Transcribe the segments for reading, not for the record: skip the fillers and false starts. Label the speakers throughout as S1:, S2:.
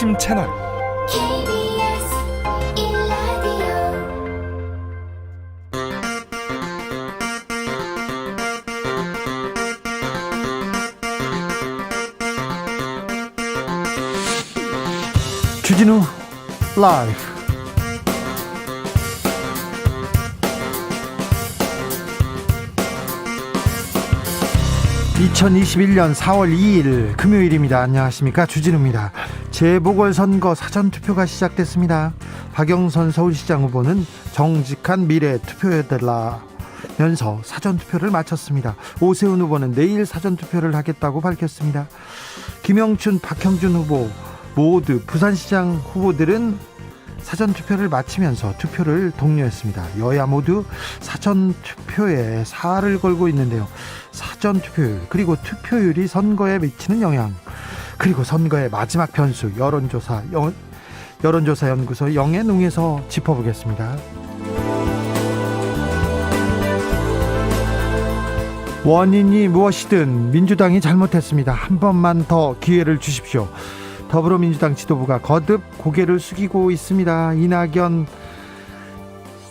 S1: 아침 채널
S2: KBS 1라디오
S3: 주진우 라이브. 2021년 4월 2일 금요일입니다. 안녕하십니까, 주진우입니다. 재보궐선거 사전투표가 시작됐습니다. 박영선 서울시장 후보는 정직한 미래 투표해달라면서 사전투표를 마쳤습니다. 오세훈 후보는 내일 사전투표를 하겠다고 밝혔습니다. 김영춘, 박형준 후보 모두 부산시장 후보들은 사전투표를 마치면서 투표를 독려했습니다. 여야 모두 사전투표에 사활을 걸고 있는데요. 사전투표율, 그리고 투표율이 선거에 미치는 영향, 그리고 선거의 마지막 변수 여론조사 연구소 영앤웅에서 짚어보겠습니다. 원인이 무엇이든 민주당이 잘못했습니다. 한 번만 더 기회를 주십시오. 더불어민주당 지도부가 거듭 고개를 숙이고 있습니다. 이낙연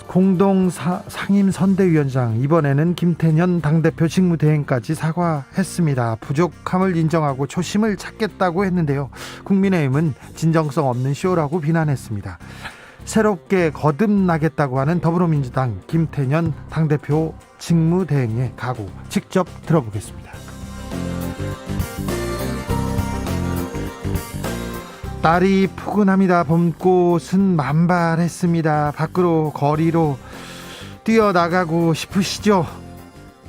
S3: 공동상임선대위원장, 이번에는 김태년 당대표 직무대행까지 사과했습니다. 부족함을 인정하고 초심을 찾겠다고 했는데요. 국민의힘은 진정성 없는 쇼라고 비난했습니다. 새롭게 거듭나겠다고 하는 더불어민주당 김태년 당대표 직무대행의 각오, 직접 들어보겠습니다. 날이 포근합니다. 봄꽃은 만발했습니다. 밖으로 거리로 뛰어나가고 싶으시죠?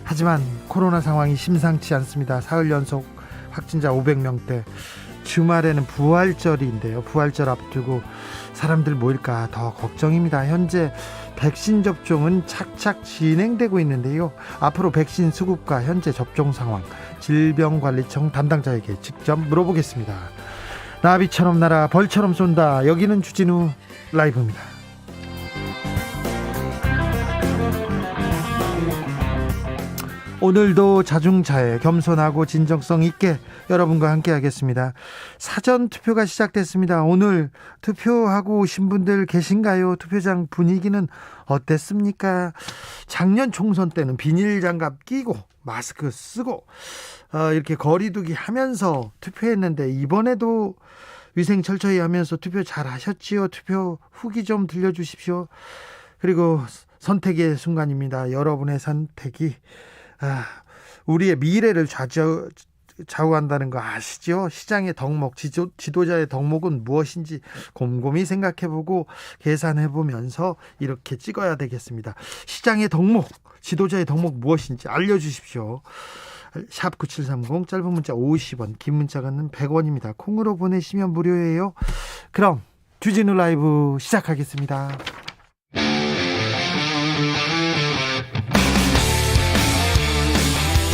S3: 하지만 코로나 상황이 심상치 않습니다. 사흘 연속 확진자 500명대, 주말에는 부활절인데요. 부활절 앞두고 사람들 모일까 더 걱정입니다. 현재 백신 접종은 착착 진행되고 있는데요. 앞으로 백신 수급과 현재 접종 상황 질병관리청 담당자에게 직접 물어보겠습니다. 나비처럼 날아 벌처럼 쏜다. 여기는 주진우 라이브입니다. 오늘도 자중차에 겸손하고 진정성 있게 여러분과 함께 하겠습니다. 사전투표가 시작됐습니다. 오늘 투표하고 오신 분들 계신가요? 투표장 분위기는 어땠습니까? 작년 총선 때는 비닐장갑 끼고 마스크 쓰고 이렇게 거리두기 하면서 투표했는데, 이번에도 위생 철저히 하면서 투표 잘 하셨지요? 투표 후기 좀 들려주십시오. 그리고 선택의 순간입니다. 여러분의 선택이 우리의 미래를 좌우한다는 거 아시죠? 시장의 덕목, 지도자의 덕목은 무엇인지 곰곰이 생각해보고 계산해보면서 이렇게 찍어야 되겠습니다. 시장의 덕목, 지도자의 덕목 무엇인지 알려주십시오. 샵 9730, 짧은 문자 50원, 긴 문자는 100원입니다. 콩으로 보내시면 무료예요. 그럼 주진우 라이브 시작하겠습니다.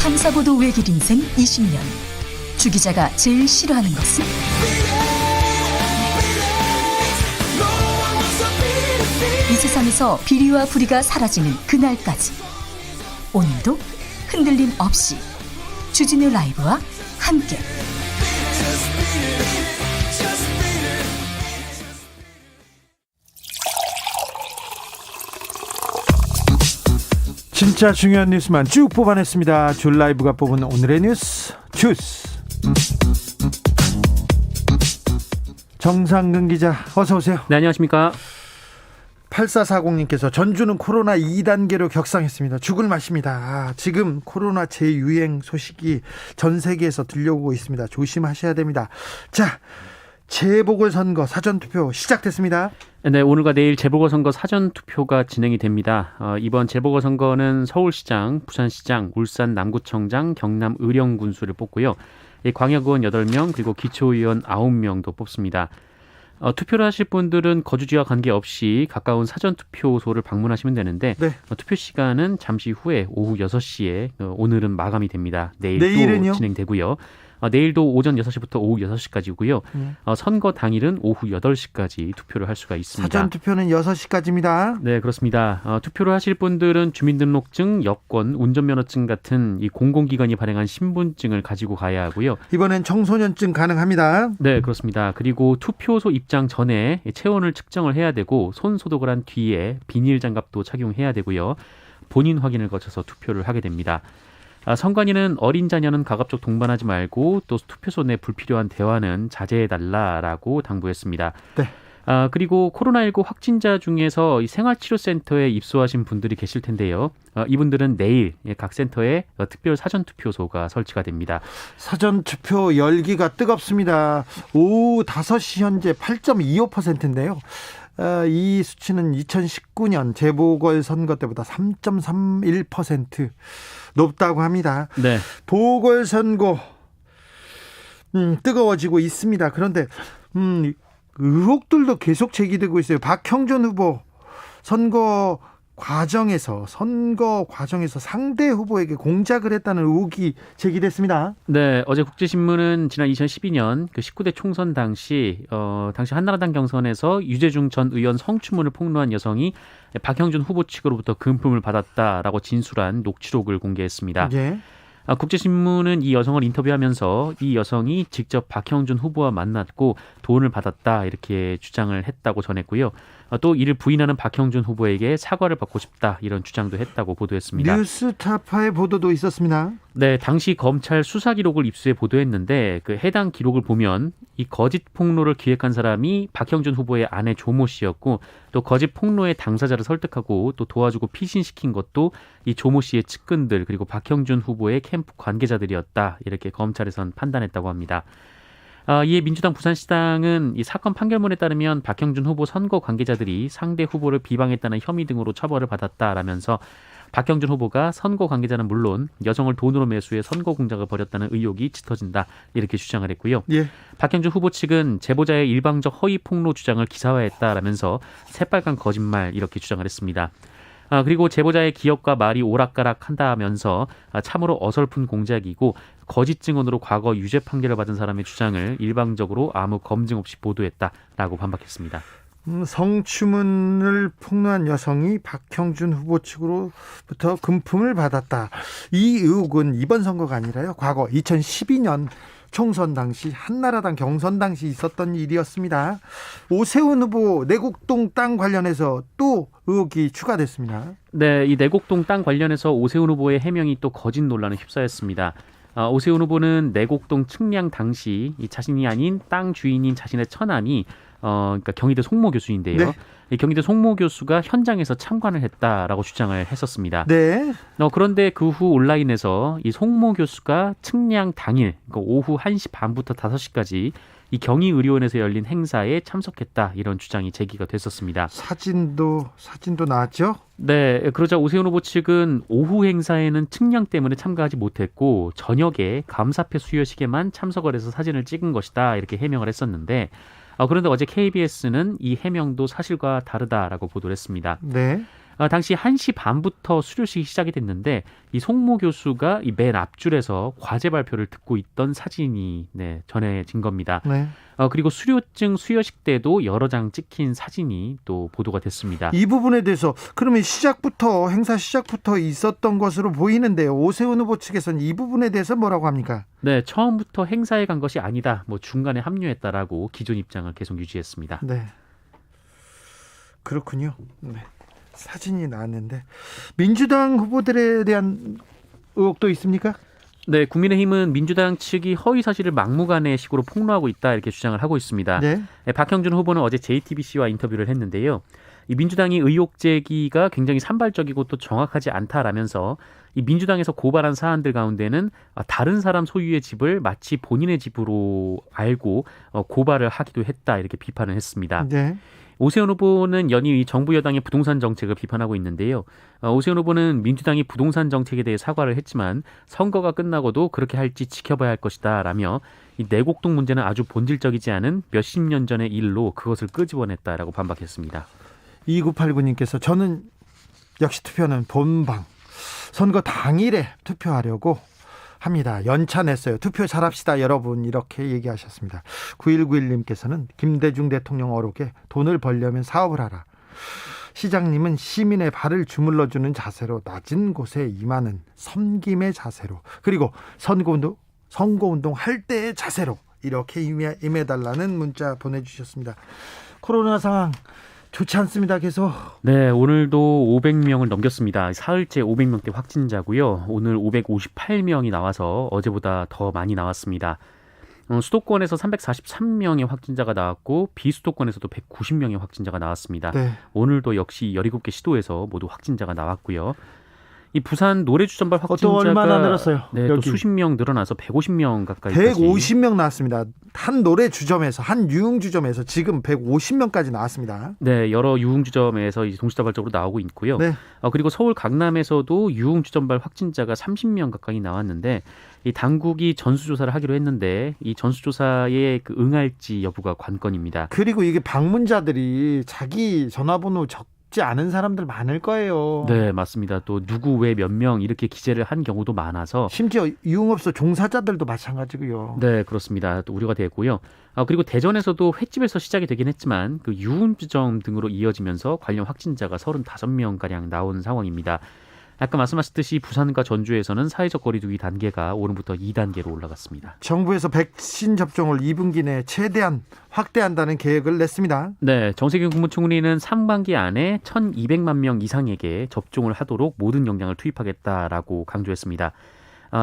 S4: 탐사보도 외길 인생 20년. 주 기자가 제일 싫어하는 것은? 이 세상에서 비리와 부리가 사라지는 그날까지, 오늘도 흔들림 없이 주진우 라이브와 함께
S3: 진짜 중요한 뉴스만 쭉 뽑아냈습니다. 줄 라이브가 뽑은 오늘의 뉴스 주스. 정상근 기자, 어서 오세요.
S5: 네, 안녕하십니까.
S3: 8440님께서 전주는 코로나 2단계로 격상했습니다. 죽을 맛입니다. 지금 코로나 재유행 소식이 전 세계에서 들려오고 있습니다. 조심하셔야 됩니다. 자, 재보궐선거 사전투표 시작됐습니다.
S5: 네, 오늘과 내일 재보궐선거 사전투표가 진행이 됩니다. 이번 재보궐선거는 서울시장, 부산시장, 울산 남구청장, 경남 의령군수를 뽑고요. 광역의원 8명, 그리고 기초의원 9명도 뽑습니다. 투표를 하실 분들은 거주지와 관계없이 가까운 사전투표소를 방문하시면 되는데, 네. 투표 시간은 잠시 후에 오후 6시에 오늘은 마감이 됩니다. 내일도 진행되고요. 내일도 오전 6시부터 오후 6시까지고요. 선거 당일은 오후 8시까지 투표를 할 수가 있습니다.
S3: 사전 투표는 6시까지입니다.
S5: 네, 그렇습니다. 투표를 하실 분들은 주민등록증, 여권, 운전면허증 같은 이 공공기관이 발행한 신분증을 가지고 가야 하고요.
S3: 이번엔 청소년증 가능합니다.
S5: 네, 그렇습니다. 그리고 투표소 입장 전에 체온을 측정을 해야 되고 손 소독을 한 뒤에 비닐 장갑도 착용해야 되고요. 본인 확인을 거쳐서 투표를 하게 됩니다. 선관위는 어린 자녀는 가급적 동반하지 말고 또 투표소 내 불필요한 대화는 자제해달라라고 당부했습니다.
S3: 네.
S5: 그리고 코로나19 확진자 중에서 이 생활치료센터에 입소하신 분들이 계실 텐데요. 이분들은 내일 각 센터에 특별 사전투표소가 설치가 됩니다.
S3: 사전투표 열기가 뜨겁습니다. 오후 5시 현재 8.25%인데요. 이 수치는 2019년 재보궐선거 때보다 3.31% 높다고 합니다.
S5: 네.
S3: 보궐선거 뜨거워지고 있습니다. 그런데 의혹들도 계속 제기되고 있어요. 박형준 후보 선거 과정에서 상대 후보에게 공작을 했다는 의혹이 제기됐습니다.
S5: 네, 어제 국제신문은 지난 2012년 그 19대 총선 당시 한나라당 경선에서 유재중 전 의원 성추문을 폭로한 여성이 박형준 후보 측으로부터 금품을 받았다라고 진술한 녹취록을 공개했습니다.
S3: 예.
S5: 국제신문은 이 여성을 인터뷰하면서 이 여성이 직접 박형준 후보와 만났고 돈을 받았다 이렇게 주장을 했다고 전했고요. 또 이를 부인하는 박형준 후보에게 사과를 받고 싶다 이런 주장도 했다고 보도했습니다.
S3: 뉴스타파의 보도도 있었습니다.
S5: 네, 당시 검찰 수사 기록을 입수해 보도했는데 그 해당 기록을 보면 이 거짓 폭로를 기획한 사람이 박형준 후보의 아내 조모 씨였고 또 거짓 폭로의 당사자를 설득하고 또 도와주고 피신시킨 것도 이 조모 씨의 측근들 그리고 박형준 후보의 캠프 관계자들이었다 이렇게 검찰에선 판단했다고 합니다. 이에 민주당 부산시당은 이 사건 판결문에 따르면 박형준 후보 선거 관계자들이 상대 후보를 비방했다는 혐의 등으로 처벌을 받았다라면서 박형준 후보가 선거 관계자는 물론 여성을 돈으로 매수해 선거 공작을 벌였다는 의혹이 짙어진다 이렇게 주장을 했고요.
S3: 예.
S5: 박형준 후보 측은 제보자의 일방적 허위 폭로 주장을 기사화했다라면서 새빨간 거짓말 이렇게 주장을 했습니다. 그리고 제보자의 기억과 말이 오락가락한다면서 참으로 어설픈 공작이고 거짓 증언으로 과거 유죄 판결을 받은 사람의 주장을 일방적으로 아무 검증 없이 보도했다라고 반박했습니다.
S3: 성추문을 폭로한 여성이 박형준 후보 측으로부터 금품을 받았다. 이 의혹은 이번 선거가 아니라요. 과거 2012년 총선 당시 한나라당 경선 당시 있었던 일이었습니다. 오세훈 후보 내곡동 땅 관련해서 또 의혹이 추가됐습니다.
S5: 네, 이 내곡동 땅 관련해서 오세훈 후보의 해명이 또 거짓 논란에 휩싸였습니다. 오세훈 후보는 내곡동 측량 당시 이 자신이 아닌 땅 주인인 자신의 처남이 그러니까 경희대 송모 교수인데요.
S3: 네.
S5: 이 경희대 송모 교수가 현장에서 참관을 했다라고 주장을 했었습니다.
S3: 네.
S5: 그런데 그 후 온라인에서 이 송모 교수가 측량 당일 그러니까 오후 1시 반부터 5시까지 이 경희의료원에서 열린 행사에 참석했다 이런 주장이 제기가 됐었습니다.
S3: 사진도 나왔죠?
S5: 네, 그러자 오세훈 후보 측은 오후 행사에는 측량 때문에 참가하지 못했고 저녁에 감사패 수여식에만 참석을 해서 사진을 찍은 것이다 이렇게 해명을 했었는데 그런데 어제 KBS는 이 해명도 사실과 다르다라고 보도를 했습니다.
S3: 네.
S5: 당시 1시 반부터 수료식이 시작이 됐는데 이 송모 교수가 이 맨 앞줄에서 과제 발표를 듣고 있던 사진이 전해진 겁니다.
S3: 네.
S5: 그리고 수료증 수여식 때도 여러 장 찍힌 사진이 또 보도가 됐습니다.
S3: 이 부분에 대해서 그러면 행사 시작부터 있었던 것으로 보이는데요. 오세훈 후보 측에서는 이 부분에 대해서 뭐라고 합니까?
S5: 네, 처음부터 행사에 간 것이 아니다. 중간에 합류했다라고 기존 입장을 계속 유지했습니다.
S3: 네. 그렇군요. 네. 사진이 나왔는데 민주당 후보들에 대한 의혹도 있습니까?
S5: 네, 국민의힘은 민주당 측이 허위 사실을 막무가내식으로 폭로하고 있다 이렇게 주장을 하고 있습니다.
S3: 네.
S5: 박형준 후보는 어제 JTBC와 인터뷰를 했는데요. 이 민주당이 의혹 제기가 굉장히 산발적이고 또 정확하지 않다라면서 이 민주당에서 고발한 사안들 가운데는 다른 사람 소유의 집을 마치 본인의 집으로 알고 고발을 하기도 했다 이렇게 비판을 했습니다.
S3: 네.
S5: 오세훈 후보는 연이어 정부 여당의 부동산 정책을 비판하고 있는데요. 오세훈 후보는 민주당이 부동산 정책에 대해 사과를 했지만 선거가 끝나고도 그렇게 할지 지켜봐야 할 것이다 라며 이 내곡동 문제는 아주 본질적이지 않은 몇십 년 전의 일로 그것을 끄집어냈다라고 반박했습니다.
S3: 2989님께서 저는 역시 투표는 본방 선거 당일에 투표하려고 합니다. 연차 냈어요. 투표 잘합시다 여러분, 이렇게 얘기하셨습니다. 9191님께서는 김대중 대통령 어록에 돈을 벌려면 사업을 하라. 시장님은 시민의 발을 주물러주는 자세로, 낮은 곳에 임하는 섬김의 자세로, 그리고 선거운동 할 때의 자세로 이렇게 임해달라는 문자 보내주셨습니다. 코로나 상황 좋지 않습니다. 계속.
S5: 네, 오늘도 500명을 넘겼습니다. 사흘째 500명대 확진자고요. 오늘 558명이 나와서 어제보다 더 많이 나왔습니다. 수도권에서 343명의 확진자가 나왔고 비수도권에서도 190명의 확진자가 나왔습니다.
S3: 네.
S5: 오늘도 역시 17개 시도에서 모두 확진자가 나왔고요. 이 부산 노래주전발 확진자가
S3: 얼마나 늘었어요?
S5: 네, 또
S3: 여기.
S5: 수십 명 늘어나서 150명 가까이.
S3: 150명 나왔습니다. 한 노래 주점에서, 한 유흥주점에서 지금 150명까지 나왔습니다.
S5: 네, 여러 유흥주점에서 이제 동시다발적으로 나오고 있고요.
S3: 네.
S5: 그리고 서울 강남에서도 유흥주점발 확진자가 30명 가까이 나왔는데, 이 당국이 전수조사를 하기로 했는데 이 전수조사에 응할지 여부가 관건입니다.
S3: 그리고 이게 방문자들이 자기 전화번호 적지 않은 사람들 많을 거예요.
S5: 네, 맞습니다. 또 누구 왜 몇 명 이렇게 기재를 한 경우도 많아서,
S3: 심지어 유흥업소 종사자들도 마찬가지고요.
S5: 네, 그렇습니다. 또 우려가 되고요. 그리고 대전에서도 횟집에서 시작이 되긴 했지만 그 유흥주점 등으로 이어지면서 관련 확진자가 35명가량 나온 상황입니다. 아까 말씀하셨듯이 부산과 전주에서는 사회적 거리 두기 단계가 오늘부터 2단계로 올라갔습니다.
S3: 정부에서 백신 접종을 2분기 내에 최대한 확대한다는 계획을 냈습니다.
S5: 네, 정세균 국무총리는 상반기 안에 1,200만 명 이상에게 접종을 하도록 모든 역량을 투입하겠다라고 강조했습니다.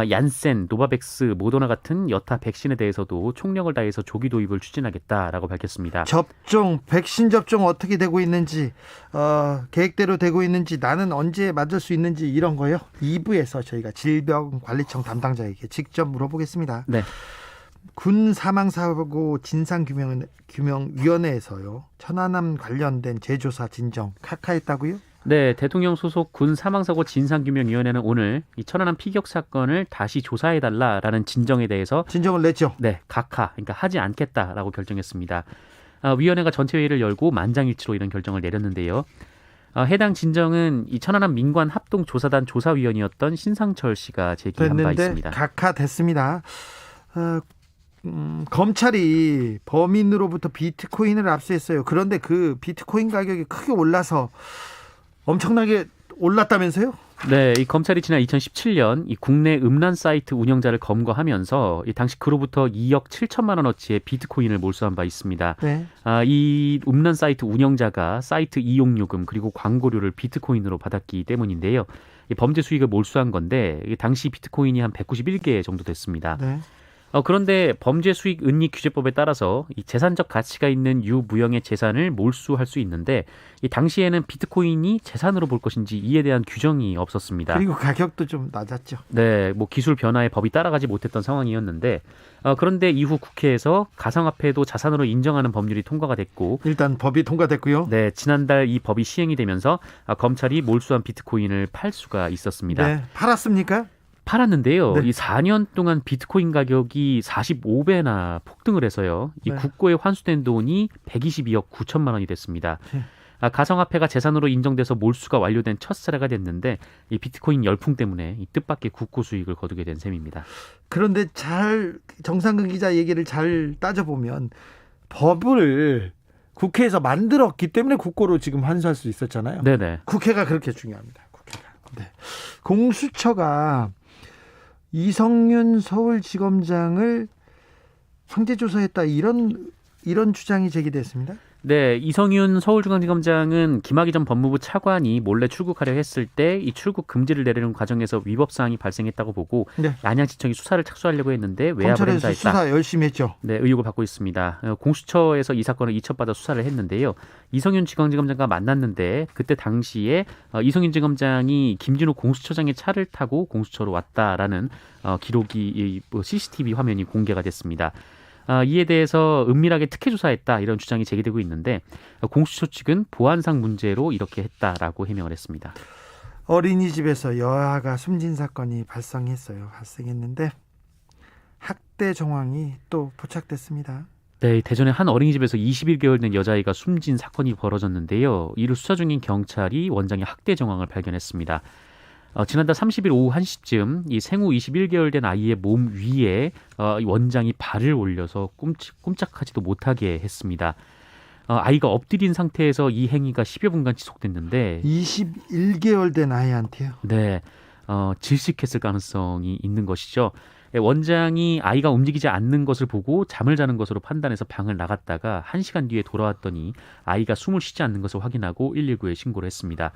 S5: 얀센, 노바백스, 모더나 같은 여타 백신에 대해서도 총력을 다해서 조기 도입을 추진하겠다라고 밝혔습니다.
S3: 백신 접종 어떻게 되고 있는지, 계획대로 되고 있는지, 나는 언제 맞을 수 있는지, 이런 거요. 2부에서 저희가 질병관리청 담당자에게 직접 물어보겠습니다.
S5: 네.
S3: 군 사망사고 진상규명위원회에서요, 천안함 관련된 재조사 진정 카카했다고요?
S5: 네, 대통령 소속 군 사망사고 진상규명위원회는 오늘 이 천안함 피격 사건을 다시 조사해달라라는 진정에 대해서
S3: 진정을 냈죠.
S5: 네, 그러니까 하지 않겠다라고 결정했습니다. 위원회가 전체 회의를 열고 만장일치로 이런 결정을 내렸는데요. 해당 진정은 이 천안함 민관 합동조사단 조사위원이었던 신상철 씨가 제기한 바 있습니다.
S3: 각하됐습니다. 검찰이 범인으로부터 비트코인을 압수했어요. 그런데 그 비트코인 가격이 크게 올라서 엄청나게 올랐다면서요?
S5: 네, 이 검찰이 지난 2017년 이 국내 음란 사이트 운영자를 검거하면서 이 당시 그로부터 2억 7천만 원어치의 비트코인을 몰수한 바 있습니다.
S3: 네.
S5: 이 음란 사이트 운영자가 사이트 이용요금 그리고 광고료를 비트코인으로 받았기 때문인데요. 이 범죄 수익을 몰수한 건데 당시 비트코인이 한 191개 정도 됐습니다.
S3: 네.
S5: 그런데 범죄 수익 은닉 규제법에 따라서 이 재산적 가치가 있는 유무형의 재산을 몰수할 수 있는데 이 당시에는 비트코인이 재산으로 볼 것인지 이에 대한 규정이 없었습니다.
S3: 그리고 가격도 좀 낮았죠.
S5: 네, 뭐 기술 변화에 법이 따라가지 못했던 상황이었는데 그런데 이후 국회에서 가상화폐도 자산으로 인정하는 법률이 통과가 됐고,
S3: 일단 법이 통과됐고요.
S5: 네, 지난달 이 법이 시행이 되면서 검찰이 몰수한 비트코인을 팔 수가 있었습니다.
S3: 네, 팔았습니까?
S5: 팔았는데요.
S3: 네.
S5: 이 4년 동안 비트코인 가격이 45배나 폭등을 해서요. 이
S3: 네.
S5: 국고에 환수된 돈이 122억 9천만 원이 됐습니다.
S3: 네.
S5: 가상화폐가 재산으로 인정돼서 몰수가 완료된 첫 사례가 됐는데 이 비트코인 열풍 때문에 이 뜻밖의 국고 수익을 거두게 된 셈입니다.
S3: 그런데 정상근 기자 얘기를 잘 따져보면 법을 국회에서 만들었기 때문에 국고로 지금 환수할 수 있었잖아요.
S5: 네네.
S3: 국회가 그렇게 중요합니다. 국회가. 네. 공수처가 이성윤 서울지검장을 상대조사했다, 이런 주장이 제기됐습니다.
S5: 네, 이성윤 서울중앙지검장은 김학의 전 법무부 차관이 몰래 출국하려 했을 때 이 출국 금지를 내리는 과정에서 위법 사항이 발생했다고 보고
S3: 네.
S5: 안양지청이 수사를 착수하려고 했는데 외압을
S3: 검찰에서
S5: 행사했다.
S3: 수사 열심히 했죠.
S5: 네, 의혹을 받고 있습니다. 공수처에서 이 사건을 이첩받아 수사를 했는데요. 이성윤 중앙지검장과 만났는데 그때 당시에 이성윤 지검장이 김진호 공수처장의 차를 타고 공수처로 왔다라는 기록이 CCTV 화면이 공개가 됐습니다. 이에 대해서 은밀하게 특혜 조사했다, 이런 주장이 제기되고 있는데 공수처 측은 보안상 문제로 이렇게 했다라고 해명을 했습니다.
S3: 어린이집에서 여아가 숨진 사건이 발생했는데 학대 정황이 또 포착됐습니다.
S5: 네, 대전의 한 어린이집에서 21개월 된 여자아이가 숨진 사건이 벌어졌는데요. 이를 수사 중인 경찰이 원장의 학대 정황을 발견했습니다. 지난달 30일 오후 1시쯤 이 생후 21개월 된 아이의 몸 위에 이 원장이 발을 올려서 꼼짝하지도 못하게 했습니다. 아이가 엎드린 상태에서 이 행위가 10여 분간 지속됐는데
S3: 21개월 된 아이한테요?
S5: 네, 질식했을 가능성이 있는 것이죠. 원장이 아이가 움직이지 않는 것을 보고 잠을 자는 것으로 판단해서 방을 나갔다가 1시간 뒤에 돌아왔더니 아이가 숨을 쉬지 않는 것을 확인하고 119에 신고를 했습니다.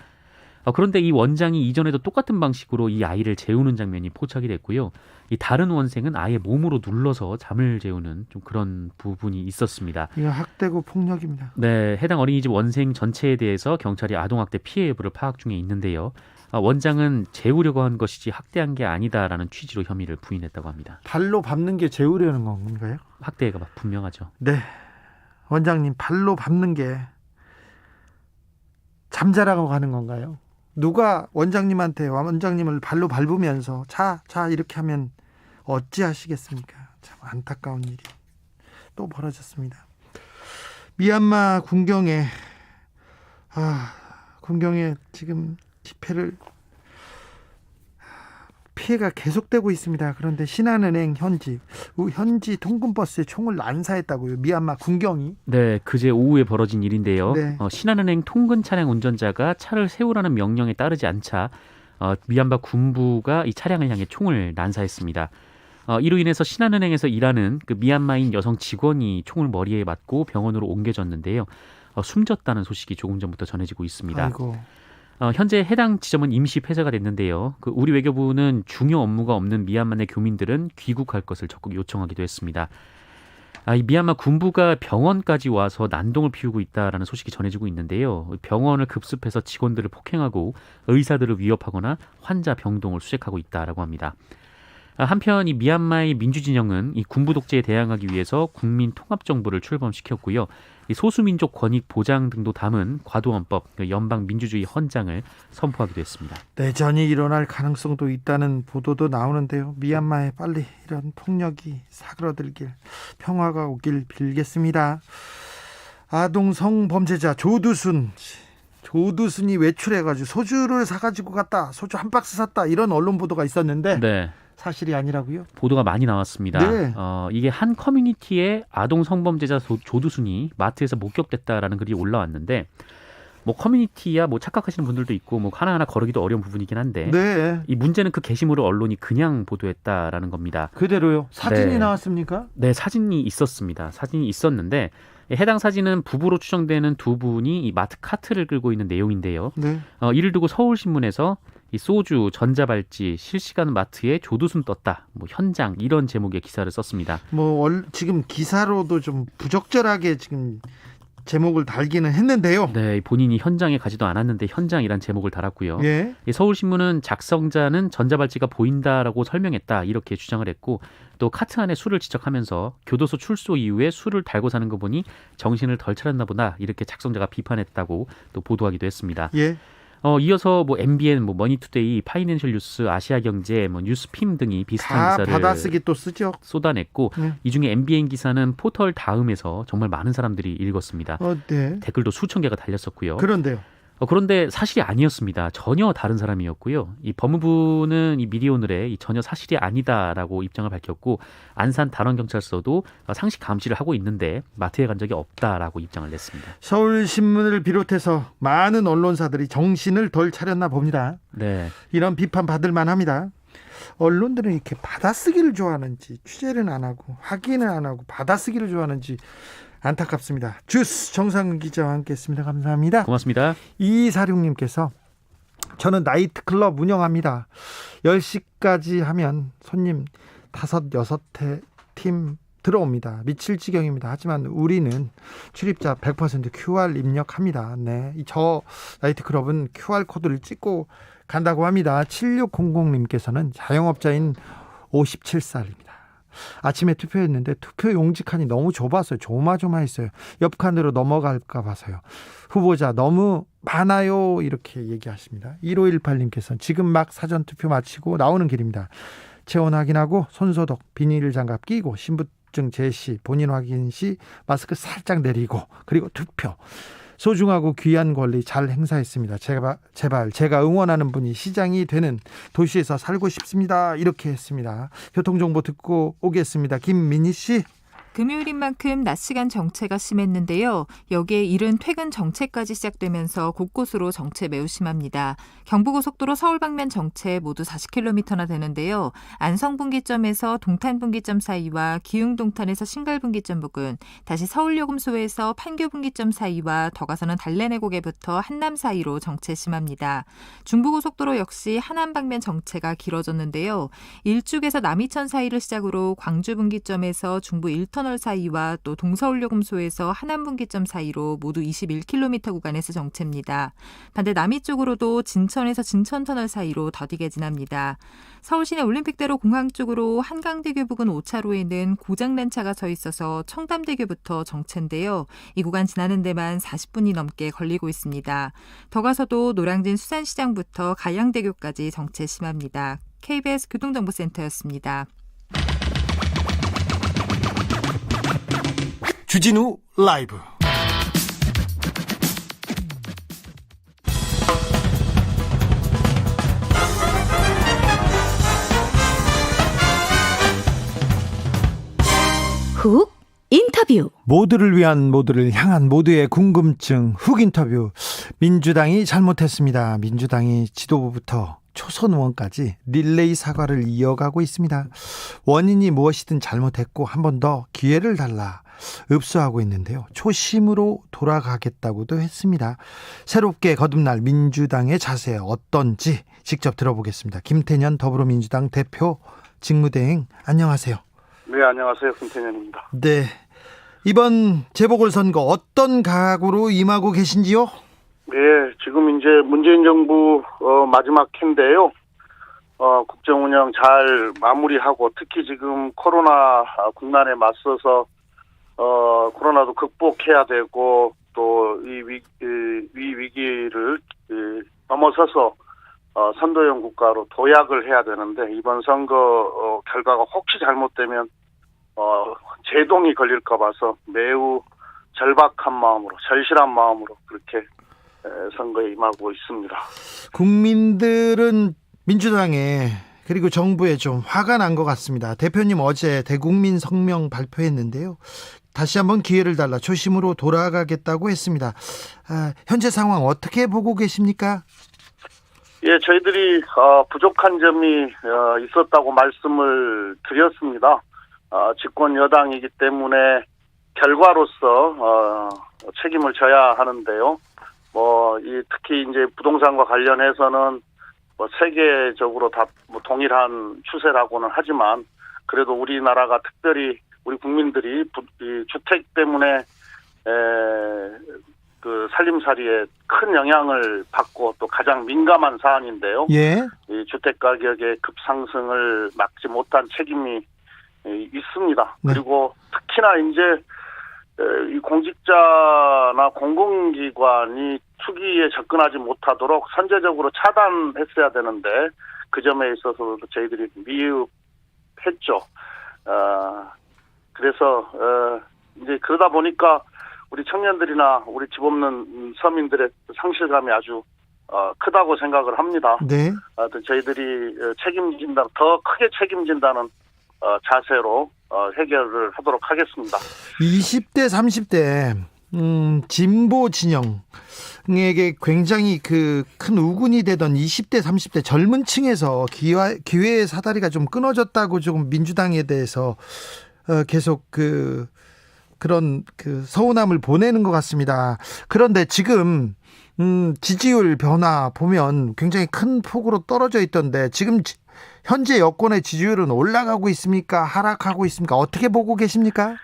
S5: 그런데 이 원장이 이전에도 똑같은 방식으로 이 아이를 재우는 장면이 포착이 됐고요. 이 다른 원생은 아예 몸으로 눌러서 잠을 재우는 좀 그런 부분이 있었습니다.
S3: 이거 학대고 폭력입니다.
S5: 네, 해당 어린이집 원생 전체에 대해서 경찰이 아동학대 피해 여부를 파악 중에 있는데요. 원장은 재우려고 한 것이지 학대한 게 아니다라는 취지로 혐의를 부인했다고 합니다.
S3: 발로 밟는 게 재우려는 건가요?
S5: 학대가 분명하죠.
S3: 네, 원장님 발로 밟는 게 잠자라고 하는 건가요? 누가 원장님한테 원장님을 발로 밟으면서 자 이렇게 하면 어찌하시겠습니까? 참 안타까운 일이 또 벌어졌습니다. 미얀마 군경에 지금 피해가 계속되고 있습니다. 그런데 신한은행 현지 통근버스에 총을 난사했다고요. 미얀마 군경이.
S5: 네, 그제 오후에 벌어진 일인데요.
S3: 네.
S5: 신한은행 통근 차량 운전자가 차를 세우라는 명령에 따르지 않자 미얀마 군부가 이 차량을 향해 총을 난사했습니다. 이로 인해서 신한은행에서 일하는 그 미얀마인 여성 직원이 총을 머리에 맞고 병원으로 옮겨졌는데요. 숨졌다는 소식이 조금 전부터 전해지고 있습니다.
S3: 아이고.
S5: 현재 해당 지점은 임시 폐쇄가 됐는데요. 우리 외교부는 중요 업무가 없는 미얀마 내 교민들은 귀국할 것을 적극 요청하기도 했습니다. 이 미얀마 군부가 병원까지 와서 난동을 피우고 있다라는 소식이 전해지고 있는데요. 병원을 급습해서 직원들을 폭행하고 의사들을 위협하거나 환자 병동을 수색하고 있다라고 합니다. 한편 이 미얀마의 민주진영은 이 군부 독재에 대항하기 위해서 국민통합정부를 출범시켰고요. 이 소수민족 권익 보장 등도 담은 과도헌법, 연방 민주주의 헌장을 선포하기도 했습니다.
S3: 내전이 일어날 가능성도 있다는 보도도 나오는데요. 미얀마에 빨리 이런 폭력이 사그러들길, 평화가 오길 빌겠습니다. 아동 성범죄자 조두순이 외출해가지고 소주를 사가지고 갔다, 소주 한 박스 샀다, 이런 언론 보도가 있었는데
S5: 네.
S3: 사실이 아니라고요?
S5: 보도가 많이 나왔습니다.
S3: 네.
S5: 이게 한 커뮤니티에 아동 성범죄자 조두순이 마트에서 목격됐다라는 글이 올라왔는데 커뮤니티야 착각하시는 분들도 있고 하나하나 거르기도 어려운 부분이긴 한데
S3: 네.
S5: 이 문제는 그 게시물을 언론이 그냥 보도했다라는 겁니다.
S3: 그대로요. 사진이
S5: 네.
S3: 나왔습니까?
S5: 네, 사진이 있었습니다. 사진이 있었는데 해당 사진은 부부로 추정되는 두 분이 이 마트 카트를 끌고 있는 내용인데요.
S3: 네.
S5: 이를 두고 서울신문에서 이 소주, 전자발찌, 실시간 마트에 조두순 떴다. 현장 이런 제목의 기사를 썼습니다.
S3: 지금 기사로도 좀 부적절하게 지금 제목을 달기는 했는데요.
S5: 네, 본인이 현장에 가지도 않았는데 현장이란 제목을 달았고요.
S3: 예.
S5: 이 서울신문은 작성자는 전자발찌가 보인다라고 설명했다 이렇게 주장을 했고 또 카트 안에 술을 지적하면서 교도소 출소 이후에 술을 달고 사는 거 보니 정신을 덜 차렸나 보다 이렇게 작성자가 비판했다고 또 보도하기도 했습니다.
S3: 예.
S5: 이어서 MBN, 머니투데이, 파이낸셜 뉴스, 아시아경제, 뉴스핌 등이 비슷한
S3: 다
S5: 기사를
S3: 받아쓰기 또 쓰죠.
S5: 쏟아냈고 이 중에 MBN 기사는 포털 다음에서 정말 많은 사람들이 읽었습니다.
S3: 네.
S5: 댓글도 수천 개가 달렸었고요.
S3: 그런데요.
S5: 그런데 사실이 아니었습니다. 전혀 다른 사람이었고요. 이 법무부는 이 미디어오늘에 전혀 사실이 아니다라고 입장을 밝혔고 안산 단원경찰서도 상식 감시를 하고 있는데 마트에 간 적이 없다라고 입장을 냈습니다.
S3: 서울신문을 비롯해서 많은 언론사들이 정신을 덜 차렸나 봅니다.
S5: 네.
S3: 이런 비판 받을 만합니다. 언론들은 이렇게 받아쓰기를 좋아하는지 취재는 안 하고 확인을 안 하고 받아쓰기를 좋아하는지 안타깝습니다. 주스 정상근 기자와 함께했습니다. 감사합니다.
S5: 고맙습니다.
S3: 2246님께서 저는 나이트클럽 운영합니다. 10시까지 하면 손님 5-6팀 들어옵니다. 미칠 지경입니다. 하지만 우리는 출입자 100% QR 입력합니다. 네, 저 나이트클럽은 QR코드를 찍고 간다고 합니다. 7600님께서는 자영업자인 57살입니다. 아침에 투표했는데 투표 용지칸이 너무 좁아서요. 조마조마했어요. 옆 칸으로 넘어갈까 봐서요. 후보자 너무 많아요. 이렇게 얘기하십니다. 1518님께서는 지금 막 사전투표 마치고 나오는 길입니다. 체온 확인하고 손소독, 비닐장갑 끼고 신분증 제시, 본인 확인 시 마스크 살짝 내리고 그리고 투표. 소중하고 귀한 권리 잘 행사했습니다. 제발 제가 응원하는 분이 시장이 되는 도시에서 살고 싶습니다. 이렇게 했습니다. 교통정보 듣고 오겠습니다. 김민희 씨.
S1: 금요일인 만큼 낮 시간 정체가 심했는데요. 여기에 이른 퇴근 정체까지 시작되면서 곳곳으로 정체 매우 심합니다. 경부고속도로 서울 방면 정체 모두 40km나 되는데요. 안성분기점에서 동탄분기점 사이와 기흥동탄에서 신갈분기점 부근, 다시 서울요금소에서 판교분기점 사이와 더 가서는 달래내곡에부터 한남 사이로 정체 심합니다. 중부고속도로 역시 하남 방면 정체가 길어졌는데요. 일죽에서 남이천 사이를 시작으로 광주분기점에서 중부 1터널 사이와 또 동서울요금소에서 하남분기점 사이로 모두 21km 구간에서 정체입니다. 반대 남이 쪽으로도 진천에서 진천터널 사이로 더디게 지납니다. 서울시내 올림픽대로 공항 쪽으로 한강대교 부근 5차로에는 고장난 차가 서 있어서 청담대교부터 정체인데요. 이 구간 지나는 데만 40분이 넘게 걸리고 있습니다. 더 가서도 노량진 수산시장부터 가양대교까지 정체 심합니다. KBS 교통정보센터였습니다.
S6: 주진우 라이브.
S4: 훅 인터뷰.
S3: 모두를 위한, 모두를 향한, 모두의 궁금증 훅 인터뷰. 민주당이 잘못했습니다. 민주당이 지도부부터 초선 의원까지 릴레이 사과를 이어가고 있습니다. 원인이 무엇이든 잘못했고 한 번 더 기회를 달라 읍소하고 있는데요. 초심으로 돌아가겠다고도 했습니다. 새롭게 거듭날 민주당의 자세 어떤지 직접 들어보겠습니다. 김태년 더불어민주당 대표 직무대행, 안녕하세요.
S7: 네, 안녕하세요. 김태년입니다.
S3: 네, 이번 재보궐선거 어떤 각오로 임하고 계신지요?
S7: 네, 지금 이제 문재인 정부 마지막 해인데요. 국정 운영 잘 마무리하고 특히 지금 코로나 국난에 맞서서 코로나도 극복해야 되고 또 이 위기를 넘어서서 선도형 국가로 도약을 해야 되는데 이번 선거 결과가 혹시 잘못되면 제동이 걸릴까 봐서 매우 절박한 마음으로, 절실한 마음으로 그렇게 선거에 임하고 있습니다.
S3: 국민들은 민주당에 그리고 정부에 좀 화가 난 것 같습니다. 대표님 어제 대국민 성명 발표했는데요. 다시 한번 기회를 달라 초심으로 돌아가겠다고 했습니다. 현재 상황 어떻게 보고 계십니까?
S7: 예, 저희들이 부족한 점이 있었다고 말씀을 드렸습니다. 집권 여당이기 때문에 결과로서 책임을 져야 하는데요. 특히 이제 부동산과 관련해서는 세계적으로 다 동일한 추세라고는 하지만 그래도 우리나라가 특별히 우리 국민들이 이 주택 때문에 그 살림살이에 큰 영향을 받고 또 가장 민감한 사안인데요.
S3: 예.
S7: 이 주택 가격의 급상승을 막지 못한 책임이 있습니다.
S3: 네.
S7: 그리고 특히나 이제 이 공직자나 공공기관이 투기에 접근하지 못하도록 선제적으로 차단했어야 되는데 그 점에 있어서도 저희들이 미흡했죠. 그래서 이제 그러다 보니까 우리 청년들이나 우리 집 없는 서민들의 상실감이 아주 크다고 생각을 합니다.
S3: 네.
S7: 저희들이 책임진다, 더 크게 책임진다는 자세로 해결을 하도록 하겠습니다.
S3: 20대, 30대 진보 진영에게 굉장히 큰 우군이 되던 20대, 30대 젊은 층에서 기회의 사다리가 좀 끊어졌다고 조금 민주당에 대해서 계속 그런 서운함을 보내는 것 같습니다. 그런데 지금 지지율 변화 보면 굉장히 큰 폭으로 떨어져 있던데 지금 현재 여권의 지지율은 올라가고 있습니까? 하락하고 있습니까? 어떻게 보고 계십니까?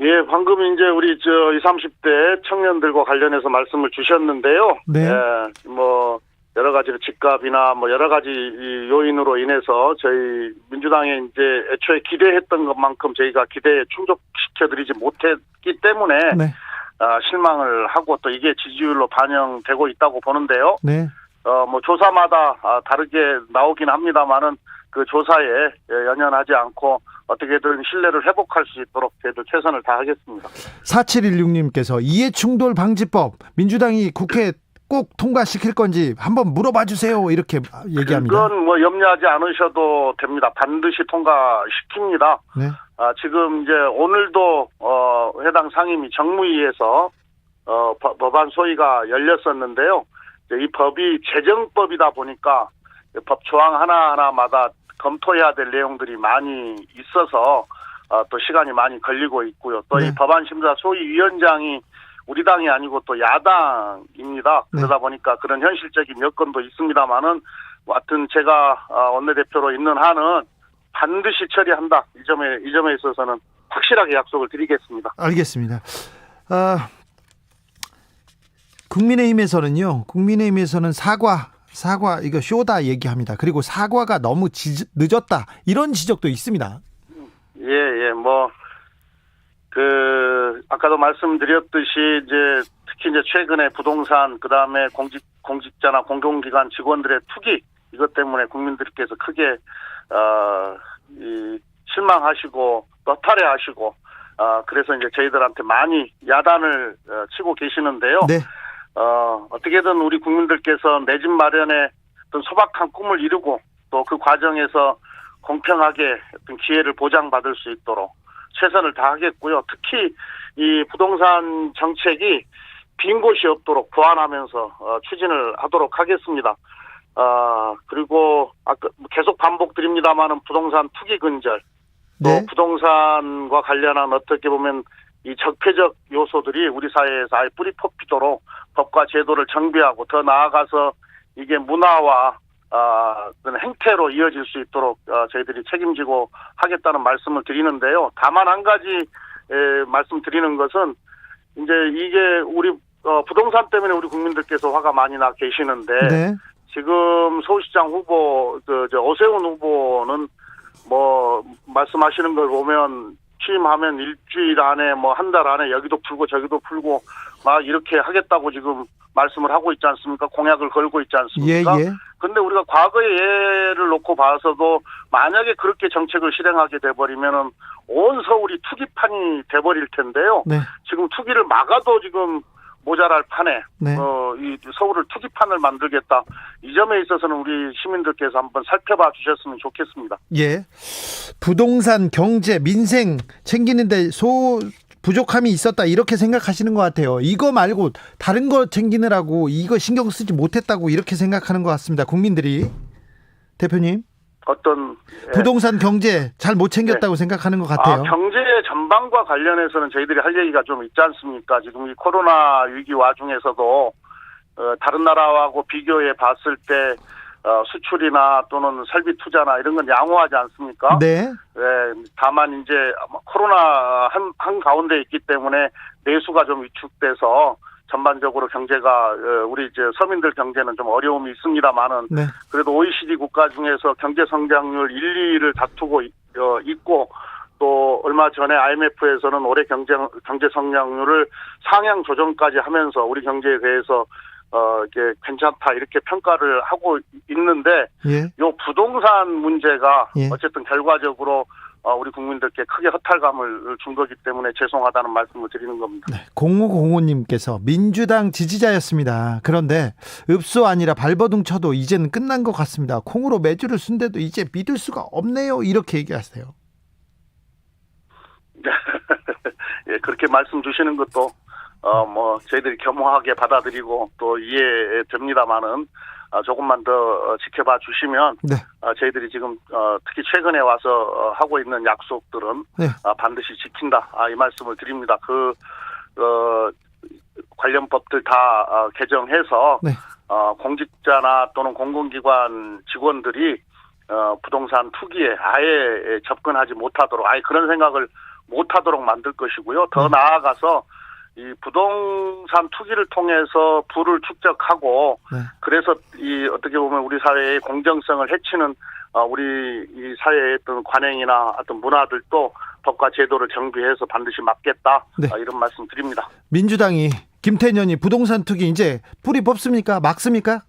S7: 예, 방금 이제 우리 20, 30대 청년들과 관련해서 말씀을 주셨는데요.
S3: 네.
S7: 여러 가지로 집값이나 여러 가지 이 요인으로 인해서 저희 민주당에 이제 애초에 기대했던 것만큼 저희가 기대에 충족시켜드리지 못했기 때문에
S3: 네.
S7: 실망을 하고 또 이게 지지율로 반영되고 있다고 보는데요.
S3: 네.
S7: 조사마다 다르게 나오긴 합니다만은 그 조사에 연연하지 않고 어떻게든 신뢰를 회복할 수 있도록 저희도 최선을 다하겠습니다.
S3: 4716님께서 이해충돌 방지법 민주당이 국회에 꼭 통과시킬 건지 한번 물어봐 주세요. 이렇게 얘기합니다.
S7: 그건 뭐 염려하지 않으셔도 됩니다. 반드시 통과시킵니다.
S3: 네.
S7: 지금 이제 오늘도 해당 상임위 정무위에서 법안 소위가 열렸었는데요. 이 법이 재정법이다 보니까 법 조항 하나하나마다 검토해야 될 내용들이 많이 있어서 또 시간이 많이 걸리고 있고요. 또 이
S3: 네.
S7: 법안 심사 소위위원장이 우리 당이 아니고 또 야당입니다. 그러다 보니까 그런 현실적인 여건도 있습니다만은 하여튼 제가 원내대표로 있는 한은 반드시 처리한다. 이 점에 있어서는 확실하게 약속을 드리겠습니다.
S3: 알겠습니다. 국민의힘에서는 사과 이거 쇼다 얘기합니다. 그리고 사과가 너무 늦었다 이런 지적도 있습니다.
S7: 예, 아까도 말씀드렸듯이 특히 최근에 부동산 그다음에 공직자나 공공기관 직원들의 투기 이것 때문에 국민들께서 크게 실망하시고 또 탈해하시고 그래서 저희들한테 많이 야단을 치고 계시는데요.
S3: 네.
S7: 어떻게든 우리 국민들께서 내 집 마련에 어떤 소박한 꿈을 이루고 또 그 과정에서 공평하게 어떤 기회를 보장받을 수 있도록 최선을 다하겠고요. 특히 이 부동산 정책이 빈 곳이 없도록 보완하면서 추진을 하도록 하겠습니다. 그리고 아까 계속 반복드립니다만은 부동산 투기 근절, 또
S3: 네.
S7: 부동산과 관련한 어떻게 보면 이 적폐적 요소들이 우리 사회에서 아예 뿌리 뽑히도록 법과 제도를 정비하고 더 나아가서 이게 문화와 그런 행태로 이어질 수 있도록 저희들이 책임지고 하겠다는 말씀을 드리는데요. 다만 한 가지 말씀드리는 것은 이제 이게 우리 부동산 때문에 우리 국민들께서 화가 많이 나 계시는데
S3: 네.
S7: 지금 서울시장 후보 오세훈 후보는 뭐 말씀하시는 걸 보면 취임하면 일주일 안에 뭐 한 달 안에 여기도 풀고 저기도 풀고 막 이렇게 하겠다고 지금 말씀을 하고 있지 않습니까? 공약을 걸고 있지 않습니까?
S3: 예.
S7: 근데 우리가 과거의 예를 놓고 봐서도 만약에 그렇게 정책을 실행하게 돼버리면은 온 서울이 투기판이 돼버릴 텐데요.
S3: 네.
S7: 지금 투기를 막아도 지금 모자랄 판에
S3: 네.
S7: 이 서울을 투기판을 만들겠다. 이 점에 있어서는 우리 시민들께서 한번 살펴봐 주셨으면 좋겠습니다.
S3: 예. 부동산, 경제, 민생 챙기는데 부족함이 있었다 이렇게 생각하시는 것 같아요. 이거 말고 다른 거 챙기느라고 이거 신경 쓰지 못했다고 이렇게 생각하는 것 같습니다. 국민들이. 대표님.
S7: 어떤
S3: 부동산, 경제 잘 못 챙겼다고 생각하는 것 같아요.
S7: 경제 전반과 관련해서는 저희들이 할 얘기가 좀 있지 않습니까? 지금 이 코로나 위기 와중에서도 다른 나라하고 비교해 봤을 때 수출이나 또는 설비 투자나 이런 건 양호하지 않습니까?
S3: 네.
S7: 네, 다만 이제 코로나 한 가운데 있기 때문에 내수가 좀 위축돼서 전반적으로 경제가 우리 서민들 경제는 좀 어려움이 있습니다만은
S3: 네.
S7: 그래도 OECD 국가 중에서 경제 성장률 1, 2위를 다투고 있고 또 얼마 전에 IMF에서는 올해 경제 성장률을 상향 조정까지 하면서 우리 경제에 대해서 이게 괜찮다 이렇게 평가를 하고 있는데
S3: 예.
S7: 요 부동산 문제가
S3: 예.
S7: 어쨌든 결과적으로 우리 국민들께 크게 허탈감을 준 거기 때문에 죄송하다는 말씀을 드리는 겁니다.
S3: 네. 0505님께서 민주당 지지자였습니다. 그런데 읍소 아니라 발버둥 쳐도 이제는 끝난 것 같습니다. 콩으로 매주를 쓴데도 이제 믿을 수가 없네요. 이렇게 얘기하세요.
S7: 예, 그렇게 말씀 주시는 것도 저희들이 겸허하게 받아들이고 또 이해됩니다만은 조금만 더 지켜봐 주시면
S3: 네.
S7: 저희들이 지금 특히 최근에 와서 하고 있는 약속들은
S3: 네.
S7: 반드시 지킨다. 이 말씀을 드립니다. 관련 법들 다 개정해서
S3: 네.
S7: 공직자나 또는 공공기관 직원들이 부동산 투기에 아예 접근하지 못하도록 아예 그런 생각을 못하도록 만들 것이고요. 더 나아가서 이 부동산 투기를 통해서 부를 축적하고
S3: 네.
S7: 그래서 이 어떻게 보면 우리 사회의 공정성을 해치는 우리 이 사회의 어떤 관행이나 어떤 문화들도 법과 제도를 정비해서 반드시 막겠다.
S3: 네.
S7: 이런 말씀 드립니다.
S3: 민주당이 김태년이 부동산 투기 이제 뿌리 뽑습니까? 막습니까?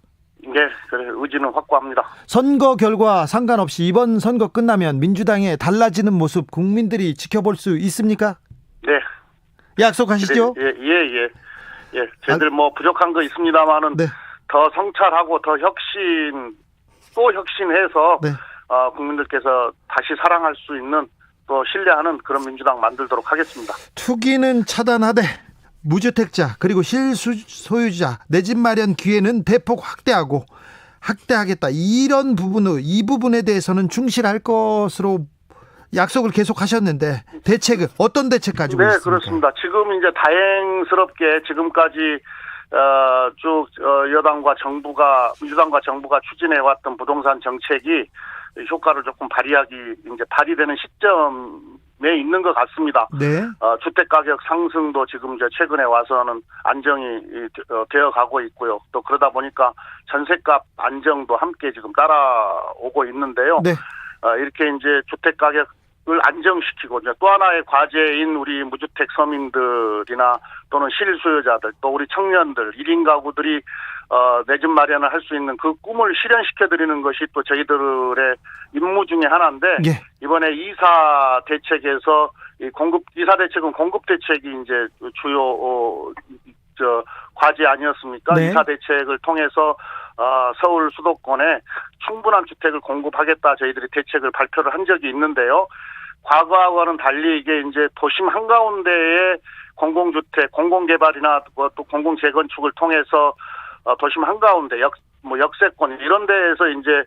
S7: 네, 네, 그래 의지는 확고합니다.
S3: 선거 결과 상관없이 이번 선거 끝나면 민주당의 달라지는 모습 국민들이 지켜볼 수 있습니까?
S7: 네.
S3: 약속하시죠?
S7: 예. 저희들 뭐 부족한 거 있습니다만은
S3: 네.
S7: 더 성찰하고 더 혁신해서
S3: 네.
S7: 국민들께서 다시 사랑할 수 있는 또 신뢰하는 그런 민주당 만들도록 하겠습니다.
S3: 투기는 차단하되 무주택자 그리고 실소유자 내 집 마련 기회는 대폭 확대하겠다. 이런 이 부분에 대해서는 충실할 것으로 약속을 계속하셨는데 대책은 어떤 대책 가지고
S7: 네,
S3: 있습니까?
S7: 그렇습니다. 지금 이제 다행스럽게 지금까지 쭉 여당과 민주당과 정부가 추진해왔던 부동산 정책이 효과를 조금 발휘되는 시점에 있는 것 같습니다.
S3: 네.
S7: 주택 가격 상승도 지금 이제 최근에 와서는 안정이 되어 가고 있고요. 또 그러다 보니까 전셋값 안정도 함께 지금 따라오고 있는데요.
S3: 네.
S7: 이렇게 이제 주택 가격을 안정시키고 이제 또 하나의 과제인 우리 무주택 서민들이나 또는 실수요자들 또 우리 청년들 1인 가구들이 내 집 마련을 할 수 있는 그 꿈을 실현시켜 드리는 것이 또 저희들의 임무 중에 하나인데
S3: 예.
S7: 이번에 이사 대책에서 이사 대책은 공급 대책이 이제 주요 과제 아니었습니까?
S3: 네.
S7: 이사 대책을 통해서 서울 수도권에 충분한 주택을 공급하겠다 저희들이 대책을 발표를 한 적이 있는데요. 과거와는 달리 이게 이제 도심 한가운데에 공공주택, 공공개발이나 또 공공재건축을 통해서 도심 한가운데 역세권 이런 데에서 이제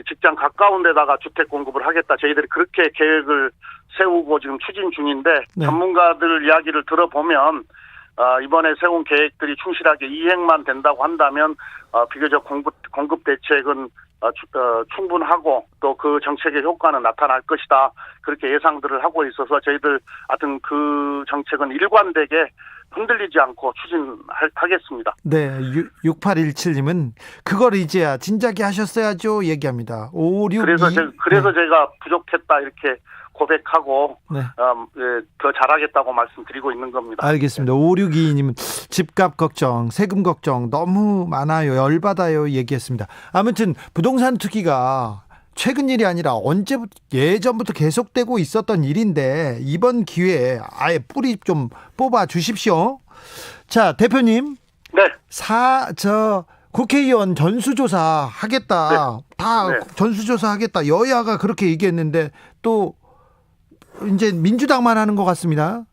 S7: 직장 가까운 데다가 주택 공급을 하겠다. 저희들이 그렇게 계획을 세우고 지금 추진 중인데
S3: 네.
S7: 전문가들 이야기를 들어보면 이번에 세운 계획들이 충실하게 이행만 된다고 한다면 비교적 공급 대책은 충분하고 또 그 정책의 효과는 나타날 것이다. 그렇게 예상들을 하고 있어서 저희들 하여튼 그 정책은 일관되게 흔들리지 않고 추진하겠습니다.
S3: 네. 6817님은 그걸 이제야 진작에 하셨어야죠 얘기합니다. 562
S7: 그래서 제가 부족했다 이렇게 고백하고
S3: 네.
S7: 더 잘하겠다고 말씀드리고 있는 겁니다.
S3: 알겠습니다. 5622님은 집값 걱정, 세금 걱정 너무 많아요. 열받아요 얘기했습니다. 아무튼 부동산 투기가 최근 일이 아니라 예전부터 계속되고 있었던 일인데 이번 기회에 아예 뿌리 좀 뽑아 주십시오. 자, 대표님.
S7: 네.
S3: 국회의원 전수조사 하겠다.
S7: 네.
S3: 다
S7: 네.
S3: 전수조사 하겠다. 여야가 그렇게 얘기했는데 또 이제 민주당만 하는 것 같습니다.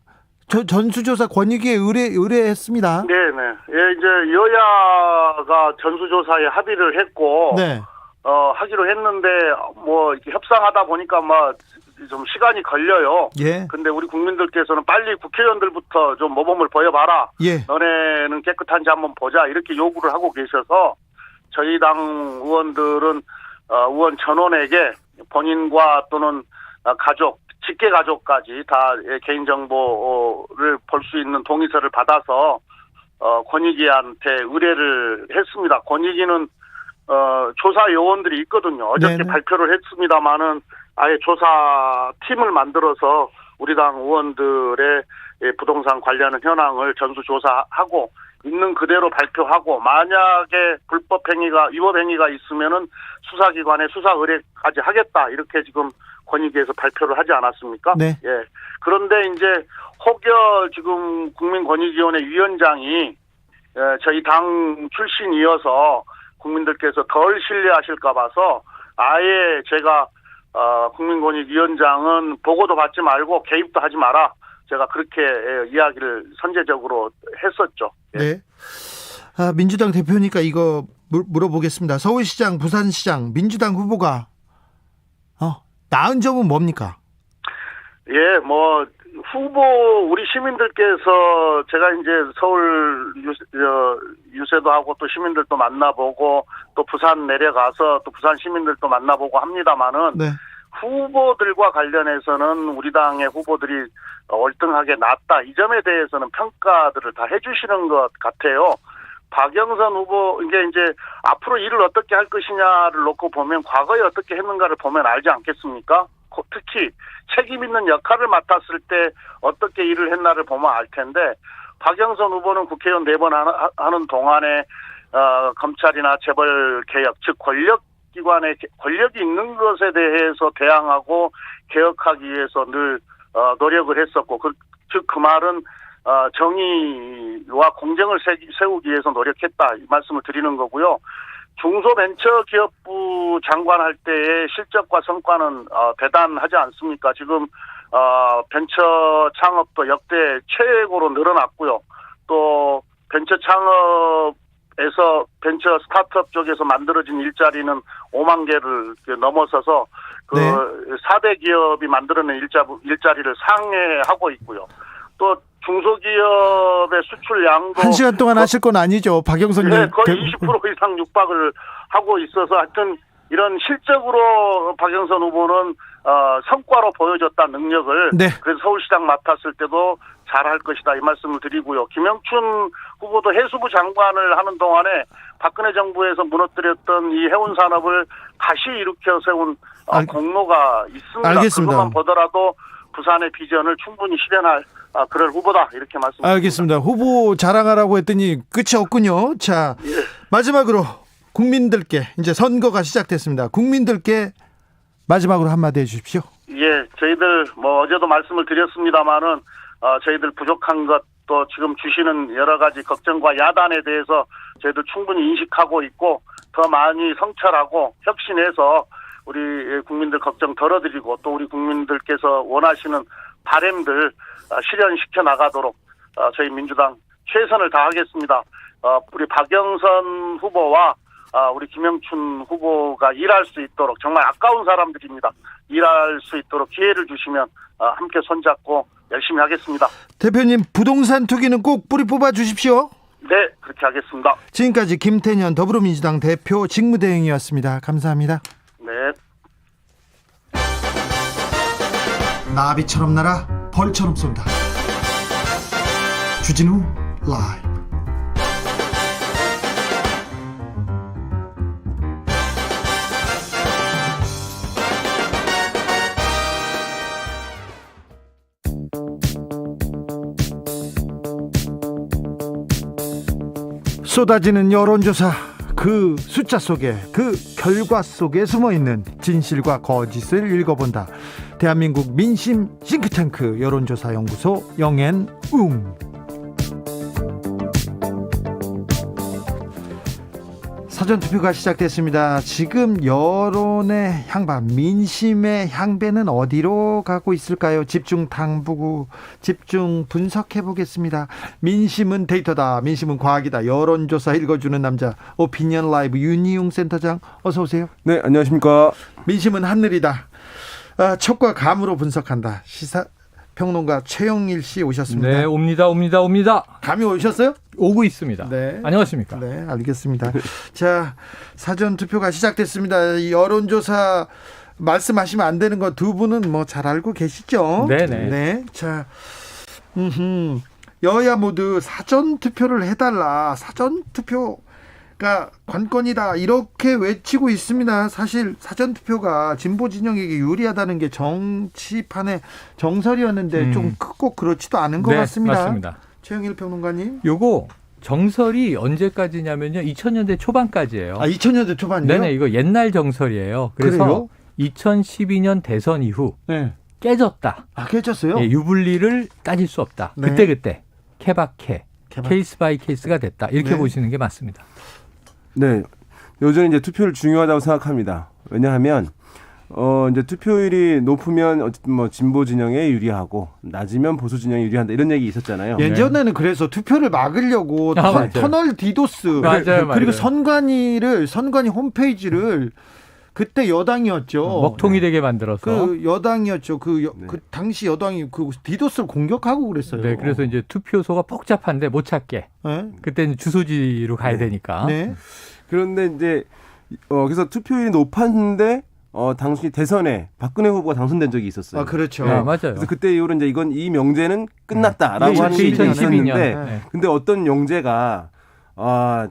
S3: 전수조사 권익위에 의뢰했습니다.
S7: 네네. 예, 이제 여야가 전수조사에 합의를 했고,
S3: 네.
S7: 하기로 했는데, 이렇게 협상하다 보니까 좀 시간이 걸려요.
S3: 예.
S7: 근데 우리 국민들께서는 빨리 국회의원들부터 좀 모범을 보여봐라.
S3: 예.
S7: 너네는 깨끗한지 한번 보자. 이렇게 요구를 하고 계셔서 저희 당 의원들은, 의원 전원에게 본인과 또는 가족, 직계 가족까지 다 개인정보를 볼 수 있는 동의서를 받아서, 권익위한테 의뢰를 했습니다. 권익위는 조사 요원들이 있거든요. 어저께
S3: 네네.
S7: 발표를 했습니다마는 아예 조사팀을 만들어서 우리 당 의원들의 부동산 관련 현황을 전수조사하고 있는 그대로 발표하고 만약에 불법 행위가 위법 행위가 있으면은 수사기관에 수사 의뢰까지 하겠다 이렇게 지금 권익위에서 발표를 하지 않았습니까?
S3: 네.
S7: 예. 그런데 이제 혹여 지금 국민권익위원회 위원장이 저희 당 출신이어서 국민들께서 덜 신뢰하실까 봐서 아예 제가 국민권익위원장은 보고도 받지 말고 개입도 하지 마라. 제가 그렇게 이야기를 선제적으로 했었죠. 예.
S3: 네. 민주당 대표니까 이거 물어보겠습니다. 서울시장, 부산시장 민주당 후보가 나은 점은 뭡니까?
S7: 예, 후보 우리 시민들께서 제가 이제 서울 유세도 하고 또 시민들도 만나보고 또 부산 내려가서 또 부산 시민들도 만나보고 합니다만은
S3: 네.
S7: 후보들과 관련해서는 우리 당의 후보들이 월등하게 낫다. 이 점에 대해서는 평가들을 다 해주시는 것 같아요. 박영선 후보 이제 앞으로 일을 어떻게 할 것이냐를 놓고 보면 과거에 어떻게 했는가를 보면 알지 않겠습니까? 특히 책임 있는 역할을 맡았을 때 어떻게 일을 했나를 보면 알 텐데 박영선 후보는 국회의원 4번 하는 동안에 검찰이나 재벌 개혁, 즉 권력기관의 권력이 있는 것에 대해서 대항하고 개혁하기 위해서 늘 노력을 했었고, 즉 그 말은 정의와 공정을 세우기 위해서 노력했다, 이 말씀을 드리는 거고요. 중소벤처기업부 장관 할 때의 실적과 성과는 대단하지 않습니까? 지금 벤처 창업도 역대 최고로 늘어났고요. 또 벤처 창업에서 벤처 스타트업 쪽에서 만들어진 일자리는 5만 개를 넘어서서 그
S3: 네.
S7: 4대 기업이 만들어낸 일자리를 상회하고 있고요. 또 중소기업의 수출량도
S3: 1시간 동안 하실 건 아니죠, 박영선님.
S7: 네, 거의 20% 이상 육박을 하고 있어서 하여튼 이런 실적으로 박영선 후보는 성과로 보여줬다, 능력을.
S3: 네.
S7: 그래서 서울시장 맡았을 때도 잘할 것이다, 이 말씀을 드리고요. 김영춘 후보도 해수부 장관을 하는 동안에 박근혜 정부에서 무너뜨렸던 이 해운 산업을 다시 일으켜 세운 공로가 있습니다.
S3: 알겠습니다.
S7: 그것만 보더라도 부산의 비전을 충분히 실현할 그럴 후보다, 이렇게 말씀드립니다.
S3: 알겠습니다. 후보 자랑하라고 했더니 끝이 없군요. 자, 마지막으로 국민들께, 이제 선거가 시작됐습니다. 국민들께 마지막으로 한마디 해주십시오.
S7: 예, 저희들 어제도 말씀을 드렸습니다마는 저희들 부족한 것, 또 지금 주시는 여러 가지 걱정과 야단에 대해서 저희들 충분히 인식하고 있고, 더 많이 성찰하고 혁신해서 우리 국민들 걱정 덜어드리고, 또 우리 국민들께서 원하시는 바람들 실현시켜 나가도록 저희 민주당 최선을 다하겠습니다. 우리 박영선 후보와 우리 김영춘 후보가 일할 수 있도록, 정말 아까운 사람들입니다. 일할 수 있도록 기회를 주시면 함께 손잡고 열심히 하겠습니다. 대표님,
S3: 부동산 투기는 꼭 뿌리 뽑아 주십시오.
S7: 네, 그렇게 하겠습니다.
S3: 지금까지 김태년 더불어민주당 대표 직무대행이었습니다. 감사합니다.
S7: 네.
S3: 나비처럼 날아 벌처럼 쏜다. 주진우 라이브. 쏟아지는 여론조사, 그 숫자 속에, 그 결과 속에 숨어있는 진실과 거짓을 읽어본다. 대한민국 민심 싱크탱크 여론조사연구소 영앤웅. 사전투표가 시작됐습니다. 지금 여론의 향방, 민심의 향배는 어디로 가고 있을까요? 집중 탐구, 집중 분석해 보겠습니다. 민심은 데이터다, 민심은 과학이다. 여론조사 읽어주는 남자, 오피니언 라이브 윤희용 센터장, 어서 오세요.
S6: 네, 안녕하십니까.
S3: 민심은 하늘이다. 촉과 감으로 분석한다. 시사평론가 최영일 씨 오셨습니다.
S8: 네, 옵니다.
S3: 감이 오셨어요?
S8: 오고 있습니다.
S3: 네.
S8: 안녕하십니까?
S3: 네, 알겠습니다. 자, 사전 투표가 시작됐습니다. 이 여론조사 말씀하시면 안 되는 거 두 분은 잘 알고 계시죠?
S8: 네네.
S3: 네. 자, 여야 모두 사전 투표를 해달라. 사전 투표가 관건이다, 이렇게 외치고 있습니다. 사실 사전 투표가 진보 진영에게 유리하다는 게 정치판의 정설이었는데 좀 꼭 그렇지도 않은 것
S8: 네,
S3: 같습니다.
S8: 맞습니다.
S3: 최영일 평론가님.
S8: 요거 정설이 언제까지냐면요. 2000년대 초반까지예요.
S3: 2000년대 초반이요?
S8: 네네, 이거 옛날 정설이에요. 그래서
S3: 그래요?
S8: 2012년 대선 이후
S3: 네.
S8: 깨졌다.
S3: 깨졌어요?
S8: 예, 유불리를 따질 수 없다.
S3: 네.
S8: 그때 케바케, 케이스 바이 케이스가 됐다. 이렇게
S3: 네.
S8: 보시는 게 맞습니다.
S6: 네, 요즘 이제 투표를 중요하다고 생각합니다. 왜냐하면 이제 투표율이 높으면 진보 진영에 유리하고 낮으면 보수 진영에 유리한다, 이런 얘기 있었잖아요.
S3: 예전에는 그래서 투표를 막으려고
S8: 맞아요.
S3: 터널 디도스,
S8: 맞아요.
S3: 그리고 선관위 홈페이지를, 그때 여당이었죠.
S8: 먹통이 되게 만들어서.
S3: 그 여당이었죠.
S6: 네.
S3: 그 당시 여당이 그 디도스를 공격하고 그랬어요.
S8: 네, 그래서 이제 투표소가 복잡한데 못 찾게.
S3: 네.
S8: 그때는 주소지로 가야 되니까.
S3: 네.
S6: 그런데 이제 그래서 투표율이 높았는데 당시 대선에 박근혜 후보가 당선된 적이 있었어요.
S3: 그렇죠.
S8: 네, 맞아요.
S6: 그래서 그때 이후로 이제 이 명제는 끝났다라고 하는 게
S8: 2012년.
S6: 있었는데,
S8: 네.
S6: 근데 어떤 용제가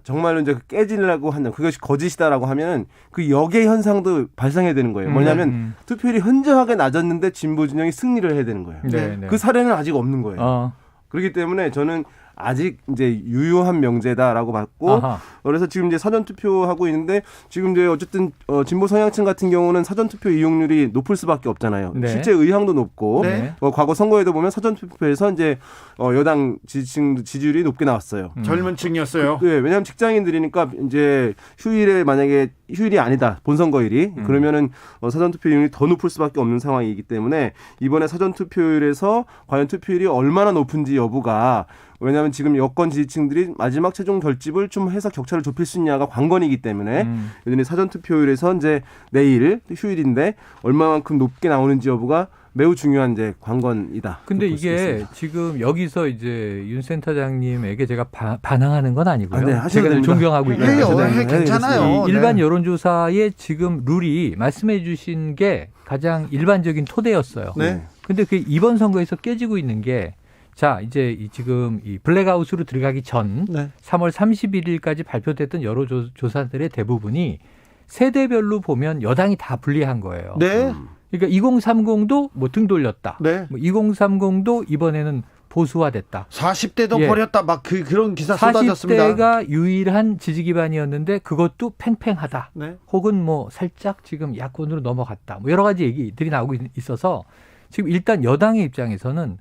S6: 정말로 이제 깨지려고 한다, 그것이 거짓이다라고 하면 그 역의 현상도 발생해야 되는 거예요. 뭐냐면 투표율이 현저하게 낮았는데 진보 진영이 승리를 해야 되는 거예요.
S8: 네, 네.
S6: 그 사례는 아직 없는 거예요. 그렇기 때문에 저는 아직 이제 유효한 명제다라고 봤고
S8: 아하.
S6: 그래서 지금 이제 사전 투표하고 있는데 지금 이제 어쨌든 진보 성향층 같은 경우는 사전 투표 이용률이 높을 수밖에 없잖아요.
S8: 네.
S6: 실제 의향도 높고
S3: 네.
S6: 과거 선거에도 보면 사전 투표에서 이제 여당 지지층 지지율이 높게 나왔어요.
S3: 젊은 층이었어요.
S6: 네, 왜냐하면 직장인들이니까 이제 휴일에 만약에 휴일이 아니다 본선거일이 그러면은 사전 투표율이 더 높을 수밖에 없는 상황이기 때문에 이번에 사전 투표율에서 과연 투표율이 얼마나 높은지 여부가 왜냐하면 지금 여권 지지층들이 마지막 최종 결집을 좀 해서 격차를 좁힐 수 있냐가 관건이기 때문에 여전히 사전 투표율에서 이제 내일 휴일인데 얼마만큼 높게 나오는지 여부가 매우 중요한 이제 관건이다.
S8: 근데
S6: 볼 수
S8: 이게
S6: 있습니다.
S8: 지금 여기서 이제 윤 센터장님에게 제가 반항하는 건 아니고요.
S6: 네, 하셔도
S8: 제가 늘
S6: 됩니다.
S8: 존경하고 있는
S3: 해요.
S8: 거죠.
S3: 해 괜찮아요.
S8: 이 일반
S3: 네.
S8: 여론조사의 지금 룰이 말씀해 주신 게 가장 일반적인 토대였어요.
S3: 네.
S8: 근데 그 이번 선거에서 깨지고 있는 게 자, 이제 지금 이 블랙아웃으로 들어가기 전
S3: 네.
S8: 3월 31일까지 발표됐던 여론조사들의 대부분이 세대별로 보면 여당이 다 불리한 거예요.
S3: 네.
S8: 그러니까 2030도 뭐 등 돌렸다.
S3: 네.
S8: 뭐 2030도 이번에는 보수화됐다.
S3: 40대도
S8: 예.
S3: 버렸다. 막 그런 기사 쏟아졌습니다.
S8: 40대가 유일한 지지 기반이었는데 그것도 팽팽하다.
S3: 네.
S8: 혹은 뭐 살짝 지금 야권으로 넘어갔다. 뭐 여러 가지 얘기들이 나오고 있어서 지금 일단 여당의 입장에서는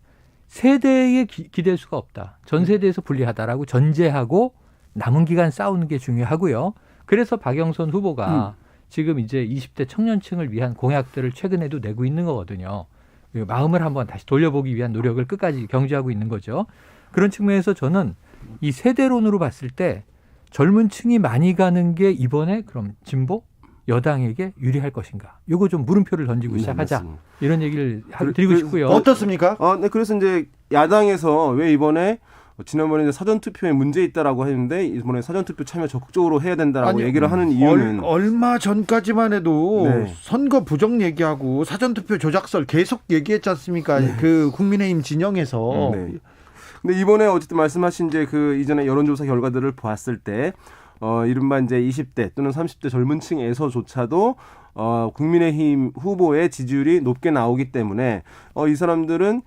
S8: 세대에 기댈 수가 없다. 전 세대에서 불리하다라고 전제하고 남은 기간 싸우는 게 중요하고요. 그래서 박영선 후보가 지금 이제 20대 청년층을 위한 공약들을 최근에도 내고 있는 거거든요. 마음을 한번 다시 돌려보기 위한 노력을 끝까지 경주하고 있는 거죠. 그런 측면에서 저는 이 세대론으로 봤을 때 젊은 층이 많이 가는 게 이번에 그럼 진보? 여당에게 유리할 것인가? 요거 좀 물음표를 던지고 시작하자.
S6: 맞습니다.
S8: 이런 얘기를 드리고 싶고요.
S3: 어떻습니까?
S6: 네, 그래서 이제 야당에서 왜 이번에 지난번에 이제 사전 투표에 문제 있다라고 했는데 이번에 사전 투표 참여 적극적으로 해야 된다라고
S3: 아니,
S6: 얘기를 하는 이유는
S3: 얼마 전까지만 해도
S6: 네.
S3: 선거 부정 얘기하고 사전투표 조작설 계속 얘기했지 않습니까? 그 국민의힘 진영에서.
S6: 네. 근데 이번에 어쨌든 말씀하신 이제 그 이전에 여론조사 결과들을 봤을 때 이른바 이제 20대 또는 30대 젊은 층에서조차도 국민의힘 후보의 지지율이 높게 나오기 때문에 이 사람들은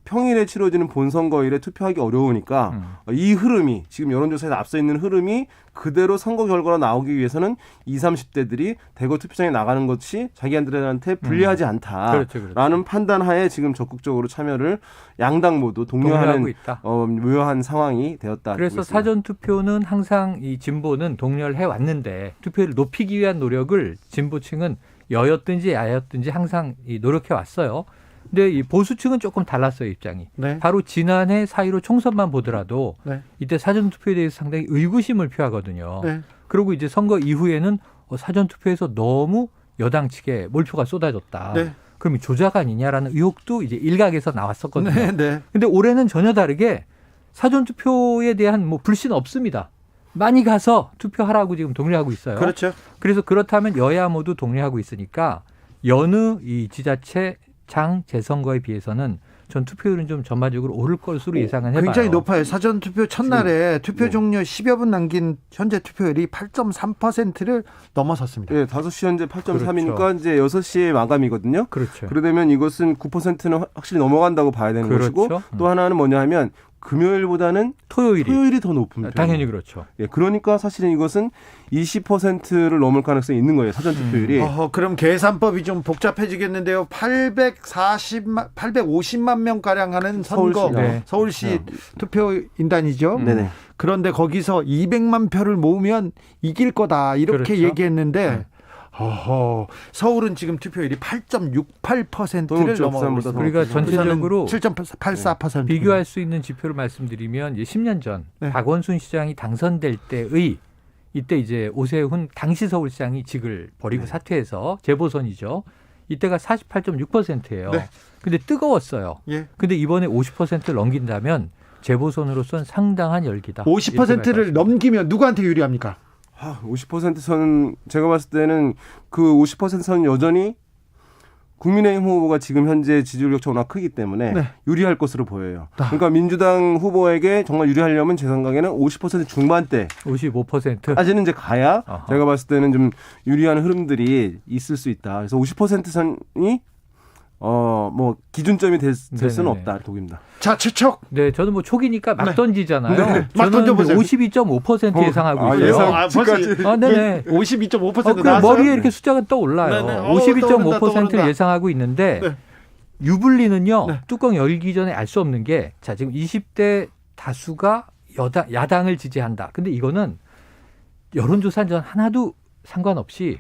S6: 평일에 치러지는 본선거일에 투표하기 어려우니까 이 흐름이 지금 여론조사에서 앞서 있는 흐름이 그대로 선거 결과로 나오기 위해서는 20, 30대들이 대거 투표장에 나가는 것이 자기들한테 불리하지 않다라는
S8: 그렇죠.
S6: 판단하에 지금 적극적으로 참여를 양당 모두 독려하는
S8: 있다.
S6: 묘한 상황이 되었다.
S8: 그래서 사전 투표는 항상 이 진보는 독려를 해왔는데 투표율을 높이기 위한 노력을 진보층은 여였든지 야였든지 항상 노력해 왔어요. 근데 이 보수층은 조금 달랐어요, 입장이.
S3: 네.
S8: 바로 지난해 4.15 총선만 보더라도
S3: 네.
S8: 이때 사전투표에 대해서 상당히 의구심을 표하거든요.
S3: 네.
S8: 그리고 이제 선거 이후에는 사전투표에서 너무 여당 측에 몰표가 쏟아졌다.
S3: 네.
S8: 그럼 조작 아니냐라는 의혹도 이제 일각에서 나왔었거든요.
S3: 네. 네.
S8: 근데 올해는 전혀 다르게 사전투표에 대한 뭐 불신 없습니다. 많이 가서 투표하라고 지금 독려하고 있어요.
S3: 그렇죠.
S8: 그래서 그렇다면 여야 모두 독려하고 있으니까 여느 이 지자체 장 재선거에 비해서는 전 투표율은 좀 전반적으로 오를 것으로 예상은 해봐요.
S3: 굉장히 높아요. 사전투표 첫날에 투표 종료 10여 분 남긴 현재 투표율이 8.3%를 넘어섰습니다.
S6: 네, 5시 현재 8.3이니까
S8: 그렇죠.
S6: 이제 6시에 마감이거든요.
S8: 그렇죠.
S6: 그러려면 이것은 9%는 확실히 넘어간다고 봐야 되는
S8: 그렇죠.
S6: 것이고 또 하나는 뭐냐 하면 금요일보다는 토요일이 더 높은 편.
S8: 당연히 그렇죠.
S6: 예, 그러니까 사실은 이것은 20%를 넘을 가능성이 있는 거예요. 사전 투표율이.
S3: 그럼 계산법이 좀 복잡해지겠는데요. 850만 명 가량 하는 선거 서울시 투표 인단이죠.
S6: 네네.
S3: 그런데 거기서 200만 표를 모으면 이길 거다 이렇게
S8: 그렇죠.
S3: 얘기했는데 서울은 지금 투표율이 8.68%를 넘어가고 있습니다.
S8: 그러니까 전체적으로
S3: 7.84%.
S8: 비교할 수 있는 지표를 말씀드리면 이제 10년 전 박원순 시장이 당선될 때의 이때 이제 오세훈 당시 서울시장이 직을 버리고 사퇴해서 재보선이죠. 이때가 48.6%예요.
S3: 네.
S8: 근데 뜨거웠어요.
S3: 예.
S8: 근데 이번에 50%를 넘긴다면 재보선으로선 상당한 열기다.
S3: 50%를 넘기면 누구한테 유리합니까?
S6: 50%선 제가 봤을 때는 그 50%선 여전히 국민의힘 후보가 지금 현재 지지율 격차가 워낙 크기 때문에 유리할 것으로 보여요. 그러니까 민주당 후보에게 정말 유리하려면 제 생각에는 50% 중반대
S8: 55%까지는
S6: 이제 가야 제가 봤을 때는 좀 유리한 흐름들이 있을 수 있다. 그래서 50%선이 뭐 기준점이 될 수는
S8: 네네네.
S6: 없다. 독입니다.
S3: 자, 추측.
S8: 네, 저는 뭐 초기니까 막
S3: 네.
S8: 던지잖아요.
S3: 네. 막
S8: 저는
S3: 던져보세요.
S8: 52.5% 예상하고 있어요.
S6: 예상.
S3: 벌써
S8: 아, 네네.
S3: 52.5%
S8: 그
S3: 나왔어요.
S8: 머리에 이렇게 숫자가 떠올라요.
S3: 네네.
S8: 52.5%를
S3: 떠오른다.
S8: 예상하고 있는데
S3: 네.
S8: 유불리는요.
S3: 네.
S8: 뚜껑 열기 전에 알 수 없는 게 자, 지금 20대 다수가 야당을 지지한다. 근데 이거는 여론조사 전 하나도 상관없이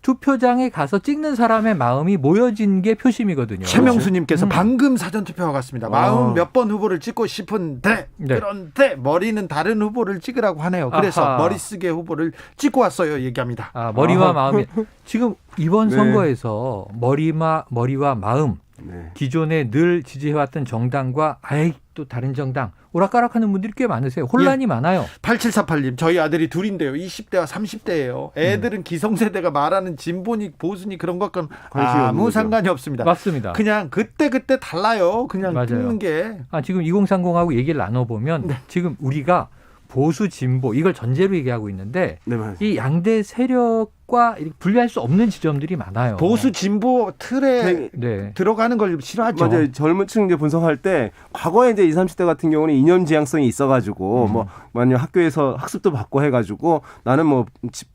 S8: 투표장에 가서 찍는 사람의 마음이 모여진 게 표심이거든요.
S3: 최명수님께서 방금 사전 투표하고 갔습니다. 마음 몇 번 후보를 찍고 싶은데
S8: 네.
S3: 그런데 머리는 다른 후보를 찍으라고 하네요. 그래서
S8: 아하.
S3: 머릿속에 후보를 찍고 왔어요. 얘기합니다.
S8: 아, 머리와 마음이 지금 이번
S6: 네.
S8: 선거에서 머리와 마음
S6: 네.
S8: 기존에 늘 지지해왔던 정당과 아예 또 다른 정당 오락가락하는 분들이 꽤 많으세요. 혼란이 많아요.
S3: 8748님 저희 아들이 둘인데요. 20대와 30대예요. 애들은 기성세대가 말하는 진보니 보수니 그런 것과는
S6: 관심이 없는
S3: 아무
S6: 거죠.
S3: 상관이 없습니다.
S8: 맞습니다.
S3: 그냥 그때 달라요. 그냥
S8: 맞아요.
S3: 찍는 게.
S8: 지금 2030하고 얘기를 나눠보면
S3: 네.
S8: 지금 우리가 보수 진보 이걸 전제로 얘기하고 있는데
S6: 네, 맞습니다.
S8: 이 양대 세력과 이렇게 분리할 수 없는 지점들이 많아요.
S3: 보수 진보 틀에
S8: 네.
S3: 들어가는 걸 싫어하죠.
S6: 맞아요. 젊은 층 이제 분석할 때 과거에 이제 20, 30대 같은 경우는 이념 지향성이 있어가지고 뭐 만약 학교에서 학습도 받고 해가지고 나는 뭐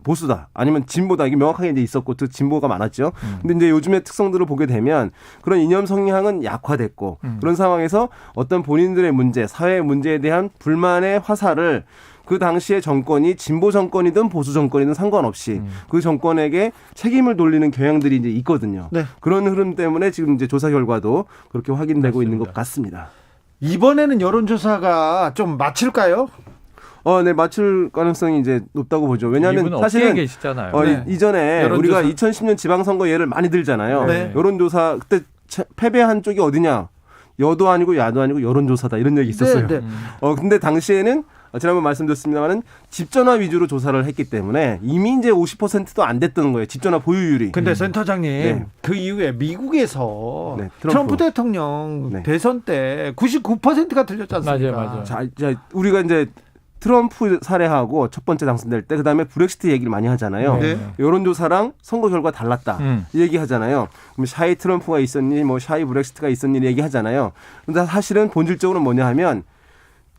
S6: 보수다 아니면 진보다 이게 명확하게 이제 있었고 또 진보가 많았죠. 근데 이제 요즘의 특성들을 보게 되면 그런 이념 성향은 약화됐고 그런 상황에서 어떤 본인들의 문제, 사회 문제에 대한 불만의 화살을 그 당시에 정권이 진보 정권이든 보수 정권이든 상관없이 그 정권에게 책임을 돌리는 경향들이 이제 있거든요.
S3: 네.
S6: 그런 흐름 때문에 지금 이제 조사 결과도 그렇게 확인되고 있는 것
S8: 맞습니다.
S6: 같습니다.
S3: 이번에는 여론조사가 좀 맞힐까요?
S6: 네, 맞출 가능성이 이제 높다고 보죠. 왜냐하면
S8: 이분은
S6: 사실은
S8: 업계에 계시잖아요.
S3: 네.
S6: 이전에
S3: 여론조사.
S6: 우리가 2010년 지방선거 예를 많이 들잖아요.
S3: 네.
S6: 여론조사 그때 패배한 쪽이 어디냐? 여도 아니고 야도 아니고 여론조사다 이런 얘기 있었어요.
S3: 네, 네.
S6: 근데 당시에는 지난번 말씀드렸습니다만은 집전화 위주로 조사를 했기 때문에 이미 이제 50%도 안 됐던 거예요. 집전화 보유율이.
S3: 근데 센터장님
S6: 네.
S3: 그 이후에 미국에서
S6: 네,
S3: 트럼프 대통령
S6: 네.
S3: 대선 때 99%가 틀렸지 않습니까?
S8: 맞아요.
S6: 자, 우리가 이제 트럼프 사례하고 첫 번째 당선될 때 그다음에 브렉시트 얘기를 많이 하잖아요.
S3: 네.
S6: 여론조사랑 선거 결과 달랐다 이 얘기하잖아요. 그럼 샤이 트럼프가 있었니 뭐 샤이 브렉시트가 있었니 얘기하잖아요. 근데 사실은 본질적으로 뭐냐 하면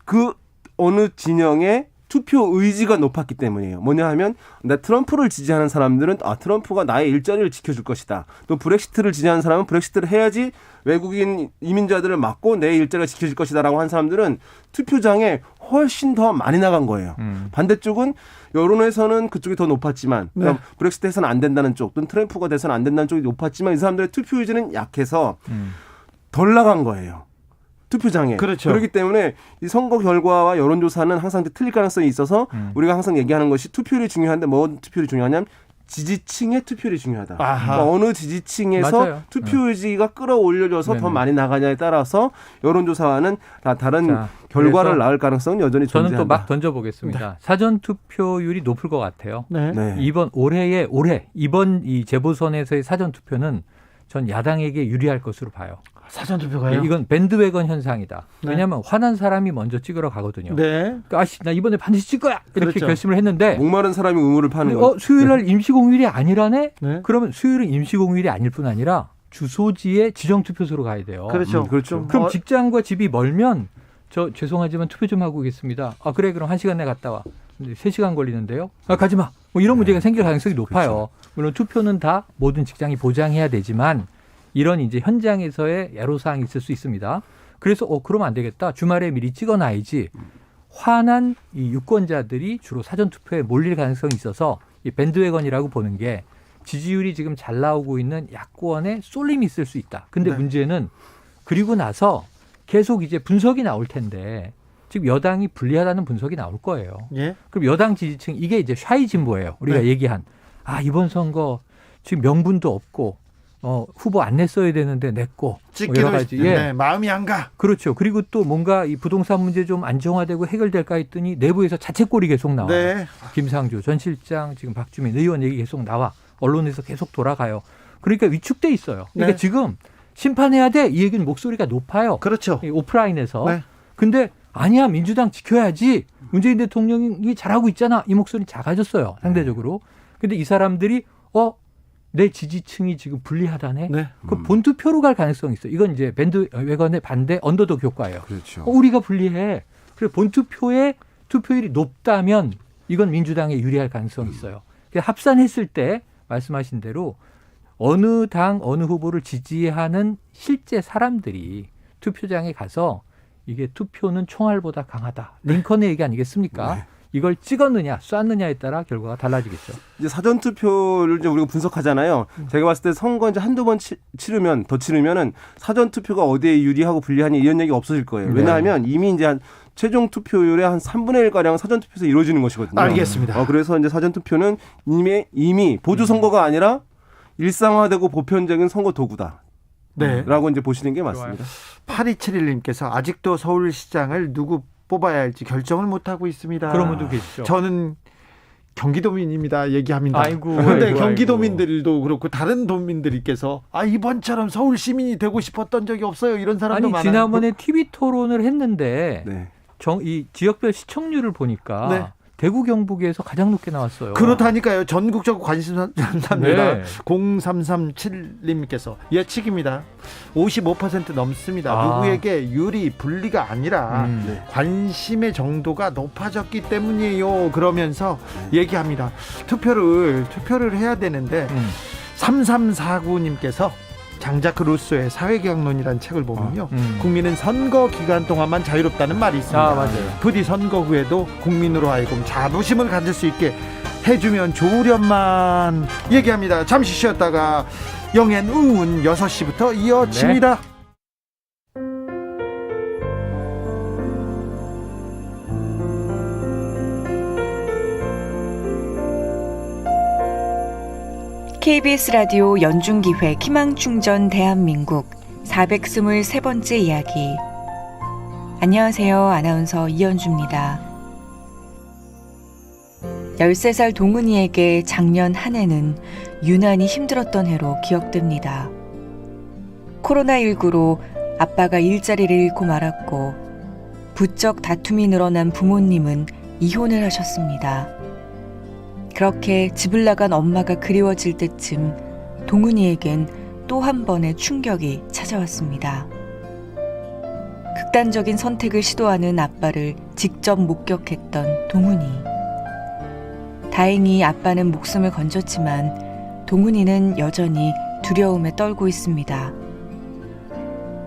S6: 그 어느 진영의 투표 의지가 높았기 때문이에요. 뭐냐 하면 나 트럼프를 지지하는 사람들은 트럼프가 나의 일자리를 지켜줄 것이다. 또 브렉시트를 지지하는 사람은 브렉시트를 해야지 외국인 이민자들을 막고 내 일자리를 지켜줄 것이다라고 한 사람들은 투표장에 훨씬 더 많이 나간 거예요. 반대쪽은 여론에서는 그쪽이 더 높았지만 그러니까 브렉시트 해서는 안 된다는 쪽 또는 트럼프가 돼서는 안 된다는 쪽이 높았지만 이 사람들의 투표 의지는 약해서 덜 나간 거예요. 투표장에.
S3: 그렇죠.
S6: 그렇기 때문에 이 선거 결과와 여론조사는 항상 틀릴 가능성이 있어서 우리가 항상 얘기하는 것이 투표율이 중요한데 뭐 투표율이 중요하냐면 지지층의 투표율이 중요하다. 그러니까 어느 지지층에서
S8: 맞아요.
S6: 투표 의지가 끌어올려져서 더
S8: 네네.
S6: 많이 나가냐에 따라서 여론조사와는 다 다른 결과를
S8: 그래서
S6: 낳을 가능성은 여전히
S8: 저는
S6: 존재한다.
S8: 또 막 던져보겠습니다. 사전 투표율이 높을 것 같아요.
S3: 네.
S6: 네.
S8: 이번 이 재보선에서의 사전 투표는 전 야당에게 유리할 것으로 봐요.
S3: 사전 투표가요?
S8: 이건 밴드웨건 현상이다.
S3: 네.
S8: 왜냐하면 화난 사람이 먼저 찍으러 가거든요.
S3: 네.
S8: 그러니까 나 이번에 반드시 찍을 거야 이렇게
S3: 그렇죠.
S8: 결심을 했는데
S6: 목마른 사람이 우물을 파는 거.
S8: 수요일 날 임시공휴일이 아니라네?
S3: 네.
S8: 그러면 수요일은 임시공휴일이 아닐 뿐 아니라 주소지에 지정투표소로 가야 돼요.
S3: 그렇죠.
S6: 그렇죠.
S8: 그럼 직장과 집이 멀면 저 죄송하지만 투표 좀 하고 오겠습니다. 그래 그럼 1시간 내에 갔다 와. 근데 3시간 걸리는데요. 가지 마. 뭐 이런 문제가 생길 가능성이 높아요. 물론 투표는 다 모든 직장이 보장해야 되지만 이런 이제 현장에서의 애로사항이 있을 수 있습니다. 그래서 그러면 안 되겠다. 주말에 미리 찍어놔야지. 화난 이 유권자들이 주로 사전투표에 몰릴 가능성이 있어서 이 밴드웨건이라고 보는 게 지지율이 지금 잘 나오고 있는 야권에 쏠림이 있을 수 있다. 근데
S3: 네.
S8: 문제는 그리고 나서 계속 이제 분석이 나올 텐데 지금 여당이 불리하다는 분석이 나올 거예요.
S3: 예.
S8: 그럼 여당 지지층 이게 이제 샤이 진보예요. 우리가
S3: 네.
S8: 얘기한 이번 선거 지금 명분도 없고 후보 안 냈어야 되는데 냈고
S3: 찍기도
S8: 여러 가지.
S3: 네. 마음이 안 가.
S8: 그렇죠. 그리고 또 뭔가 이 부동산 문제 좀 안정화되고 해결될까 했더니 내부에서 자책골이 계속 나와요.
S3: 네.
S8: 김상조 전 실장 지금 박주민 의원 얘기 계속 나와. 언론에서 계속 돌아가요. 그러니까 위축돼 있어요. 그러니까
S3: 네.
S8: 지금 심판해야 돼. 이 얘기는 목소리가 높아요.
S3: 그렇죠.
S8: 이 오프라인에서.
S3: 네.
S8: 근데 아니야 민주당 지켜야지. 문재인 대통령이 잘하고 있잖아. 이 목소리 작아졌어요. 상대적으로. 근데 이 사람들이 내 지지층이 지금 불리하다네.
S3: 네.
S8: 그 본투표로 갈 가능성이 있어. 이건 이제 밴드웨건의 반대 언더독 효과예요.
S6: 그렇죠.
S8: 우리가 불리해. 그래 본투표의 투표율이 높다면 이건 민주당에 유리할 가능성이 있어요. 합산했을 때 말씀하신 대로 어느 당 어느 후보를 지지하는 실제 사람들이 투표장에 가서 이게 투표는 총알보다 강하다. 링컨의 얘기 아니겠습니까?
S6: 네.
S8: 이걸 찍었느냐 쐈느냐에 따라 결과가 달라지겠죠.
S6: 이제 사전 투표를 이제 우리가 분석하잖아요. 제가 봤을 때 선거 이제 한두 번 치르면은 사전 투표가 어디에 유리하고 불리하니 이런 얘기가 없어질 거예요. 왜냐하면 이미 이제 한 최종 투표율의 한 3분의 1 가량 사전 투표에서 이루어지는 것이거든요.
S3: 알겠습니다.
S6: 그래서 이제 사전 투표는 이미 보조 선거가 아니라 일상화되고 보편적인 선거 도구다.
S3: 네.
S6: 라고 이제 보시는 게 맞습니다.
S3: 8271님께서 아직도 서울시장을 누구 뽑아야 할지 결정을 못하고 있습니다.
S8: 그런 분도 계시죠.
S3: 저는 경기도민입니다. 얘기합니다.
S8: 아이고,
S3: 그런데
S8: 아이고,
S3: 경기도민들도 그렇고 다른 도민들께서 이번처럼 서울 시민이 되고 싶었던 적이 없어요. 이런 사람도
S8: 아니
S3: 많아요.
S8: 지난번에 TV 토론을 했는데
S6: 네.
S8: 이 지역별 시청률을 보니까
S3: 네.
S8: 대구 경북에서 가장 높게 나왔어요.
S3: 그렇다니까요. 전국적으로 관심사입니다.
S8: 네.
S3: 0337님께서 예측입니다. 55% 넘습니다.
S8: 아.
S3: 누구에게 유리, 불리가 아니라
S6: 네.
S3: 관심의 정도가 높아졌기 때문이에요. 그러면서 얘기합니다. 투표를 해야 되는데 3349님께서 장자크 루소의 사회경론이라는 책을 보면요. 국민은 선거 기간 동안만 자유롭다는 말이 있습니다.
S8: 맞아요.
S3: 부디 선거 후에도 국민으로 하여금 자부심을 가질 수 있게 해주면 좋으련만 얘기합니다. 잠시 쉬었다가 영앤 응운 6시부터 이어집니다.
S9: KBS 라디오 연중기획 희망충전 대한민국 423번째 이야기. 안녕하세요. 아나운서 이연주입니다. 13살 동은이에게 작년 한 해는 유난히 힘들었던 해로 기억됩니다. 코로나19로 아빠가 일자리를 잃고 말았고 부쩍 다툼이 늘어난 부모님은 이혼을 하셨습니다. 그렇게 집을 나간 엄마가 그리워질 때쯤 동은이에겐 또 한 번의 충격이 찾아왔습니다. 극단적인 선택을 시도하는 아빠를 직접 목격했던 동은이. 다행히 아빠는 목숨을 건졌지만 동은이는 여전히 두려움에 떨고 있습니다.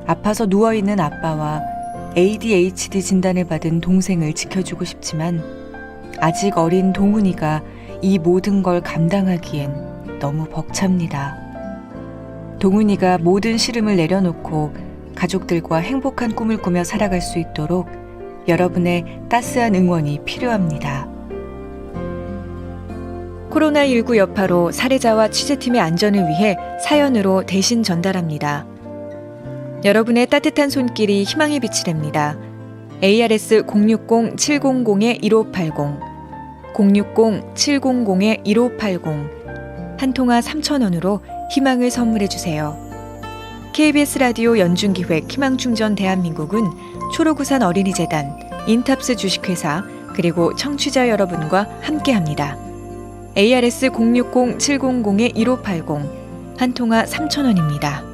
S9: 아파서 누워있는 아빠와 ADHD 진단을 받은 동생을 지켜주고 싶지만 아직 어린 동은이가 이 모든 걸 감당하기엔 너무 벅찹니다. 동은이가 모든 시름을 내려놓고 가족들과 행복한 꿈을 꾸며 살아갈 수 있도록 여러분의 따스한 응원이 필요합니다. 코로나19 여파로 사례자와 취재팀의 안전을 위해 사연으로 대신 전달합니다. 여러분의 따뜻한 손길이 희망의 빛이 됩니다. ARS 060-700-1580 060-700-1580 한 통화 3,000원으로 희망을 선물해주세요. KBS 라디오 연중기획 희망충전 대한민국은 초록우산 어린이재단, 인탑스 주식회사 그리고 청취자 여러분과 함께합니다. ARS 060-700-1580 한 통화 3,000원입니다.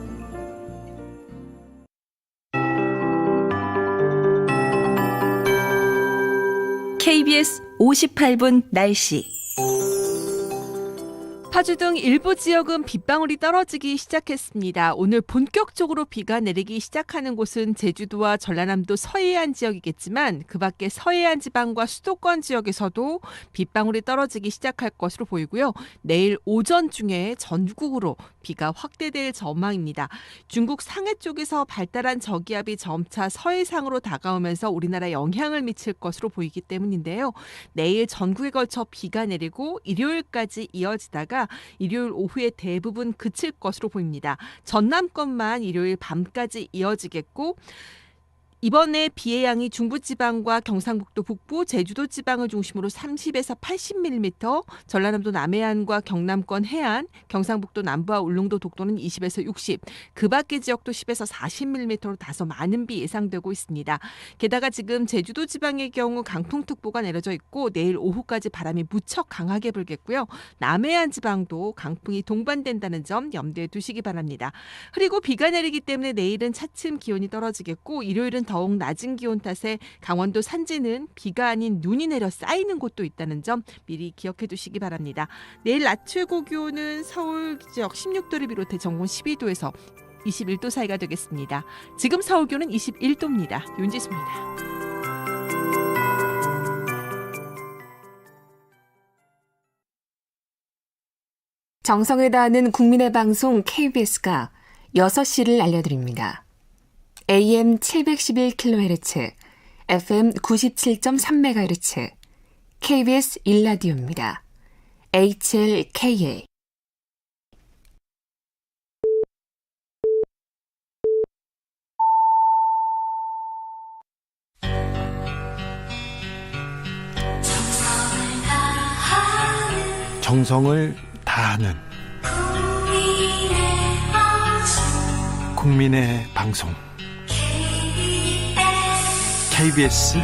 S4: KBS 58분 날씨.
S10: 파주 등 일부 지역은 빗방울이 떨어지기 시작했습니다. 오늘 본격적으로 비가 내리기 시작하는 곳은 제주도와 전라남도 서해안 지역이겠지만 그 밖에 서해안 지방과 수도권 지역에서도 빗방울이 떨어지기 시작할 것으로 보이고요. 내일 오전 중에 전국으로 비가 확대될 전망입니다. 중국 상해 쪽에서 발달한 저기압이 점차 서해상으로 다가오면서 우리나라에 영향을 미칠 것으로 보이기 때문인데요. 내일 전국에 걸쳐 비가 내리고 일요일까지 이어지다가 일요일 오후에 대부분 그칠 것으로 보입니다. 전남권만 일요일 밤까지 이어지겠고 이번에 비의 양이 중부지방과 경상북도 북부, 제주도 지방을 중심으로 30에서 80mm, 전라남도 남해안과 경남권 해안, 경상북도 남부와 울릉도 독도는 20에서 60, 그 밖의 지역도 10에서 40mm로 다소 많은 비 예상되고 있습니다. 게다가 지금 제주도 지방의 경우 강풍특보가 내려져 있고 내일 오후까지 바람이 무척 강하게 불겠고요. 남해안 지방도 강풍이 동반된다는 점 염두에 두시기 바랍니다. 그리고 비가 내리기 때문에 내일은 차츰 기온이 떨어지겠고 일요일은 더욱 낮은 기온 탓에 강원도 산지는 비가 아닌 눈이 내려 쌓이는 곳도 있다는 점 미리 기억해 두시기 바랍니다. 내일 낮 최고 기온은 서울 지역 16도를 비롯해 전국 12도에서 21도 사이가 되겠습니다. 지금 서울 기온은 21도입니다. 윤지수입니다.
S11: 정성을 다하는 국민의 방송 KBS가 6시를 알려드립니다. AM 711kHz, FM 97.3MHz, KBS 1라디오입니다. HLKA.
S3: 정성을 다하는 국민의 방송 KBS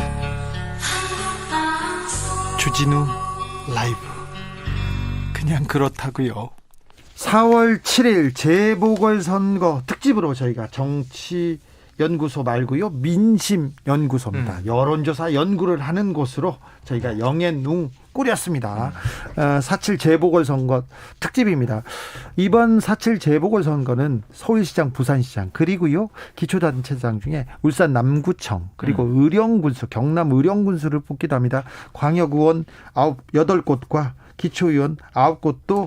S3: 주진우 라이브. 그냥 그렇다고요. 4월 7일 재보궐선거 특집으로 저희가 정치연구소 말고요, 민심연구소입니다. 여론조사 연구를 하는 곳으로 저희가 영앤웅 꾸렸습니다. 4.7 재보궐선거 특집입니다. 이번 4.7 재보궐선거는 서울시장, 부산시장, 그리고요 기초단체장 중에 울산 남구청, 그리고 의령군수, 경남 의령군수를 뽑기도 합니다. 광역의원 8곳과 기초의원 9곳도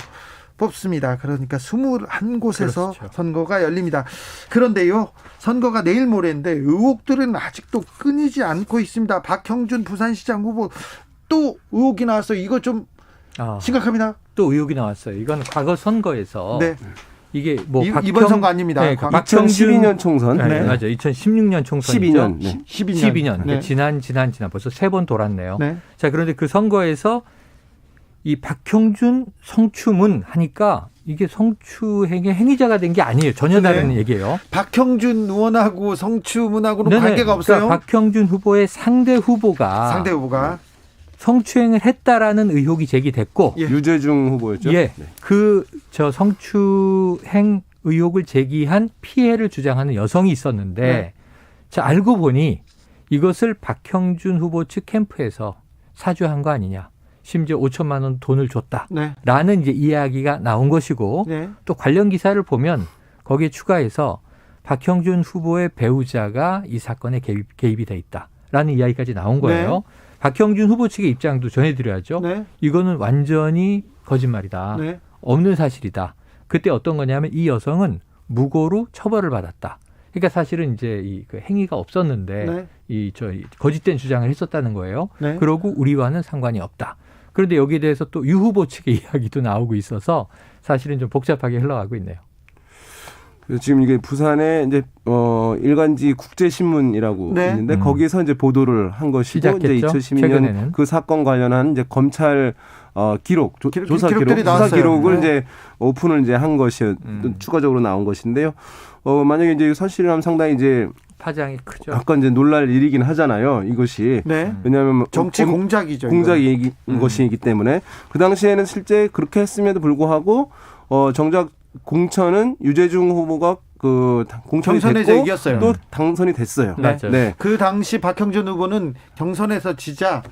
S3: 뽑습니다. 그러니까 21곳에서 그렇죠. 선거가 열립니다. 그런데요, 선거가 내일 모레인데 의혹들은 아직도 끊이지 않고 있습니다. 박형준 부산시장 후보 또 의혹이 나왔어요. 이거 좀 심각합니다.
S8: 또 의혹이 나왔어요. 이건 과거 선거에서
S3: 네.
S8: 이게 뭐
S3: 이번 선거 아닙니다.
S8: 네,
S6: 2012년 총선.
S8: 네. 맞아요. 2016년 총선이죠.
S6: 12년. 네.
S8: 12년.
S3: 네.
S8: 지난 벌써 3번 돌았네요.
S3: 네.
S8: 자, 그런데 그 선거에서 이 박형준 성추문 하니까 이게 성추행의 행위자가 된 게 아니에요. 전혀 다른 얘기예요.
S3: 박형준 의원하고 성추문하고는 관계가 없어요.
S8: 그러니까 박형준 후보의 상대 후보가 성추행을 했다라는 의혹이 제기됐고,
S6: 유재중 후보였죠.
S8: 예, 네. 성추행 의혹을 제기한 피해를 주장하는 여성이 있었는데, 네. 자, 알고 보니 이것을 박형준 후보 측 캠프에서 사주한 거 아니냐. 심지어 5천만 원 돈을 줬다라는 이제 이야기가 나온 것이고, 네. 또 관련 기사를 보면 거기에 추가해서 박형준 후보의 배우자가 이 사건에 개입이 돼 있다라는 이야기까지 나온 거예요. 네. 박형준 후보 측의 입장도 전해드려야죠. 네. 이거는 완전히 거짓말이다. 네. 없는 사실이다. 그때 어떤 거냐면 이 여성은 무고로 처벌을 받았다. 그러니까 사실은 이제 이 그 행위가 없었는데 이 거짓된 주장을 했었다는 거예요. 네. 그러고 우리와는 상관이 없다. 그런데 여기에 대해서 또 유 후보 측의 이야기도 나오고 있어서 사실은 좀 복잡하게 흘러가고 있네요.
S6: 지금 이게 부산에 이제 일간지 국제신문이라고 있는데 거기에서 이제 보도를 한 것이고,
S8: 시작했죠?
S6: 이제 2012년
S8: 최근에는.
S6: 그 사건 관련한 이제 검찰 조사 기록을 이제 오픈을 이제 한 것이 추가적으로 나온 것인데요. 만약에 이제 사실이라면 상당히 이제
S8: 파장이 크죠.
S6: 약간 이제 놀랄 일이긴 하잖아요. 이것이.
S3: 네.
S6: 왜냐하면
S3: 정치 공작이죠.
S6: 공작이 것이기 때문에 그 당시에는 실제 그렇게 했음에도 불구하고 정작 공천은 유재중 후보가 그 공천이
S3: 경선에서
S6: 됐고
S3: 이겼어요.
S6: 또 당선이 됐어요.
S3: 네. 네. 그 당시 박형준 후보는 경선에서 지자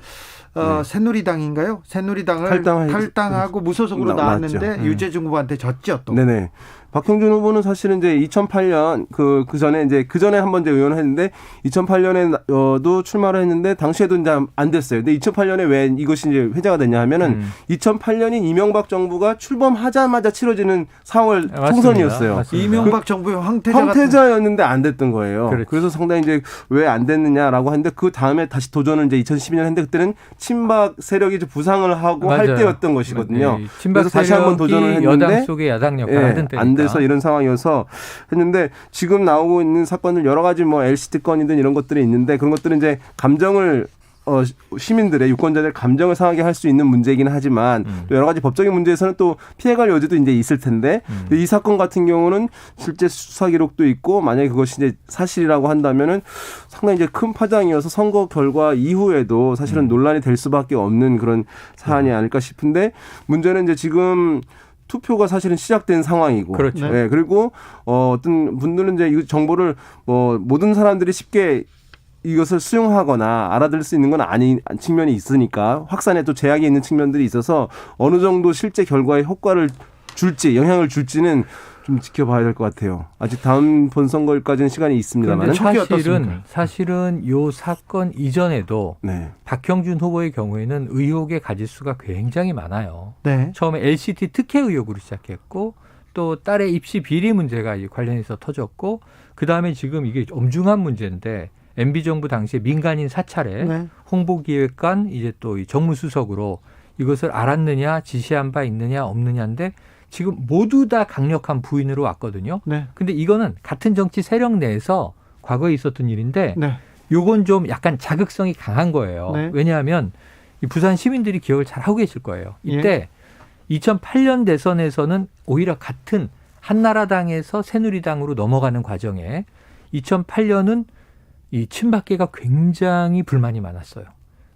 S3: 새누리당인가요? 새누리당을 탈당하고 무소속으로 나왔는데 유재중 후보한테 졌죠. 또.
S6: 네네. 박형준 후보는 사실은 이제 2008년 그 전에 한번 이제 의원을 했는데 2008년에도 출마를 했는데 당시에도 이제 안 됐어요. 근데 2008년에 왜 이것이 이제 회자가 됐냐 하면은 2008년인 이명박 정부가 출범하자마자 치러지는 4월 총선이었어요.
S3: 이명박 정부의
S6: 황태자였는데 안 됐던 거예요.
S8: 그렇지.
S6: 그래서 상당히 이제 왜 안 됐느냐라고 하는데 그 다음에 다시 도전을 이제 2012년 했는데 그때는 친박 세력이 이제 부상을 하고 할 때였던 것이거든요.
S8: 친박
S6: 그래서 다시 한번 도전을 했는데
S8: 여당 속의 야당 역할을 하던 때니까.
S6: 안 그래서 이런 상황이어서 했는데 지금 나오고 있는 사건들 여러 가지 뭐 LCT 건이든 이런 것들이 있는데 그런 것들은 이제 감정을 시민들의 유권자들 감정을 상하게 할 수 있는 문제이긴 하지만 또 여러 가지 법적인 문제에서는 또 피해갈 여지도 이제 있을 텐데 이 사건 같은 경우는 실제 수사 기록도 있고 만약에 그것이 이제 사실이라고 한다면은 상당히 이제 큰 파장이어서 선거 결과 이후에도 사실은 논란이 될 수밖에 없는 그런 사안이 아닐까 싶은데 문제는 이제 지금 투표가 사실은 시작된 상황이고,
S8: 그렇죠.
S6: 네, 그리고 어떤 분들은 이제 이 정보를 모든 사람들이 쉽게 이것을 수용하거나 알아들을 수 있는 건 아닌 측면이 있으니까 확산에 또 제약이 있는 측면들이 있어서 어느 정도 실제 결과에 효과를 줄지 영향을 줄지는 좀 지켜봐야 될 것 같아요. 아직 다음 본선거일까지는 시간이 있습니다만
S8: 사실은 이 사건 이전에도
S6: 네.
S8: 박형준 후보의 경우에는 의혹의 가지수가 굉장히 많아요.
S3: 네.
S8: 처음에 LCT 특혜 의혹으로 시작했고 또 딸의 입시 비리 문제가 관련해서 터졌고 그다음에 지금 이게 엄중한 문제인데 MB 정부 당시에 민간인 사찰에
S3: 네.
S8: 홍보기획관 이제 또 이 정무수석으로 이것을 알았느냐 지시한 바 있느냐 없느냐인데 지금 모두 다 강력한 부인으로 왔거든요.
S3: 네.
S8: 근데 이거는 같은 정치 세력 내에서 과거에 있었던 일인데
S3: 네.
S8: 요건 좀 약간 자극성이 강한 거예요.
S3: 네.
S8: 왜냐하면 이 부산 시민들이 기억을 잘 하고 계실 거예요. 이때 2008년 대선에서는 오히려 같은 한나라당에서 새누리당으로 넘어가는 과정에 2008년은 이 친박계가 굉장히 불만이 많았어요.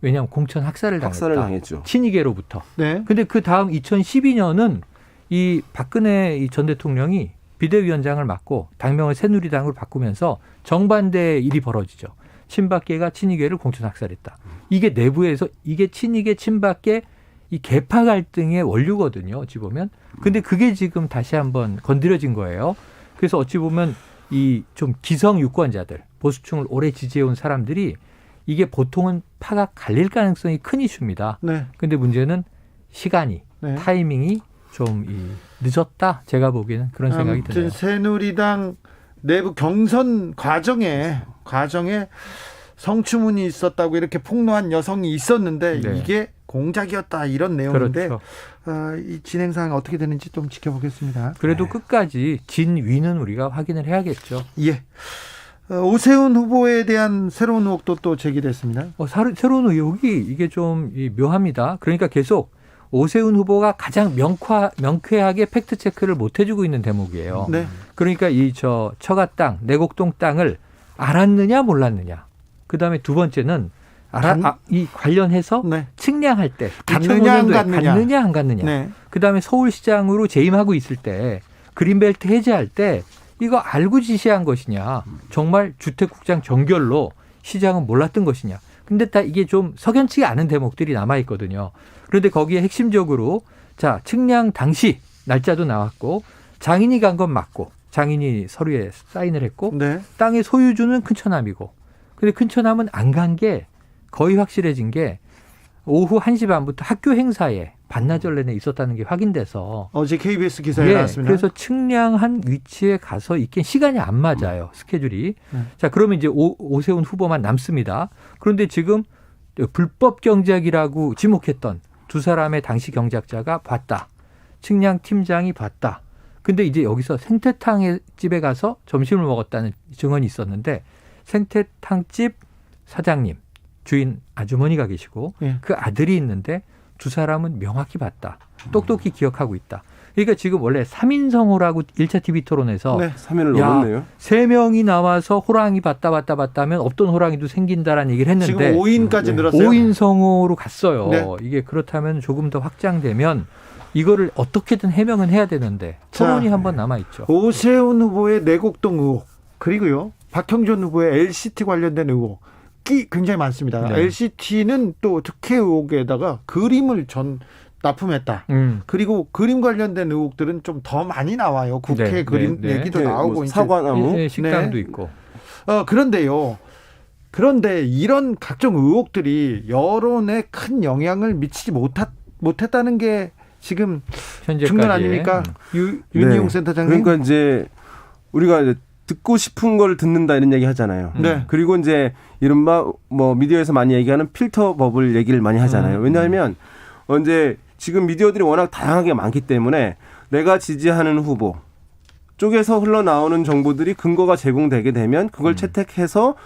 S8: 왜냐하면 공천 학살을
S6: 당했죠.
S8: 친이계로부터.
S3: 네.
S8: 근데 그 다음 2012년은 이 박근혜 전 대통령이 비대위원장을 맡고 당명을 새누리당으로 바꾸면서 정반대의 일이 벌어지죠. 친박계가 친이계를 공천 학살했다. 이게 내부에서 이게 친이계 친박계 이 계파 갈등의 원류거든요. 어찌 보면. 근데 그게 지금 다시 한번 건드려진 거예요. 그래서 어찌 보면 이 좀 기성 유권자들, 보수층을 오래 지지해온 사람들이 이게 보통은 파가 갈릴 가능성이 큰 이슈입니다.
S3: 네.
S8: 근데 문제는 시간이,
S3: 네.
S8: 타이밍이 좀 늦었다. 제가 보기에는 그런 생각이 드네요.
S3: 새누리당 내부 경선 과정에 성추문이 있었다고 이렇게 폭로한 여성이 있었는데
S8: 네.
S3: 이게 공작이었다 이런 내용인데
S8: 그렇죠.
S3: 이 진행 상황 어떻게 되는지 좀 지켜보겠습니다.
S8: 그래도
S3: 네.
S8: 끝까지 진위는 우리가 확인을 해야겠죠.
S3: 예. 오세훈 후보에 대한 새로운 의혹도 또 제기됐습니다.
S8: 새로운 의혹이 이게 좀 묘합니다. 그러니까 계속 오세훈 후보가 가장 명쾌하게 팩트 체크를 못 해주고 있는 대목이에요.
S3: 네.
S8: 그러니까 이 처가 땅, 내곡동 땅을 알았느냐 몰랐느냐. 그 다음에 두 번째는 이 관련해서
S3: 네.
S8: 측량할 때
S3: 갔느냐 안
S8: 갔느냐 안 갔느냐.
S3: 네.
S8: 그 다음에 서울시장으로 재임하고 있을 때 그린벨트 해제할 때 이거 알고 지시한 것이냐. 정말 주택국장 정결로 시장은 몰랐던 것이냐. 근데 다 이게 좀 석연치가 않은 대목들이 남아있거든요. 그런데 거기에 핵심적으로 자 측량 당시 날짜도 나왔고 장인이 간 건 맞고 장인이 서류에 사인을 했고
S3: 네.
S8: 땅의 소유주는 큰처남이고 근데 큰처남은 안 간 게 거의 확실해진 게 오후 1시 반부터 학교 행사에 반나절 내내 있었다는 게 확인돼서
S3: 어제 KBS 기사에 나왔습니다.
S8: 그래서 측량한 위치에 가서 있긴 시간이 안 맞아요. 스케줄이. 자 그러면 이제 오세훈 후보만 남습니다. 그런데 지금 불법 경작이라고 지목했던 두 사람의 당시 경작자가 봤다. 측량 팀장이 봤다. 근데 이제 여기서 생태탕 집에 가서 점심을 먹었다는 증언이 있었는데 생태탕집 사장님, 주인 아주머니가 계시고 그 아들이 있는데 두 사람은 명확히 봤다. 똑똑히 기억하고 있다. 그러니까 지금 원래 3인성호라고 1차 TV 토론에서
S6: 3인을 넘었네요.
S8: 3명이 나와서 호랑이 봤다 하면 없던 호랑이도 생긴다라는 얘기를 했는데
S3: 지금 5인까지 늘었어요.
S8: 5인성호로 갔어요.
S3: 네.
S8: 이게 그렇다면 조금 더 확장되면 이거를 어떻게든 해명은 해야 되는데 토론이 한번 남아있죠.
S3: 오세훈 후보의 내곡동 의혹 그리고요 박형준 후보의 LCT 관련된 의혹 굉장히 많습니다.
S8: 네.
S3: LCT는 또 특혜 의혹에다가 그림을 납품했다. 그리고 그림 관련된 의혹들은 좀 더 많이 나와요. 국회 그림 얘기도 나오고
S6: 뭐 사과나무
S8: 식당도 있고.
S3: 그런데 이런 각종 의혹들이 여론에 큰 영향을 미치지 못했다는 게 지금 중요한 아닙니까? 윤희용 센터장님.
S6: 그러니까 이제 우리가 이제 듣고 싶은 걸 듣는다 이런 얘기 하잖아요.
S3: 네.
S6: 그리고 이제 이른바 뭐 미디어에서 많이 얘기하는 필터 버블 얘기를 많이 하잖아요. 왜냐하면 이제 지금 미디어들이 워낙 다양하게 많기 때문에 내가 지지하는 후보 쪽에서 흘러나오는 정보들이 근거가 제공되게 되면 그걸 채택해서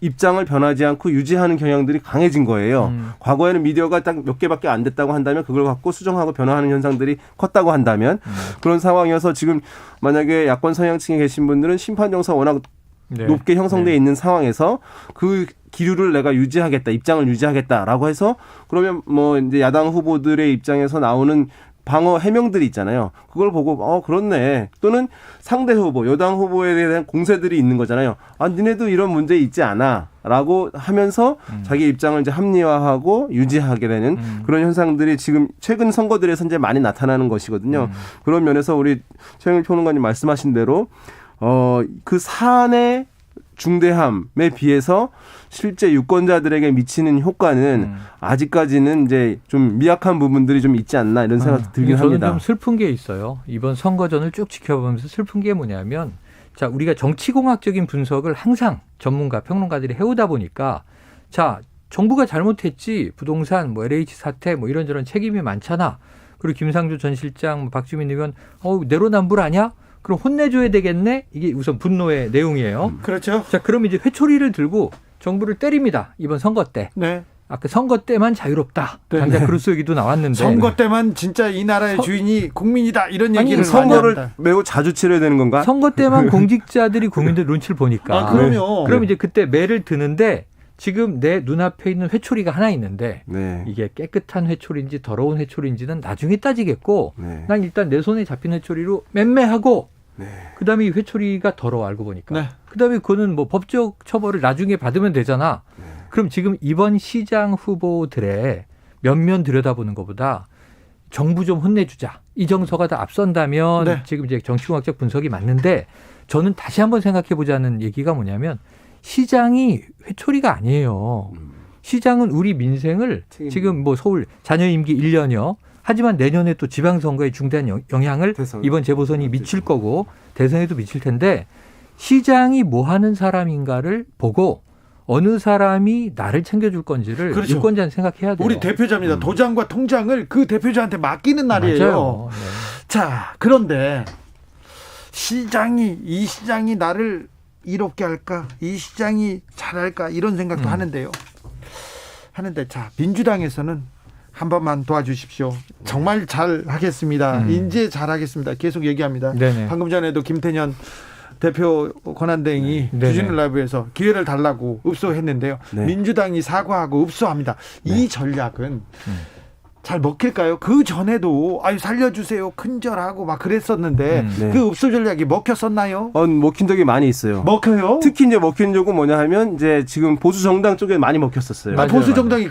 S6: 입장을 변하지 않고 유지하는 경향들이 강해진 거예요. 과거에는 미디어가 딱 몇 개밖에 안 됐다고 한다면 그걸 갖고 수정하고 변화하는 현상들이 컸다고 한다면 그런 상황이어서 지금 만약에 야권 성향층에 계신 분들은 심판 정서가 워낙 높게 형성되어 있는 상황에서 그 기류를 내가 유지하겠다, 입장을 유지하겠다라고 해서 그러면 뭐 이제 야당 후보들의 입장에서 나오는 방어 해명들이 있잖아요. 그걸 보고 그렇네. 또는 상대 후보, 여당 후보에 대한 공세들이 있는 거잖아요. 니네도 이런 문제 있지 않아. 라고 하면서 자기 입장을 이제 합리화하고 유지하게 되는 그런 현상들이 지금 최근 선거들에서 이제 많이 나타나는 것이거든요. 그런 면에서 우리 최영일 평론가님 말씀하신 대로 그 사안의 중대함에 비해서 실제 유권자들에게 미치는 효과는 아직까지는 이제 좀 미약한 부분들이 좀 있지 않나 이런 생각이 들긴 합니다.
S8: 저는 좀 슬픈 게 있어요. 이번 선거전을 쭉 지켜보면서 슬픈 게 뭐냐면 자, 우리가 정치공학적인 분석을 항상 전문가, 평론가들이 해오다 보니까 자, 정부가 잘못했지 부동산, 뭐 LH 사태, 뭐 이런저런 책임이 많잖아. 그리고 김상조 전 실장, 박주민 의원, 내로남불 아니야? 그럼 혼내줘야 되겠네? 이게 우선 분노의 내용이에요.
S3: 그렇죠.
S8: 자, 그럼 이제 회초리를 들고 정부를 때립니다. 이번 선거 때.
S3: 네.
S8: 아까 선거 때만 자유롭다. 당장 그루스 얘기도 나왔는데.
S3: 선거 때만 진짜 이 나라의 주인이 국민이다. 이런 얘기를
S6: 선거를
S3: 많이 합니다.
S6: 매우 자주 치러야 되는 건가?
S8: 선거 때만 공직자들이 국민들 눈치를 보니까.
S3: 그럼요.
S8: 그럼 이제 그때 매를 드는데 지금 내 눈앞에 있는 회초리가 하나 있는데 이게 깨끗한 회초리인지 더러운 회초리인지는 나중에 따지겠고 난 일단 내 손에 잡힌 회초리로 맴매하고 그다음에 이 회초리가 더러워 알고 보니까. 그다음에 그거는 뭐 법적 처벌을 나중에 받으면 되잖아. 그럼 지금 이번 시장 후보들의 면면 들여다보는 것보다 정부 좀 혼내주자. 이 정서가 다 앞선다면 지금 이제 정치공학적 분석이 맞는데 저는 다시 한번 생각해 보자는 얘기가 뭐냐면 시장이 회초리가 아니에요. 시장은 우리 민생을 지금 뭐 서울 자녀 임기 1년여 하지만 내년에 또 지방선거에 중대한 영향을 이번 재보선이 미칠 거고 대선에도 미칠 텐데 시장이 뭐 하는 사람인가를 보고 어느 사람이 나를 챙겨줄 건지를 유권자는 생각해야 돼요.
S3: 우리 대표자입니다. 도장과 통장을 그 대표자한테 맡기는 날이에요.
S8: 맞아요.
S3: 자, 그런데 이 시장이 나를 이롭게 할까? 이 시장이 잘할까? 이런 생각도 하는데요. 자, 민주당에서는 한 번만 도와주십시오. 정말 잘 하겠습니다. 이제 잘 하겠습니다. 계속 얘기합니다. 방금 전에도 김태년 대표 권한대행이 주진우 라이브에서 기회를 달라고 읍소했는데요. 민주당이 사과하고 읍소합니다. 이 전략은 잘 먹힐까요? 그 전에도 살려주세요 큰절하고 막 그랬었는데 그 읍소 전략이 먹혔었나요?
S6: 먹힌 적이 많이 있어요.
S3: 먹혀요?
S6: 특히 이제 먹힌 적은 뭐냐 하면 이제 지금 보수 정당 쪽에 많이 먹혔었어요.
S3: 보수 정당이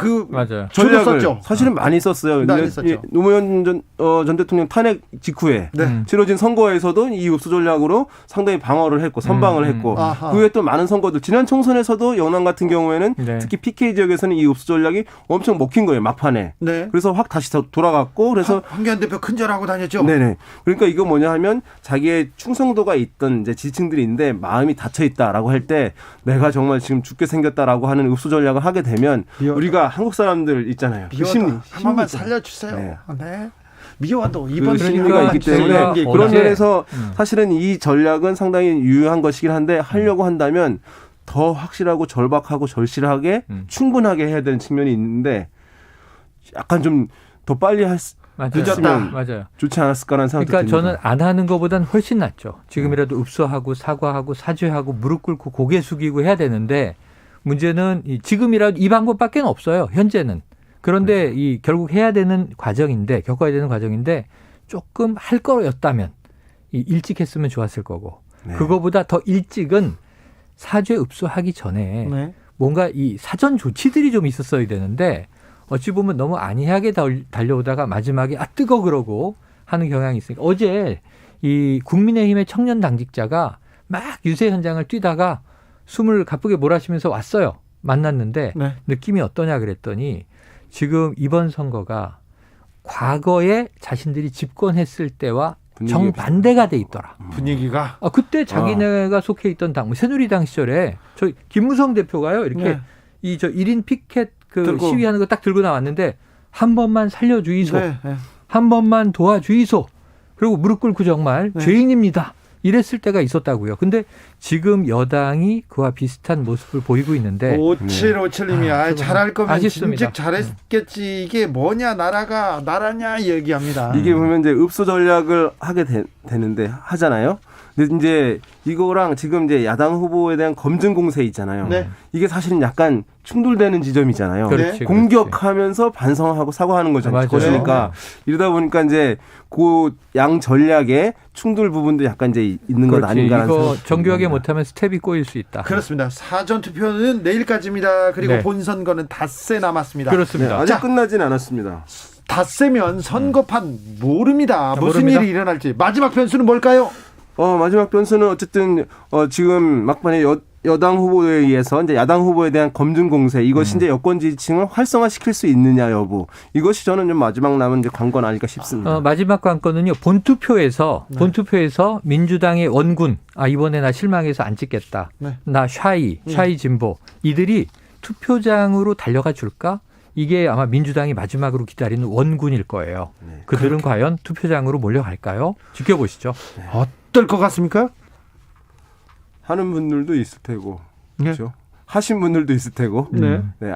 S6: 전략을
S3: 썼죠.
S6: 사실은 많이 썼어요.
S3: 많이 썼죠.
S6: 노무현 전 대통령 탄핵 직후에 치러진 선거에서도 이 읍소 전략으로 상당히 방어를 했고 선방을 했고 그 외에 또 많은 선거들 지난 총선에서도 영남 같은 경우에는 특히 PK 지역에서는 이 읍소 전략이 엄청 먹힌 거예요. 막판에. 그래서 확 다시 돌아갔고 그래서
S3: 황교안 대표 큰절하고 다녔죠.
S6: 네네. 그러니까 이거 뭐냐 하면 자기의 충성도가 있던 이제 지지층들이 있는데 마음이 닫혀 있다라고 할 때 내가 정말 지금 죽게 생겼다라고 하는 읍소 전략을 하게 되면 우리가 한국 사람들 있잖아요.
S3: 한 번만 살려주세요. 미워도 이번
S6: 심리가 있기 때문에 그런 면에서 사실은 이 전략은 상당히 유효한 것이긴 한데 하려고 한다면 더 확실하고 절박하고 절실하게 충분하게 해야 되는 측면이 있는데 약간 좀 더 빨리 늦었다.
S8: 맞아요.
S6: 좋지 않았을까라는 생각이 듭니다.
S8: 그러니까 저는 안 하는 것보단 훨씬 낫죠. 지금이라도 읍소하고 사과하고 사죄하고 무릎 꿇고 고개 숙이고 해야 되는데 문제는 지금이라도 이 방법밖에 없어요. 현재는. 그런데 결국 해야 되는 과정인데 겪어야 되는 과정인데 조금 할 거였다면 일찍 했으면 좋았을 거고 그거보다 더 일찍은 사죄 읍소하기 전에 뭔가 이 사전 조치들이 좀 있었어야 되는데 어찌 보면 너무 안이하게 달려오다가 마지막에 뜨거 그러고 하는 경향이 있으니까 어제 이 국민의힘의 청년 당직자가 막 유세 현장을 뛰다가 숨을 가쁘게 몰아쉬면서 왔어요. 만났는데 느낌이 어떠냐 그랬더니 지금 이번 선거가 과거에 자신들이 집권했을 때와 정반대가 돼 있더라.
S3: 분위기가.
S8: 그때 자기네가 속해 있던 당, 새누리당 시절에 저 김무성 대표가요. 이렇게 1인 피켓 시위하는 거 딱 들고 나왔는데 한 번만 살려주이소. 한 번만 도와주이소. 그리고 무릎 꿇고 정말 죄인입니다. 이랬을 때가 있었다고요. 근데 지금 여당이 그와 비슷한 모습을 보이고 있는데
S3: 5757님이 잘할 거면
S8: 아쉽습니다.
S3: 진즉 잘했겠지. 이게 뭐냐 나라냐 얘기합니다.
S6: 이게 보면 이제 읍소 전략을 하게 되는데 하잖아요. 근데 이제 이거랑 지금 이제 야당 후보에 대한 검증 공세 있잖아요.
S3: 네.
S6: 이게 사실은 약간 충돌되는 지점이잖아요.
S8: 그렇지,
S6: 공격하면서 반성하고 사과하는
S8: 맞아요.
S6: 것이니까 이러다 보니까 이제 그 양 전략의 충돌 부분도 약간 이제 있는 것 아닌가라는
S8: 이거
S6: 생각이
S8: 정교하게
S6: 듭니다.
S8: 못하면 스텝이 꼬일 수 있다.
S3: 그렇습니다. 사전 투표는 내일까지입니다. 그리고
S8: 네.
S3: 본선거는 닷새 남았습니다.
S8: 그렇습니다.
S6: 네, 아직
S3: 자,
S6: 끝나진 않았습니다.
S3: 닷새면 선거판 모릅니다. 무슨
S8: 모릅니다.
S3: 일이 일어날지. 마지막 변수는 뭘까요?
S6: 마지막 변수는 어쨌든 지금 막판에 여당 후보에 의해서 이제 야당 후보에 대한 검증 공세 이것이 이제 여권 지지층을 활성화시킬 수 있느냐 여부 이것이 저는 좀 마지막 남은 이제 관건 아닐까 싶습니다.
S8: 마지막 관건은요. 본투표에서 민주당의 원군 이번에 나 실망해서 안 찍겠다.
S3: 네.
S8: 나 샤이 진보 이들이 투표장으로 달려가 줄까? 이게 아마 민주당이 마지막으로 기다리는 원군일 거예요.
S6: 네,
S8: 그들은 과연 투표장으로 몰려갈까요? 지켜보시죠.
S3: 어떨 것 같습니까?
S6: 하는 분들도 있을 테고
S3: 네.
S6: 그렇죠. 하신 분들도 있을 테고
S3: 네.
S6: 네,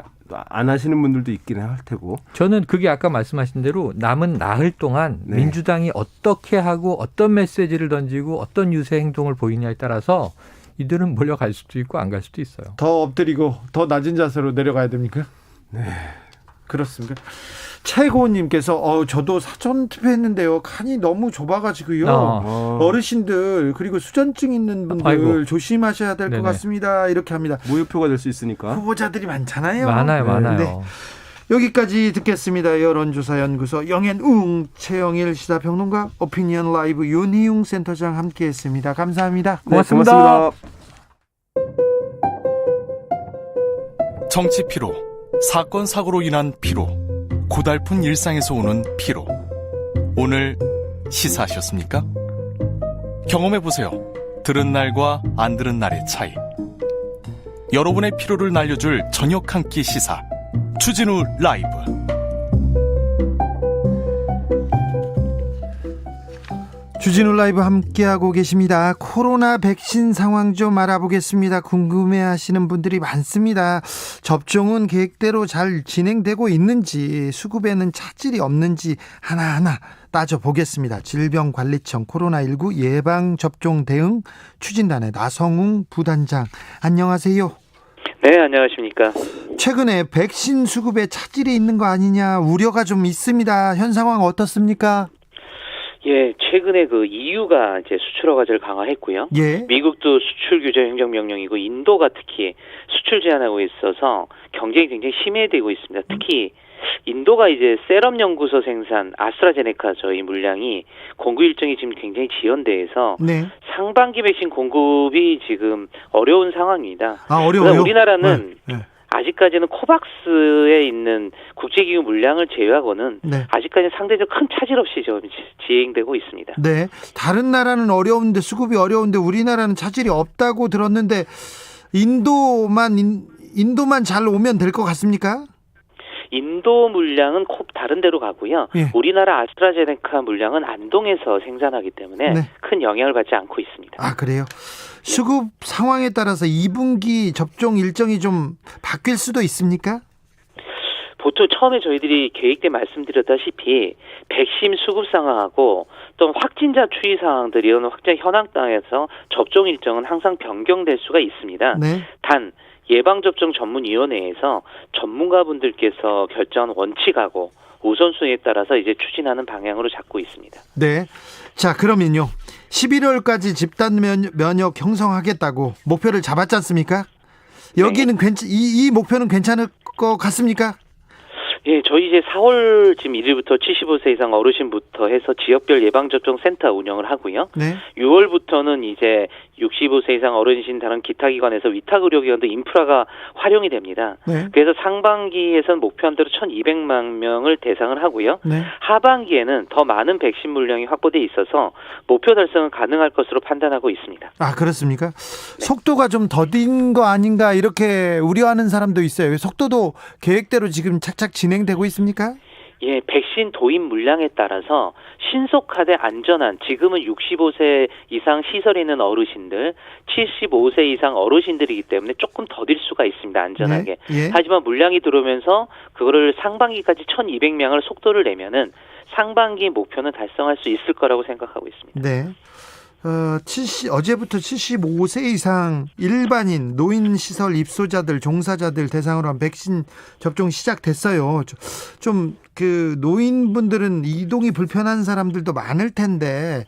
S6: 안 하시는 분들도 있기는 할 테고
S8: 저는 그게 아까 말씀하신 대로 남은 나흘 동안
S6: 네.
S8: 민주당이 어떻게 하고 어떤 메시지를 던지고 어떤 유세 행동을 보이냐에 따라서 이들은 몰려갈 수도 있고 안 갈 수도 있어요.
S3: 더 엎드리고 더 낮은 자세로 내려가야 됩니까?
S6: 네.
S3: 그렇습니다. 최고님께서 저도 사전 투표했는데요. 칸이 너무 좁아가지고요. 어르신들 그리고 수전증 있는 분들
S8: 아이고.
S3: 조심하셔야 될 것
S8: 네네.
S3: 같습니다. 이렇게 합니다.
S6: 무효표가 될 수 있으니까
S3: 후보자들이 많잖아요.
S8: 많아요.
S3: 네. 여기까지 듣겠습니다. 여론조사연구소 영앤웅 최영일 시사평론가 오피니언 라이브 윤희웅 센터장 함께했습니다. 감사합니다.
S8: 고맙습니다.
S6: 네, 고맙습니다.
S12: 정치 피로, 사건 사고로 인한 피로, 고달픈 일상에서 오는 피로. 오늘 시사하셨습니까? 경험해보세요. 들은 날과 안 들은 날의 차이. 여러분의 피로를 날려줄 저녁 한 끼 시사. 추진우 라이브.
S3: 주진우 라이브 함께하고 계십니다. 코로나 백신 상황 좀 알아보겠습니다. 궁금해하시는 분들이 많습니다. 접종은 계획대로 잘 진행되고 있는지, 수급에는 차질이 없는지 하나하나 따져보겠습니다. 질병관리청 코로나19 예방접종 대응 추진단의 나성웅 부단장, 안녕하세요.
S13: 네, 안녕하십니까.
S3: 최근에 백신 수급에 차질이 있는 거 아니냐 우려가 좀 있습니다. 현 상황 어떻습니까?
S13: 예, 최근에 그 EU가 이제 수출 허가제를 강화했고요.
S3: 예.
S13: 미국도 수출 규제 행정명령이고 인도가 특히 수출 제한하고 있어서 경쟁이 굉장히 심해지고 있습니다. 특히 인도가 이제 세럼 연구소 생산 아스트라제네카 저희 물량이 공급 일정이 지금 굉장히 지연돼서
S3: 네.
S13: 상반기 백신 공급이 지금 어려운 상황입니다.
S3: 어려워요?
S13: 우리나라는
S3: 네.
S13: 아직까지는 코박스에 있는 국제기구 물량을 제외하고는
S3: 네.
S13: 아직까지는 상대적 큰 차질 없이 좀 진행되고 있습니다.
S3: 네. 다른 나라는 어려운데 수급이 어려운데 우리나라는 차질이 없다고 들었는데 인도만 잘 오면 될 것 같습니까?
S13: 인도 물량은 다른 데로 가고요.
S3: 예.
S13: 우리나라 아스트라제네카 물량은 안동에서 생산하기 때문에
S3: 네.
S13: 큰 영향을 받지 않고 있습니다.
S3: 아, 그래요? 수급 상황에 따라서 2분기 접종 일정이 좀 바뀔 수도 있습니까?
S13: 보통 처음에 저희들이 계획 때 말씀드렸다시피 백신 수급 상황하고 또 확진자 추이 상황들 이런 확진 현황 땅에서 접종 일정은 항상 변경될 수가 있습니다.
S3: 네.
S13: 단 예방접종 전문위원회에서 전문가분들께서 결정한 원칙하고 우선순위에 따라서 이제 추진하는 방향으로 잡고 있습니다.
S3: 네. 자, 그러면요. 11월까지 집단 면역 형성하겠다고 목표를 잡았지 않습니까? 여기는 이 목표는 괜찮을 것 같습니까?
S13: 예, 저희 이제 4월 지금 1일부터 75세 이상 어르신부터 해서 지역별 예방접종 센터 운영을 하고요.
S3: 네.
S13: 6월부터는 이제 65세 이상 어르신 다른 기타 기관에서 위탁 의료기관도 인프라가 활용이 됩니다.
S3: 네.
S13: 그래서 상반기에선 목표한 대로 1,200만 명을 대상을 하고요.
S3: 네.
S13: 하반기에는 더 많은 백신 물량이 확보돼 있어서 목표 달성은 가능할 것으로 판단하고 있습니다.
S3: 아, 그렇습니까? 속도가 좀 더딘 거 아닌가 이렇게 우려하는 사람도 있어요. 속도도 계획대로 지금 착착 진행되고 있습니까?
S13: 예, 백신 도입 물량에 따라서 신속하되 안전한, 지금은 65세 이상 시설에 있는 어르신들, 75세 이상 어르신들이기 때문에 조금 더딜 수가 있습니다. 안전하게.
S3: 예.
S13: 하지만 물량이 들어오면서 그거를 상반기까지 1,200명을 속도를 내면은 상반기 목표는 달성할 수 있을 거라고 생각하고 있습니다.
S3: 네. 어제부터 75세 이상 일반인, 노인시설 입소자들, 종사자들 대상으로 한 백신 접종 시작됐어요. 좀 그 노인분들은 이동이 불편한 사람들도 많을 텐데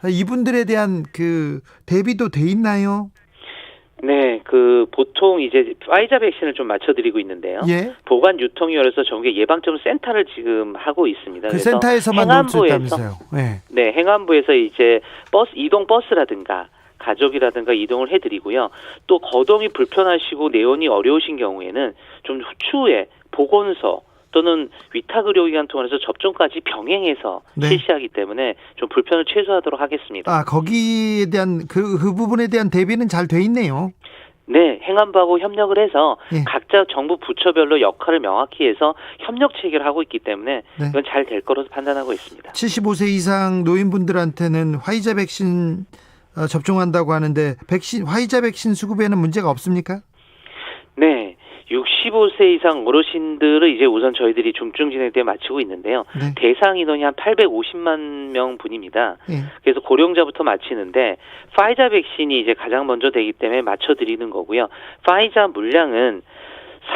S3: 이분들에 대한 그 대비도 돼 있나요?
S13: 네, 보통 이제 파이자 백신을 좀 맞춰드리고 있는데요.
S3: 예.
S13: 보관 유통위원회에서 전국 예방점 센터를 지금 하고 있습니다.
S3: 그
S13: 그래서
S3: 센터에서만 놓을 수 있다면서요. 네.
S13: 네, 행안부에서 이제 이동 버스라든가 가족이라든가 이동을 해드리고요. 또 거동이 불편하시고 내원이 어려우신 경우에는 좀 추후에 보건소 또는 위탁의료기관 통해서 접종까지 병행해서
S3: 네.
S13: 실시하기 때문에 좀 불편을 최소화하도록 하겠습니다.
S3: 거기에 대한 그 부분에 대한 대비는 잘 돼 있네요.
S13: 네, 행안부하고 협력을 해서
S3: 예.
S13: 각자 정부 부처별로 역할을 명확히 해서 협력 체계를 하고 있기 때문에
S3: 네.
S13: 이건 잘 될 거로 판단하고 있습니다.
S3: 75세 이상 노인분들한테는 화이자 백신 접종한다고 하는데 화이자 백신 수급에는 문제가 없습니까?
S13: 네. 65세 이상 어르신들을 이제 우선 저희들이 중증 진행대에 마치고 있는데요.
S3: 네.
S13: 대상 인원이 한 850만 명 분입니다.
S3: 예.
S13: 그래서 고령자부터 마치는데 파이자 백신이 이제 가장 먼저 되기 때문에 맞춰드리는 거고요. 파이자 물량은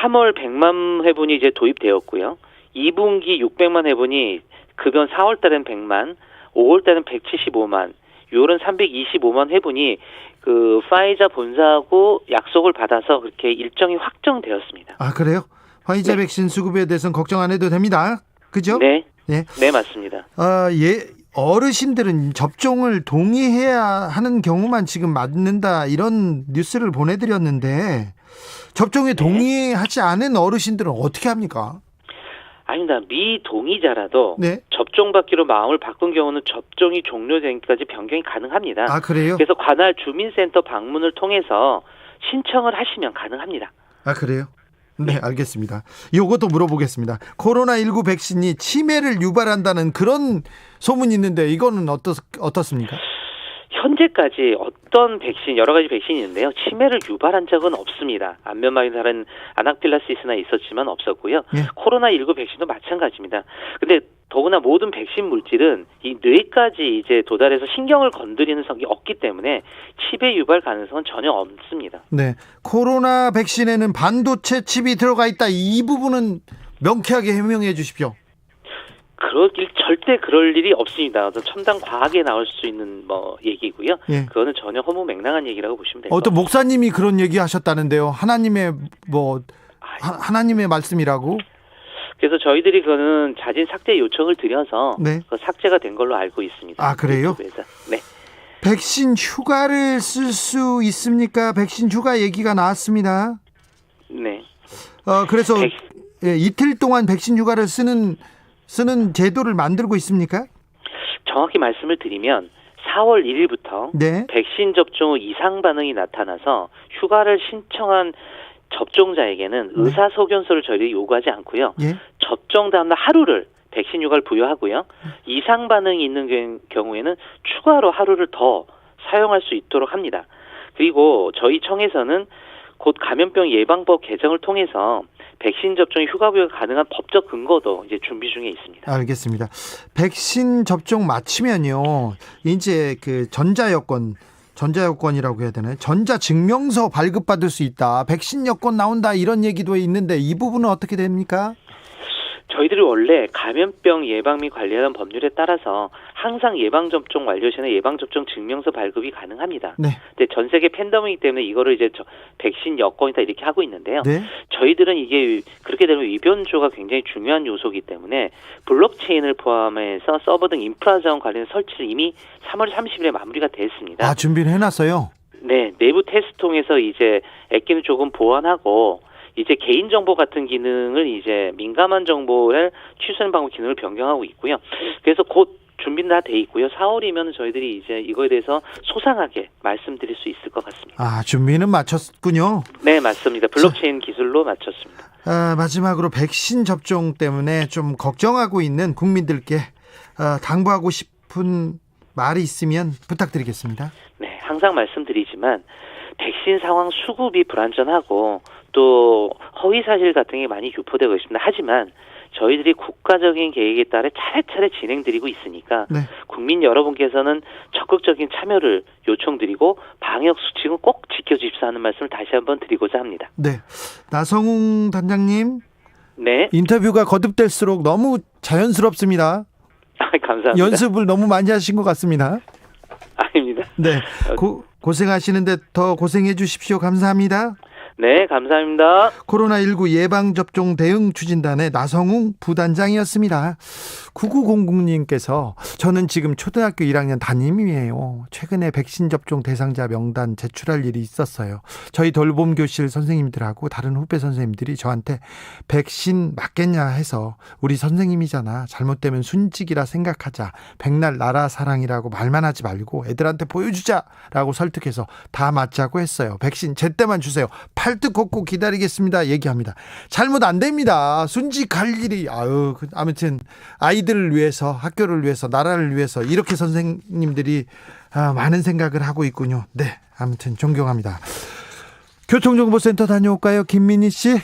S13: 3월 100만 회분이 이제 도입되었고요. 2분기 600만 회분이 급연 4월 달엔 100만, 5월 달엔 175만, 6월은 325만 회분이 그 파이자 본사하고 약속을 받아서 그렇게 일정이 확정되었습니다.
S3: 그래요? 화이자
S13: 네.
S3: 백신 수급에 대해서는 걱정 안 해도 됩니다. 그죠?
S13: 네.
S3: 예.
S13: 네, 맞습니다.
S3: 어르신들은 접종을 동의해야 하는 경우만 지금 맞는다 이런 뉴스를 보내드렸는데 접종에 동의하지 않은 어르신들은 어떻게 합니까?
S13: 아닙니다. 미동의자라도
S3: 네.
S13: 접종받기로 마음을 바꾼 경우는 접종이 종료되기까지 변경이 가능합니다.
S3: 그래요?
S13: 그래서 관할 주민센터 방문을 통해서 신청을 하시면 가능합니다.
S3: 그래요? 네, 알겠습니다. 이것도 물어보겠습니다. 코로나19 백신이 치매를 유발한다는 그런 소문이 있는데 이거는 어떻습니까?
S13: 현재까지 어떤 백신, 여러 가지 백신이 있는데요. 치매를 유발한 적은 없습니다. 안면막이 다른 아나필라시스나 있었지만 없었고요.
S3: 예.
S13: 코로나19 백신도 마찬가지입니다. 근데 더구나 모든 백신 물질은 이 뇌까지 이제 도달해서 신경을 건드리는 성이 없기 때문에 치매 유발 가능성은 전혀 없습니다.
S3: 네, 코로나 백신에는 반도체 칩이 들어가 있다. 이 부분은 명쾌하게 해명해 주십시오.
S13: 절대 그럴 일이 없습니다. 첨단 과학에 나올 수 있는 얘기고요.
S3: 예.
S13: 그거는 전혀 허무맹랑한 얘기라고 보시면 됩니다.
S3: 어떤 목사님이 그런 얘기 하셨다는데요. 하나님의 말씀이라고?
S13: 그래서 저희들이 그거는 자진 삭제 요청을 드려서
S3: 네.
S13: 삭제가 된 걸로 알고 있습니다.
S3: 그래요?
S13: 유튜브에서. 네.
S3: 백신 휴가를 쓸 수 있습니까? 백신 휴가 얘기가 나왔습니다.
S13: 네.
S3: 그래서 이틀 동안 백신 휴가를 쓰는 제도를 만들고 있습니까?
S13: 정확히 말씀을 드리면 4월 1일부터
S3: 네.
S13: 백신 접종 후 이상 반응이 나타나서 휴가를 신청한 접종자에게는 의사소견서를 저희들이 요구하지 않고요.
S3: 예.
S13: 접종 다음날 하루를 백신 휴가를 부여하고요. 이상 반응이 있는 경우에는 추가로 하루를 더 사용할 수 있도록 합니다. 그리고 저희 청에서는 곧 감염병 예방법 개정을 통해서 백신 접종이 휴가 부여가 가능한 법적 근거도 이제 준비 중에 있습니다.
S3: 알겠습니다. 백신 접종 마치면요, 이제 그 전자여권이라고 해야 되나요? 전자증명서 발급받을 수 있다. 백신 여권 나온다 이런 얘기도 있는데 이 부분은 어떻게 됩니까?
S13: 저희들이 원래 감염병 예방 및 관리하는 법률에 따라서 항상 예방접종 완료 시에는 예방접종 증명서 발급이 가능합니다.
S3: 네.
S13: 근데 전 세계 팬데믹이기 때문에 이거를 이제 백신 여권이다 이렇게 하고 있는데요.
S3: 네.
S13: 저희들은 이게 그렇게 되면 위변조가 굉장히 중요한 요소이기 때문에 블록체인을 포함해서 서버 등 인프라 자원 관련 설치를 이미 3월 30일에 마무리가 됐습니다.
S3: 준비를 해놨어요?
S13: 네, 내부 테스트 통해서 이제 액기는 조금 보완하고 이제 개인정보 같은 기능을 이제 민감한 정보를 취소하는 방법 기능을 변경하고 있고요. 그래서 곧 준비는 다 돼 있고요. 4월이면 저희들이 이제 이거에 대해서 소상하게 말씀드릴 수 있을 것 같습니다.
S3: 아, 준비는 마쳤군요.
S13: 네, 맞습니다. 블록체인 기술로 마쳤습니다.
S3: 마지막으로 백신 접종 때문에 좀 걱정하고 있는 국민들께 당부하고 싶은 말이 있으면 부탁드리겠습니다.
S13: 네, 항상 말씀드리지만 백신 상황 수급이 불안전하고 또 허위 사실 같은 게 많이 유포되고 있습니다. 하지만 저희들이 국가적인 계획에 따라 차례차례 진행드리고 있으니까
S3: 네.
S13: 국민 여러분께서는 적극적인 참여를 요청드리고 방역 수칙은 꼭 지켜주십사 하는 말씀을 다시 한번 드리고자 합니다.
S3: 네, 나성웅 단장님.
S13: 네.
S3: 인터뷰가 거듭될수록 너무 자연스럽습니다.
S13: 감사합니다.
S3: 연습을 너무 많이 하신 것 같습니다.
S13: 아닙니다.
S3: 네, 고생하시는데 더 고생해 주십시오. 감사합니다.
S13: 네, 감사합니다.
S3: 코로나19 예방접종 대응 추진단의 나성웅 부단장이었습니다. 9900님께서 저는 지금 초등학교 1학년 담임이에요. 최근에 백신 접종 대상자 명단 제출할 일이 있었어요. 저희 돌봄교실 선생님들하고 다른 후배 선생님들이 저한테 백신 맞겠냐 해서 우리 선생님이잖아. 잘못되면 순직이라 생각하자. 백날 나라 사랑이라고 말만 하지 말고 애들한테 보여주자라고 설득해서 다 맞자고 했어요. 백신 제때만 주세요. 팔뚝 걷고 기다리겠습니다. 얘기합니다. 잘못 안 됩니다. 순직할 일이 아무튼 아이들을 위해서 학교를 위해서 나라를 위해서 이렇게 선생님들이 많은 생각을 하고 있군요. 네, 아무튼 존경합니다. 교통정보센터 다녀올까요? 김민희 씨.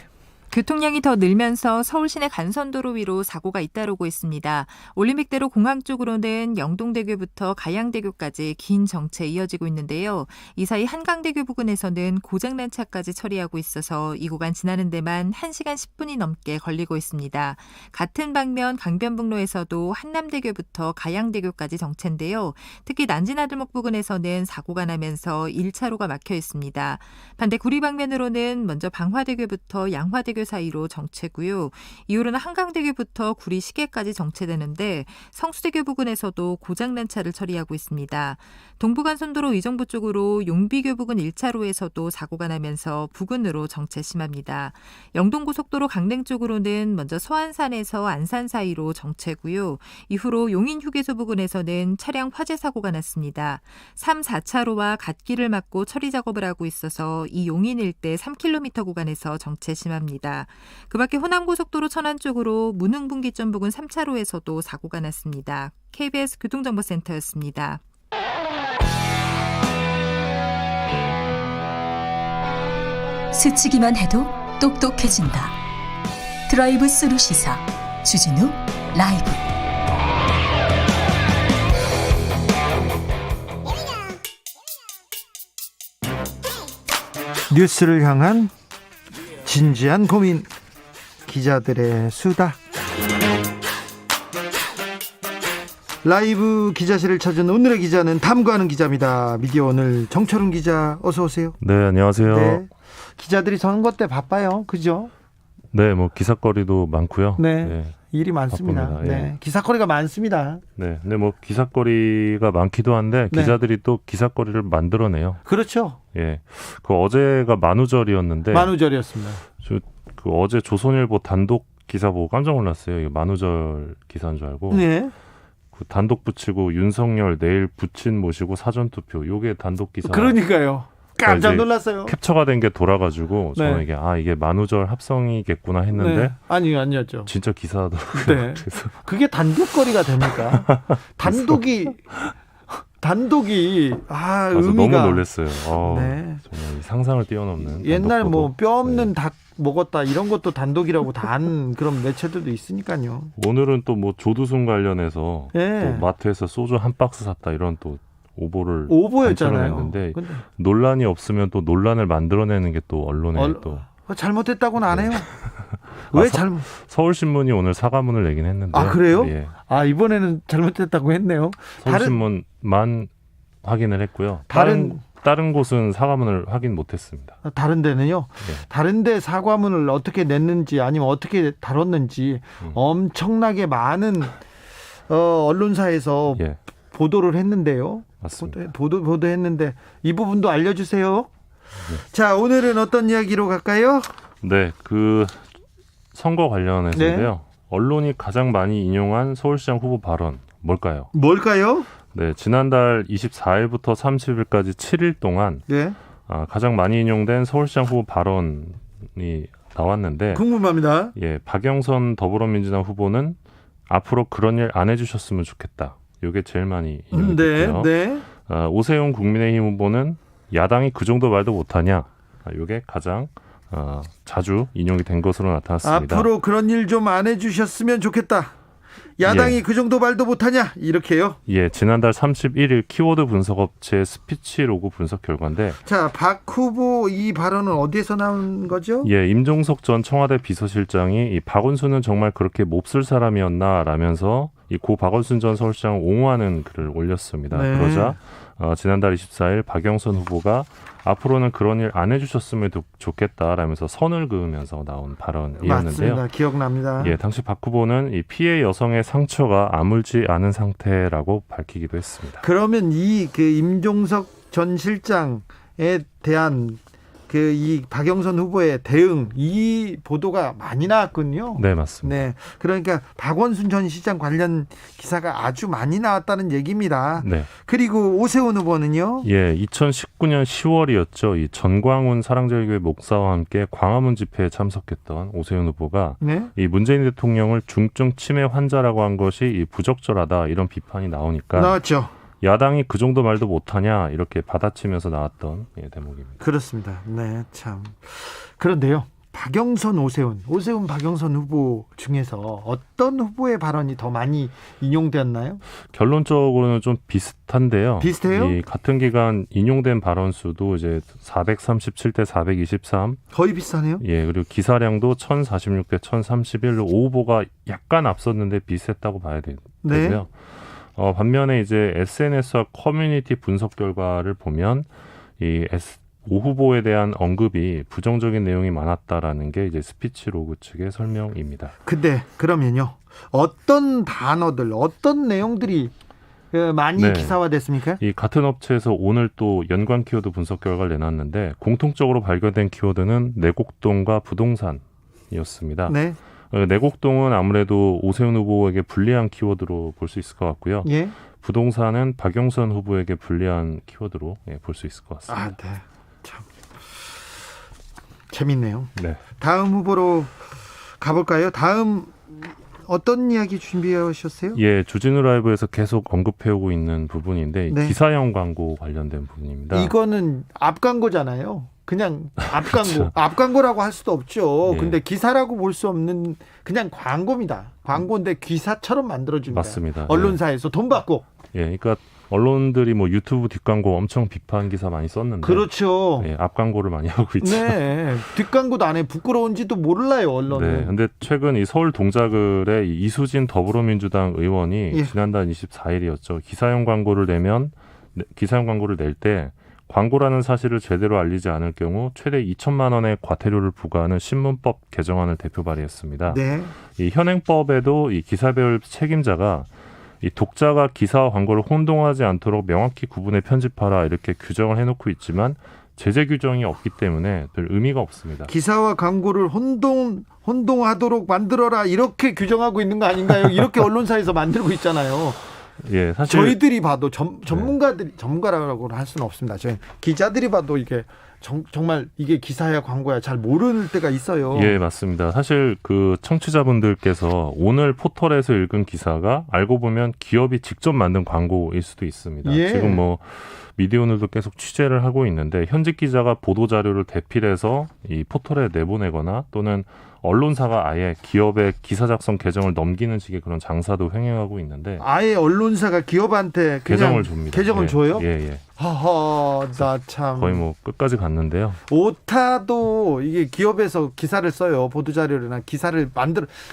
S1: 교통량이 더 늘면서 서울 시내 간선도로 위로 사고가 잇따르고 있습니다. 올림픽대로 공항 쪽으로는 영동대교부터 가양대교까지 긴 정체 이어지고 있는데요. 이 사이 한강대교 부근에서는 고장난 차까지 처리하고 있어서 이 구간 지나는 데만 1시간 10분이 넘게 걸리고 있습니다. 같은 방면 강변북로에서도 한남대교부터 가양대교까지 정체인데요. 특히 난지나들목 부근에서는 사고가 나면서 1차로가 막혀 있습니다. 반대 구리 방면으로는 먼저 방화대교부터 양화대교 사이로 정체고요. 이후로는 한강대교부터 구리 시계까지 정체되는데 성수대교 부근에서도 고장난 차를 처리하고 있습니다. 동부간선도로 의정부 쪽으로 용비교 부근 1차로에서도 사고가 나면서 부근으로 정체 심합니다. 영동고속도로 강릉 쪽으로는 먼저 서안산에서 안산 사이로 정체고요. 이후로 용인휴게소 부근에서는 차량 화재 사고가 났습니다. 3, 4차로와 갓길을 막고 처리 작업을 하고 있어서 이 용인 일대 3km 구간에서 정체 심합니다. 그 밖에 호남고속도로 천안 쪽으로 문흥분기점 부근 3차로에서도 사고가 났습니다. KBS 교통정보센터였습니다.
S4: 스치기만 해도 똑똑해진다. 드라이브 스루 시사 주진우 라이브.
S3: 뉴스를 향한 진지한 고민, 기자들의 수다. 라이브 기자실을 찾은 오늘의 기자는 탐구하는 기자입니다. 미디어 오늘 정철훈 기자, 어서 오세요.
S14: 네, 안녕하세요.
S3: 네, 기자들이 선거 때 바빠요, 그죠?
S14: 네, 뭐 기사거리도 많고요.
S3: 네,
S14: 네,
S3: 일이 많습니다.
S14: 바쁩니다.
S3: 네, 기사거리가 많습니다.
S14: 네, 근데 뭐 기사거리가 많기도 한데
S3: 네.
S14: 기자들이 또 기사거리를 만들어내요.
S3: 그렇죠.
S14: 예, 그 어제가 만우절이었는데
S3: 만우절이었습니다.
S14: 그 어제 조선일보 단독 기사 보고 깜짝 놀랐어요. 이거 만우절 기사인 줄 알고.
S3: 네.
S14: 그 단독 붙이고 윤석열 내일 부친 모시고 사전 투표. 요게 단독 기사.
S3: 그러니까요. 깜짝 놀랐어요.
S14: 캡처가 된 게 돌아가지고
S3: 네.
S14: 저는 이게 만우절 합성이겠구나 했는데
S3: 네. 아니었죠.
S14: 진짜 기사더라고요.
S3: 네.
S14: 그래서
S3: 그게 단독거리가 됩니까? 단독이 의미가
S14: 너무 놀랐어요.
S3: 네.
S14: 정말 상상을 뛰어넘는.
S3: 옛날 뭐 뼈 없는
S14: 네.
S3: 닭 먹었다 이런 것도 단독이라고 다 한 그런 매체들도 있으니까요.
S14: 오늘은 또 뭐 조두순 관련해서
S3: 네.
S14: 또 마트에서 소주 한 박스 샀다 이런 또
S3: 오보였잖아요.
S14: 했는데 논란이 없으면 또 논란을 만들어내는 게 또 언론에 또
S3: 잘못했다고는 안 해요. 왜 잘못?
S14: 서울신문이 오늘 사과문을 내긴 했는데.
S3: 아, 그래요?
S14: 예.
S3: 아, 이번에는 잘못했다고 했네요.
S14: 서울신문만 확인을 했고요. 다른 곳은 사과문을 확인 못했습니다.
S3: 다른 데는요?
S14: 네.
S3: 다른 데 사과문을 어떻게 냈는지 아니면 어떻게 다뤘는지 엄청나게 많은 언론사에서
S14: 예.
S3: 보도를 했는데요.
S14: 맞습니다.
S3: 보도했는데 이 부분도 알려주세요. 네. 자, 오늘은 어떤 이야기로 갈까요?
S14: 네, 그 선거 관련해서인데요.
S3: 네.
S14: 언론이 가장 많이 인용한 서울시장 후보 발언 뭘까요?
S3: 뭘까요?
S14: 네, 지난달 24일부터 30일까지 7일 동안
S3: 네.
S14: 가장 많이 인용된 서울시장 후보 발언이 나왔는데
S3: 궁금합니다.
S14: 예, 박영선 더불어민주당 후보는 앞으로 그런 일 안 해주셨으면 좋겠다. 이게 제일 많이 인용이 됐고요.
S3: 네.
S14: 오세훈 국민의힘 후보는 야당이 그 정도 말도 못하냐. 이게 가장 자주 인용이 된 것으로 나타났습니다.
S3: 앞으로 그런 일 좀 안 해주셨으면 좋겠다. 야당이
S14: 예.
S3: 그 정도 말도 못하냐 이렇게요?
S14: 예, 지난달 31일 키워드 분석업체 스피치로그 분석 결과인데
S3: 자, 박 후보 이 발언은 어디에서 나온 거죠?
S14: 예, 임종석 전 청와대 비서실장이 이 박원순은 정말 그렇게 몹쓸 사람이었나라면서 이 고 박원순 전 서울시장을 옹호하는 글을 올렸습니다.
S3: 네.
S14: 그러자 지난달 24일 박영선 후보가 앞으로는 그런 일 안 해주셨으면 좋겠다라면서 선을 그으면서 나온 발언이었는데요.
S3: 맞습니다. 기억납니다.
S14: 예, 당시 박 후보는 이 피해 여성의 상처가 아물지 않은 상태라고 밝히기도 했습니다.
S3: 그러면 이 임종석 전 실장에 대한 이 박영선 후보의 대응 이 보도가 많이 나왔군요.
S14: 네, 맞습니다.
S3: 네, 그러니까 박원순 전 시장 관련 기사가 아주 많이 나왔다는 얘기입니다.
S14: 네.
S3: 그리고 오세훈 후보는요?
S14: 예, 2019년 10월이었죠. 이 전광훈 사랑제일교회 목사와 함께 광화문 집회에 참석했던 오세훈 후보가
S3: 네?
S14: 이 문재인 대통령을 중증 치매 환자라고 한 것이 이 부적절하다 이런 비판이 나오니까
S3: 나왔죠.
S14: 야당이 그 정도 말도 못하냐 이렇게 받아치면서 나왔던 대목입니다.
S3: 그렇습니다. 네, 참. 그런데요, 박영선, 오세훈 박영선 후보 중에서 어떤 후보의 발언이 더 많이 인용되었나요?
S14: 결론적으로는 좀 비슷한데요.
S3: 비슷해요?
S14: 이 같은 기간 인용된 발언 수도 이제 437대 423.
S3: 거의 비슷하네요.
S14: 예, 그리고 기사량도 1046대 1031로 오 후보가 약간 앞섰는데 비슷했다고 봐야 되고요.
S3: 네.
S14: 반면에 이제 SNS와 커뮤니티 분석 결과를 보면 오 후보에 대한 언급이 부정적인 내용이 많았다라는 게 이제 스피치로그 측의 설명입니다.
S3: 근데 그러면요, 어떤 단어들, 어떤 내용들이 많이
S14: 네.
S3: 기사화됐습니까?
S14: 이 같은 업체에서 오늘 또 연관 키워드 분석 결과를 내놨는데 공통적으로 발견된 키워드는 내곡동과 부동산이었습니다.
S3: 네.
S14: 내곡동은 아무래도 오세훈 후보에게 불리한 키워드로 볼 수 있을 것 같고요.
S3: 예.
S14: 부동산은 박영선 후보에게 불리한 키워드로 볼 수 있을 것 같습니다.
S3: 아, 네. 참 재밌네요.
S14: 네.
S3: 다음 후보로 가볼까요? 다음 어떤 이야기 준비하셨어요?
S14: 예, 주진우 라이브에서 계속 언급해오고 있는 부분인데
S3: 네.
S14: 기사형 광고 관련된 부분입니다.
S3: 이거는 앞 광고잖아요. 그냥 앞 광고.
S14: 그렇죠.
S3: 앞 광고라고 할 수도 없죠.
S14: 예.
S3: 근데 기사라고 볼 수 없는 그냥 광고입니다. 광고인데 기사처럼 만들어줍니다.
S14: 맞습니다.
S3: 언론사에서 돈 받고.
S14: 예, 그러니까 언론들이 뭐 유튜브 뒷광고 엄청 비판 기사 많이 썼는데
S3: 그렇죠.
S14: 예, 앞 광고를 많이 하고 있죠.
S3: 네. 뒷광고도 안 해. 부끄러운지도 몰라요, 언론은.
S14: 네, 근데 최근 이 서울 동작을에 이수진 더불어민주당 의원이
S3: 예.
S14: 지난달 24일이었죠. 기사형 광고를 낼 때 광고라는 사실을 제대로 알리지 않을 경우 최대 2천만 원의 과태료를 부과하는 신문법 개정안을 대표 발의했습니다.
S3: 네.
S14: 이 현행법에도 이 기사배열 책임자가 이 독자가 기사와 광고를 혼동하지 않도록 명확히 구분해 편집하라 이렇게 규정을 해놓고 있지만 제재 규정이 없기 때문에 별 의미가 없습니다.
S3: 기사와 광고를 혼동하도록 만들어라 이렇게 규정하고 있는 거 아닌가요? 이렇게 언론사에서 만들고 있잖아요.
S14: 예, 사실
S3: 저희들이 봐도 전문가라고 할 수는 없습니다. 저희 기자들이 봐도 이게 정말 이게 기사야 광고야 잘 모르는 때가 있어요.
S14: 예, 맞습니다. 사실 그 청취자분들께서 오늘 포털에서 읽은 기사가 알고 보면 기업이 직접 만든 광고일 수도 있습니다.
S3: 예.
S14: 지금 뭐 미디어오늘도 계속 취재를 하고 있는데 현직 기자가 보도 자료를 대필해서 이 포털에 내보내거나 또는 언론사가 아예 기업의 기사 작성 계정을 넘기는 식의 그런 장사도 횡행하고 있는데
S3: 아예 언론사가 기업한테 그냥
S14: 계정을 줍니다.
S3: 계정을
S14: 예,
S3: 줘요?
S14: 예.
S3: 허허, 나 참.
S14: 거의 뭐 끝까지 갔는데요.
S3: 오타도 이게 기업에서 기사를 써요. 보도자료나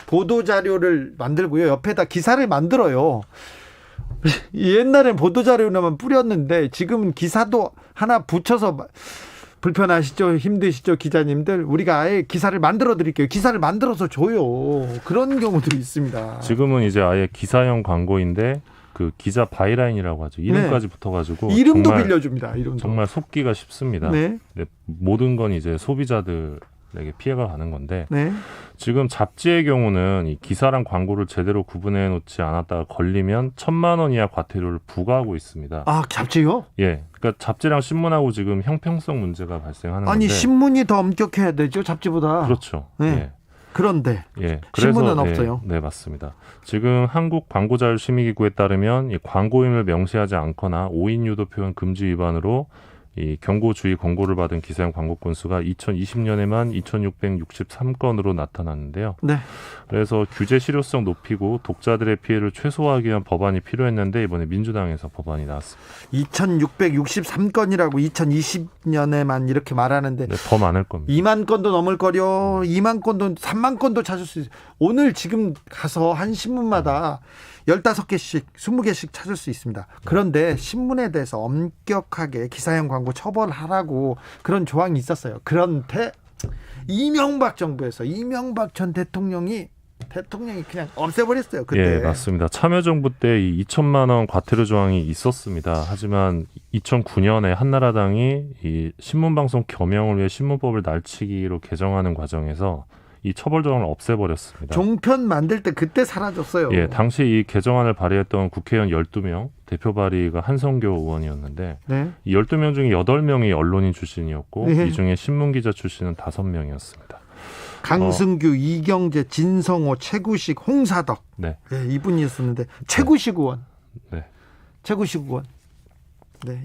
S3: 보도자료를 만들고요. 옆에다 기사를 만들어요. 옛날엔 보도자료만 뿌렸는데 지금은 기사도 하나 붙여서 불편하시죠? 힘드시죠? 기자님들. 우리가 아예 기사를 만들어 드릴게요. 기사를 만들어서 줘요. 그런 경우도 있습니다.
S14: 지금은 이제 아예 기사형 광고인데 그 기자 바이라인이라고 하죠. 이름까지 붙어가지고
S3: 이름도 빌려줍니다. 이름도.
S14: 정말 속기가 쉽습니다.
S3: 네.
S14: 모든 건 이제 소비자들의 기자들에게 피해가 가는 건데
S3: 네.
S14: 지금 잡지의 경우는 이 기사랑 광고를 제대로 구분해 놓지 않았다가 걸리면 1,000만 원 이하 과태료를 부과하고 있습니다.
S3: 아, 잡지요?
S14: 예, 그러니까 잡지랑 신문하고 지금 형평성 문제가 발생하는
S3: 아니
S14: 건데.
S3: 신문이 더 엄격해야 되죠, 잡지보다.
S14: 그렇죠.
S3: 네.
S14: 예.
S3: 그런데
S14: 예, 그래서,
S3: 신문은 없어요.
S14: 네, 맞습니다. 지금 한국 광고자율심의기구에 따르면 이 광고임을 명시하지 않거나 5인 유도 표현 금지 위반으로 이 경고 주의 권고를 받은 기사형 광고 건수가 2020년에만 2,663건으로 나타났는데요.
S3: 네.
S14: 그래서 규제 실효성 높이고 독자들의 피해를 최소화하기 위한 법안이 필요했는데 이번에 민주당에서 법안이 나왔습니다.
S3: 2,663건이라고 2020년에만 이렇게 말하는데
S14: 네, 더 많을 겁니다.
S3: 2만 건도 넘을 거려. 2만 건도 3만 건도 찾을 수 있어요. 오늘 지금 가서 한 신문마다 15개씩 20개씩 찾을 수 있습니다. 그런데 신문에 대해서 엄격하게 기사형 광고 처벌하라고 그런 조항이 있었어요. 그런데 이명박 정부에서 이명박 전 대통령이 그냥 없애버렸어요. 그때.
S14: 예, 맞습니다. 참여정부 때 이 2천만 원 과태료 조항이 있었습니다. 하지만 2009년에 한나라당이 이 신문방송 겸용을 위해 신문법을 날치기로 개정하는 과정에서 이 처벌 조항을 없애버렸습니다.
S3: 종편 만들 때 그때 사라졌어요.
S14: 예, 당시 이 개정안을 발의했던 국회의원 12명, 대표 발의가 한성교 의원이었는데
S3: 네.
S14: 이 12명 중에 8명이 언론인 출신이었고
S3: 네.
S14: 이 중에 신문기자 출신은 5명이었습니다.
S3: 강승규, 이경재, 진성호, 최구식, 홍사덕.
S14: 네.
S3: 네, 이분이었었는데 최구식 의원.
S14: 네.
S3: 최구식 의원. 네,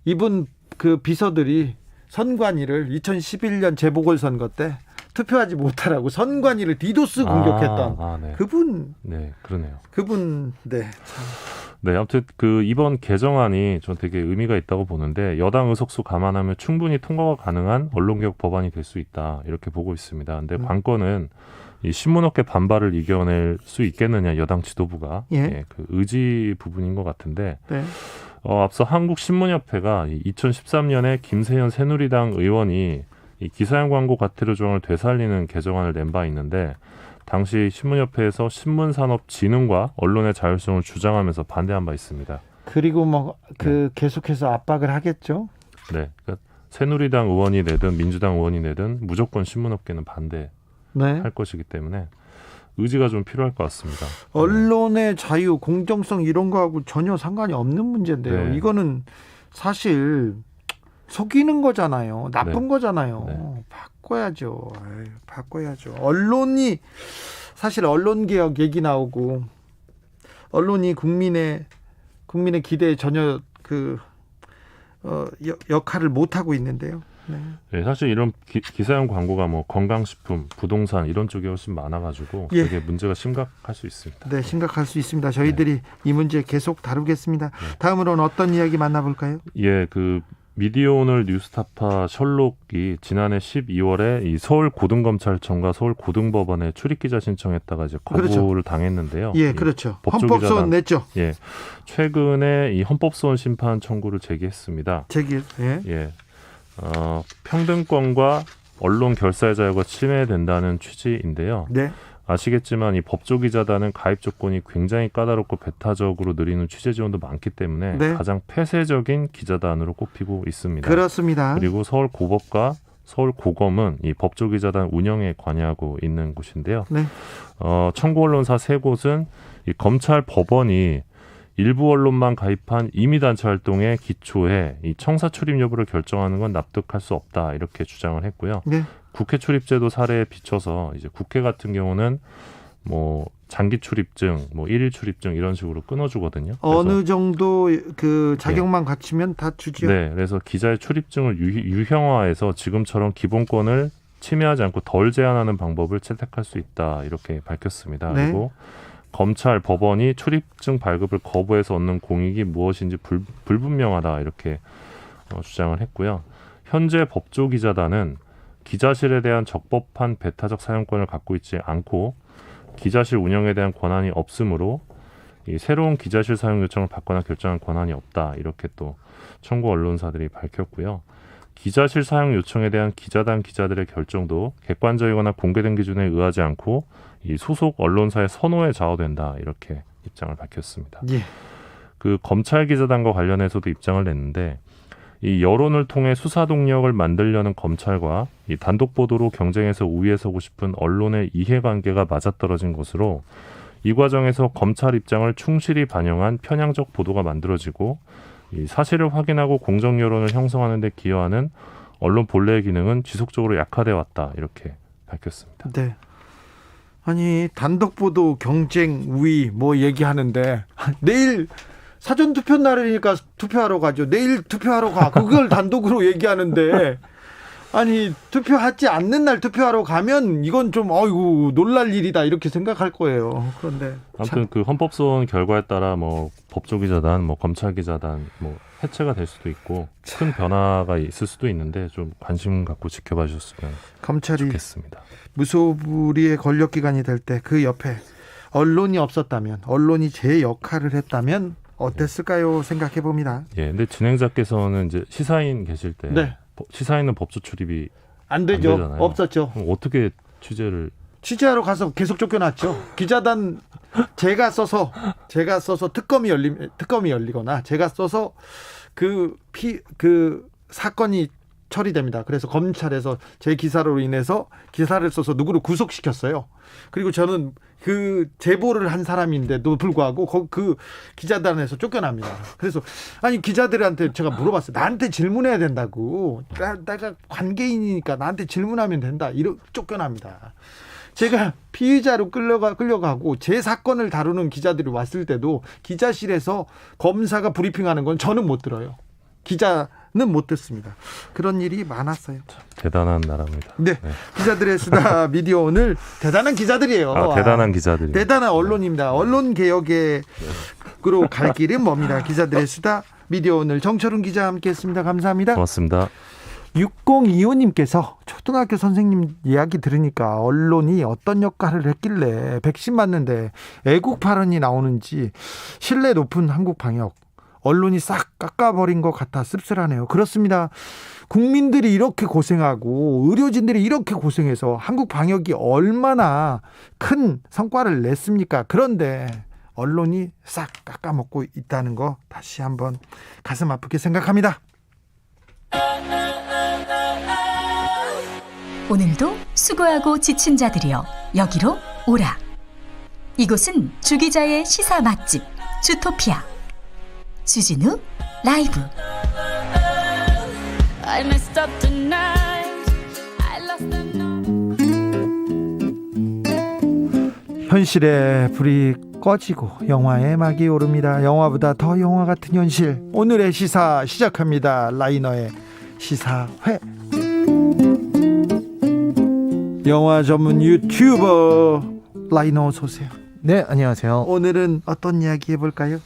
S3: 이분 그 비서들이 선관위를 2011년 재보궐선거 때 투표하지 못하라고 선관위를 디도스 공격했던
S14: 네.
S3: 그분.
S14: 네, 그러네요.
S3: 그분. 네. 참.
S14: 네, 아무튼 그 이번 개정안이 전 되게 의미가 있다고 보는데 여당 의석수 감안하면 충분히 통과가 가능한 언론개혁 법안이 될 수 있다 이렇게 보고 있습니다. 근데 관건은 이 신문업계 반발을 이겨낼 수 있겠느냐 여당 지도부가 그 의지 부분인 것 같은데
S3: 네.
S14: 앞서 한국신문협회가 2013년에 김세현 새누리당 의원이 이 기사형 광고 과태료 조항을 되살리는 개정안을 낸 바 있는데 당시 신문협회에서 신문산업진흥과 언론의 자율성을 주장하면서 반대한 바 있습니다.
S3: 그리고 계속해서 압박을 하겠죠.
S14: 네, 그러니까 새누리당 의원이 내든 민주당 의원이 내든 무조건 신문업계는 반대할 것이기 때문에 의지가 좀 필요할 것 같습니다.
S3: 언론의 자유, 공정성 이런 거하고 전혀 상관이 없는 문제인데요.
S14: 네.
S3: 이거는 사실 속이는 거잖아요. 나쁜 거잖아요.
S14: 네.
S3: 바꿔야죠. 언론이 사실 언론개혁 얘기 나오고 언론이 국민의 기대에 전혀 역할을 못 하고 있는데요. 네.
S14: 네, 사실 이런 기사형 광고가 뭐 건강식품, 부동산 이런 쪽에 훨씬 많아가지고 되게 문제가 심각할 수 있습니다.
S3: 네, 심각할 수 있습니다. 저희들이 이 문제 계속 다루겠습니다. 다음으로는 어떤 이야기 만나볼까요?
S14: 예, 그 미디어오늘 뉴스타파 셜록이 지난해 12월에 이 서울고등검찰청과 서울고등법원에 출입기자 신청했다가 이제 거부를 당했는데요.
S3: 예, 그렇죠. 헌법소원 냈죠.
S14: 예, 최근에 이 헌법소원 심판 청구를 제기했습니다. 예. 평등권과 언론 결사의 자유가 침해된다는 취지인데요.
S3: 네.
S14: 아시겠지만 이 법조기자단은 가입 조건이 굉장히 까다롭고 배타적으로 느리는 취재 지원도 많기 때문에 가장 폐쇄적인 기자단으로 꼽히고 있습니다.
S3: 그렇습니다.
S14: 그리고 서울고법과 서울고검은 이 법조기자단 운영에 관여하고 있는 곳인데요.
S3: 네.
S14: 청구 언론사 3곳은 이 검찰 법원이 일부 언론만 가입한 임의단체 활동에 기초해 이 청사 출입 여부를 결정하는 건 납득할 수 없다 이렇게 주장을 했고요.
S3: 네.
S14: 국회 출입제도 사례에 비춰서 이제 국회 같은 경우는 뭐 장기 출입증, 뭐 1일 출입증 이런 식으로 끊어주거든요.
S3: 어느 정도 그 자격만 갖추면 다 주죠.
S14: 네, 그래서 기자의 출입증을 유형화해서 지금처럼 기본권을 침해하지 않고 덜 제한하는 방법을 채택할 수 있다 이렇게 밝혔습니다.
S3: 네.
S14: 그리고 검찰, 법원이 출입증 발급을 거부해서 얻는 공익이 무엇인지 불분명하다 이렇게 주장을 했고요. 현재 법조기자단은 기자실에 대한 적법한 배타적 사용권을 갖고 있지 않고 기자실 운영에 대한 권한이 없으므로 이 새로운 기자실 사용 요청을 받거나 결정할 권한이 없다 이렇게 또 청구 언론사들이 밝혔고요. 기자실 사용 요청에 대한 기자단 기자들의 결정도 객관적이거나 공개된 기준에 의하지 않고 이 소속 언론사의 선호에 좌우된다 이렇게 입장을 밝혔습니다.
S3: 예.
S14: 그 검찰 기자단과 관련해서도 입장을 냈는데 이 여론을 통해 수사 동력을 만들려는 검찰과 이 단독 보도로 경쟁에서 우위에 서고 싶은 언론의 이해관계가 맞아떨어진 것으로 이 과정에서 검찰 입장을 충실히 반영한 편향적 보도가 만들어지고 이 사실을 확인하고 공정 여론을 형성하는 데 기여하는 언론 본래의 기능은 지속적으로 약화돼 왔다 이렇게 밝혔습니다.
S3: 네. 아니 단독 보도 경쟁 우위 뭐 얘기하는데 내일 사전 투표 날이니까 투표하러 가죠. 내일 투표하러 가. 그걸 단독으로 얘기하는데 아니 투표하지 않는 날 투표하러 가면 이건 좀 어이구 놀랄 일이다 이렇게 생각할 거예요. 그런데
S14: 아무튼 그 헌법소원 결과에 따라 뭐 법조기자단, 뭐 검찰기자단 뭐 해체가 될 수도 있고 큰 변화가 있을 수도 있는데 좀 관심 갖고 지켜봐 주셨으면
S3: 검찰이
S14: 좋겠습니다.
S3: 무소불위의 권력기관이 될 때 그 옆에 언론이 없었다면, 언론이 제 역할을 했다면 어땠을까요? 생각해 봅니다.
S14: 예, 근데 진행자께서는 이제 시사인 계실 때
S3: 네.
S14: 시사인은 법조 출입이
S3: 안 되죠.
S14: 되잖아요.
S3: 없었죠.
S14: 그럼 어떻게
S3: 취재하러 가서 계속 쫓겨났죠. 기자단 제가 써서 특검이 열리거나 제가 써서 그 사건이 처리됩니다. 그래서 검찰에서 제 기사로 인해서 기사를 써서 누구를 구속시켰어요. 그리고 저는 그 제보를 한 사람인데도 불구하고 그 기자단에서 쫓겨납니다. 그래서 아니 기자들한테 제가 물어봤어요. 나한테 질문해야 된다고. 내가 관계인이니까 나한테 질문하면 된다. 이렇게 쫓겨납니다. 제가 피의자로 끌려가고 제 사건을 다루는 기자들이 왔을 때도 기자실에서 검사가 브리핑하는 건 저는 못 들어요. 기자는 못 듣습니다. 그런 일이 많았어요.
S14: 대단한 나라입니다.
S3: 네. 기자들의 수다 미디어 오늘 대단한 기자들이에요.
S14: 대단한 기자들이.
S3: 대단한 언론입니다. 언론 개혁으로 갈 길은 뭡니다. 기자들의 수다 미디어 오늘 정철훈 기자 함께했습니다. 감사합니다.
S14: 고맙습니다.
S3: 6025님께서 초등학교 선생님 이야기 들으니까 언론이 어떤 역할을 했길래 백신 맞는데 애국 발언이 나오는지 신뢰 높은 한국 방역 언론이 싹 깎아버린 것 같아 씁쓸하네요. 그렇습니다. 국민들이 이렇게 고생하고 의료진들이 이렇게 고생해서 한국 방역이 얼마나 큰 성과를 냈습니까? 그런데 언론이 싹 깎아먹고 있다는 거 다시 한번 가슴 아프게 생각합니다.
S4: 오늘도 수고하고 지친 자들이여 여기로 오라. 이곳은 주기자의 시사 맛집 주토피아 주진우 라이브.
S3: 현실의 불이 꺼지고 영화의 막이 오릅니다. 영화보다 더 영화 같은 현실. 오늘의 시사 시작합니다. 라이너의 시사회. 영화 전문 유튜버 라이너 어서 오세요.
S15: 네, 안녕하세요.
S3: 오늘은 어떤 이야기 해볼까요?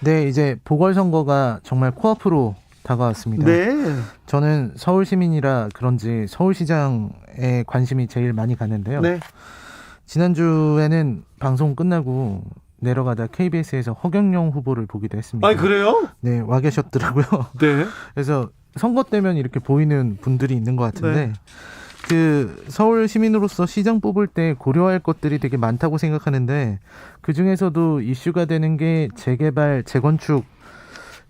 S15: 네, 이제 보궐선거가 정말 코앞으로 다가왔습니다.
S3: 네.
S15: 저는 서울 시민이라 그런지 서울시장에 관심이 제일 많이 가는데요.
S3: 네.
S15: 지난주에는 방송 끝나고 내려가다 KBS에서 허경영 후보를 보기도 했습니다.
S3: 아, 그래요?
S15: 네, 와 계셨더라고요.
S3: 네.
S15: 그래서 선거 때면 이렇게 보이는 분들이 있는 것 같은데
S3: 네.
S15: 그 서울 시민으로서 시장 뽑을 때 고려할 것들이 되게 많다고 생각하는데 그 중에서도 이슈가 되는 게 재개발, 재건축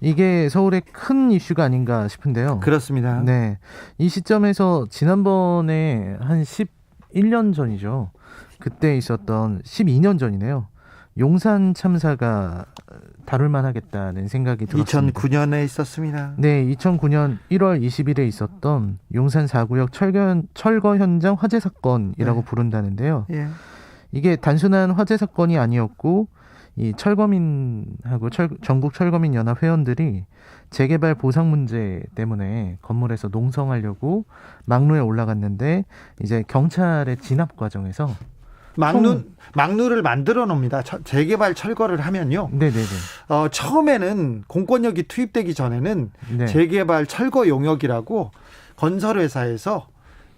S15: 이게 서울의 큰 이슈가 아닌가 싶은데요.
S3: 그렇습니다.
S15: 네, 이 시점에서 지난번에 한 11년 전이죠. 그때 있었던 12년 전이네요. 용산 참사가 다룰만 하겠다는 생각이 들었습니다.
S3: 2009년에 있었습니다.
S15: 네, 2009년 1월 20일에 있었던 용산 4구역 철거 현장 화재 사건이라고
S3: 네.
S15: 부른다는데요.
S3: 예.
S15: 이게 단순한 화재 사건이 아니었고 이 철거민하고 전국 철거민 연합 회원들이 재개발 보상 문제 때문에 건물에서 농성하려고 막루에 올라갔는데 이제 경찰의 진압 과정에서
S3: 막루를 만들어 놓습니다. 재개발 철거를 하면요.
S15: 네네네.
S3: 처음에는 공권력이 투입되기 전에는
S15: 네.
S3: 재개발 철거 용역이라고 건설회사에서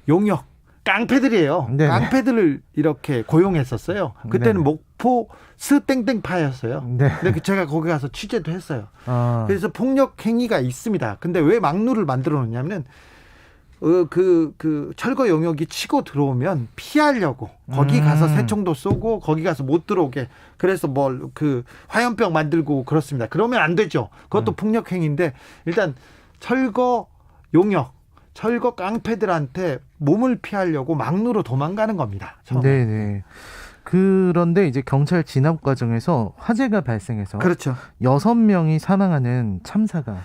S3: 용역 깡패들이에요. 네네. 깡패들을 이렇게 고용했었어요. 그때는 네네. 목포 스땡땡파였어요. 네. 근데 제가 거기 가서 취재도 했어요. 그래서 폭력 행위가 있습니다. 근데 왜 막루를 만들어 놓냐면은 그 철거 영역이 치고 들어오면 피하려고 거기 가서 새총도 쏘고 거기 가서 못 들어오게 그래서 그 화염병 만들고 그렇습니다. 그러면 안 되죠. 그것도 폭력 행위인데 일단 철거 용역, 철거 깡패들한테 몸을 피하려고 막루로 도망가는 겁니다. 처음에.
S15: 네네. 그런데 이제 경찰 진압 과정에서 화재가 발생해서
S3: 그렇죠.
S15: 6명이 사망하는 참사가.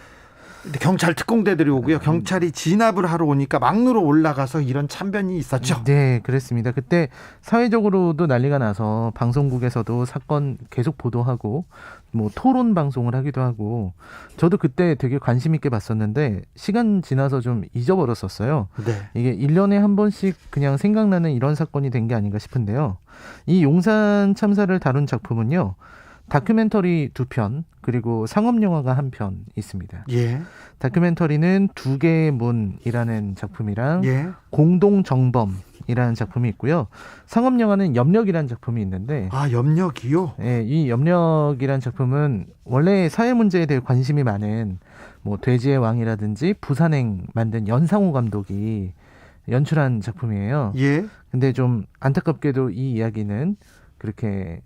S3: 근데 경찰 특공대들이 오고요. 경찰이 진압을 하러 오니까 막루로 올라가서 이런 참변이 있었죠.
S15: 네, 그렇습니다. 그때 사회적으로도 난리가 나서 방송국에서도 사건 계속 보도하고 뭐 토론 방송을 하기도 하고 저도 그때 되게 관심 있게 봤었는데 시간 지나서 좀 잊어버렸었어요.
S3: 네.
S15: 이게 1년에 한 번씩 그냥 생각나는 이런 사건이 된 게 아닌가 싶은데요. 이 용산 참사를 다룬 작품은요. 다큐멘터리 2편 그리고 상업영화가 1편 있습니다.
S3: 예.
S15: 다큐멘터리는 두 개의 문이라는 작품이랑
S3: 예.
S15: 공동정범이라는 작품이 있고요. 상업영화는 염력이라는 작품이 있는데
S3: 아, 염력이요?
S15: 네, 이 염력이라는 작품은 원래 사회 문제에 대해 관심이 많은 뭐 돼지의 왕이라든지 부산행 만든 연상호 감독이 연출한 작품이에요.
S3: 예.
S15: 근데 좀 안타깝게도 이 이야기는 그렇게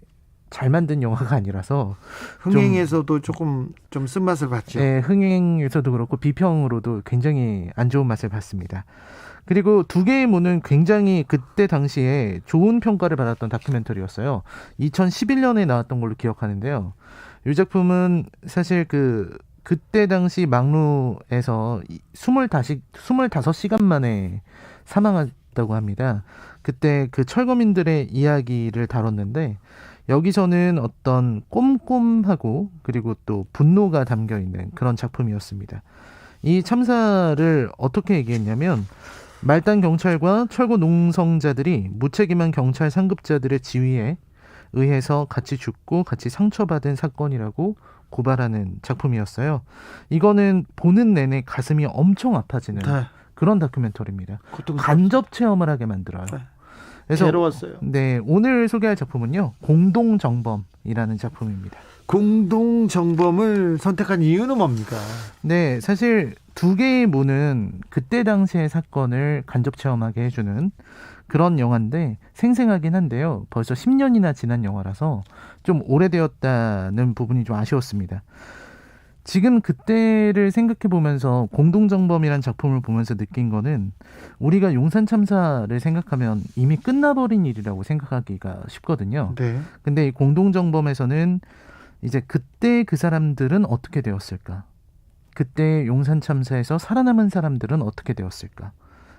S15: 잘 만든 영화가 아니라서
S3: 흥행에서도 조금 좀 쓴맛을 봤죠.
S15: 네, 흥행에서도 그렇고 비평으로도 굉장히 안 좋은 맛을 봤습니다. 그리고 두 개의 문은 굉장히 그때 당시에 좋은 평가를 받았던 다큐멘터리였어요. 2011년에 나왔던 걸로 기억하는데요. 이 작품은 사실 그때 당시 막루에서 25시간 만에 사망했다고 합니다. 그때 그 철거민들의 이야기를 다뤘는데 여기서는 어떤 꼼꼼하고 그리고 또 분노가 담겨있는 그런 작품이었습니다. 이 참사를 어떻게 얘기했냐면 말단 경찰과 철거 농성자들이 무책임한 경찰 상급자들의 지휘에 의해서 같이 죽고 같이 상처받은 사건이라고 고발하는 작품이었어요. 이거는 보는 내내 가슴이 엄청 아파지는
S3: 네.
S15: 그런 다큐멘터리입니다. 간접 체험을 하게 만들어요.
S3: 네.
S15: 그래서
S3: 괴로웠어요.
S15: 네, 오늘 소개할 작품은요. 공동정범이라는 작품입니다.
S3: 공동정범을 선택한 이유는 뭡니까?
S15: 네, 사실 두 개의 문은 그때 당시의 사건을 간접 체험하게 해주는 그런 영화인데 생생하긴 한데요. 벌써 10년이나 지난 영화라서 좀 오래되었다는 부분이 좀 아쉬웠습니다. 지금 그때를 생각해 보면서 공동정범이란 작품을 보면서 느낀 거는 우리가 용산 참사를 생각하면 이미 끝나버린 일이라고 생각하기가 쉽거든요.
S3: 네.
S15: 근데 이 공동정범에서는 이제 그때 그 사람들은 어떻게 되었을까? 그때 용산 참사에서 살아남은 사람들은 어떻게 되었을까?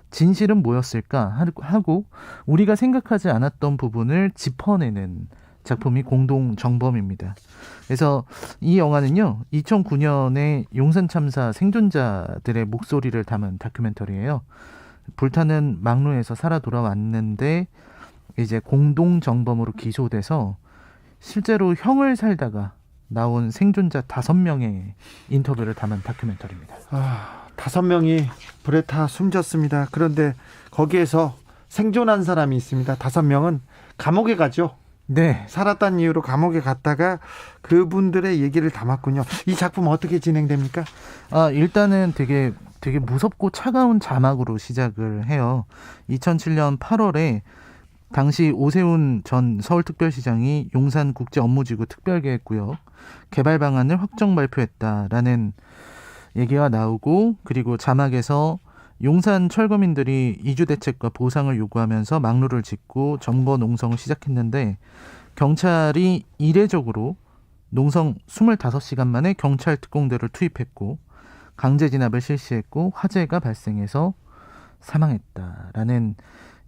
S15: 진실은 뭐였을까? 하고 우리가 생각하지 않았던 부분을 짚어내는 작품이 공동정범입니다. 그래서 이 영화는요, 2009년에 용산 참사 생존자들의 목소리를 담은 다큐멘터리예요. 불타는 막루에서 살아 돌아왔는데 이제 공동정범으로 기소돼서 실제로 형을 살다가 나온 생존자 5명의 인터뷰를 담은 다큐멘터리입니다.
S3: 5명이 불에 타 숨졌습니다. 그런데 거기에서 생존한 사람이 있습니다. 5명은 감옥에 가죠.
S15: 네.
S3: 살았다는 이유로 감옥에 갔다가 그분들의 얘기를 담았군요. 이 작품 어떻게 진행됩니까?
S15: 일단은 되게 무섭고 차가운 자막으로 시작을 해요. 2007년 8월에 당시 오세훈 전 서울특별시장이 용산국제업무지구 특별계획구역 개발 방안을 확정 발표했다라는 얘기가 나오고, 그리고 자막에서 용산 철거민들이 이주대책과 보상을 요구하면서 막루를 짓고 점거 농성을 시작했는데 경찰이 이례적으로 농성 25시간 만에 경찰 특공대를 투입했고 강제 진압을 실시했고 화재가 발생해서 사망했다라는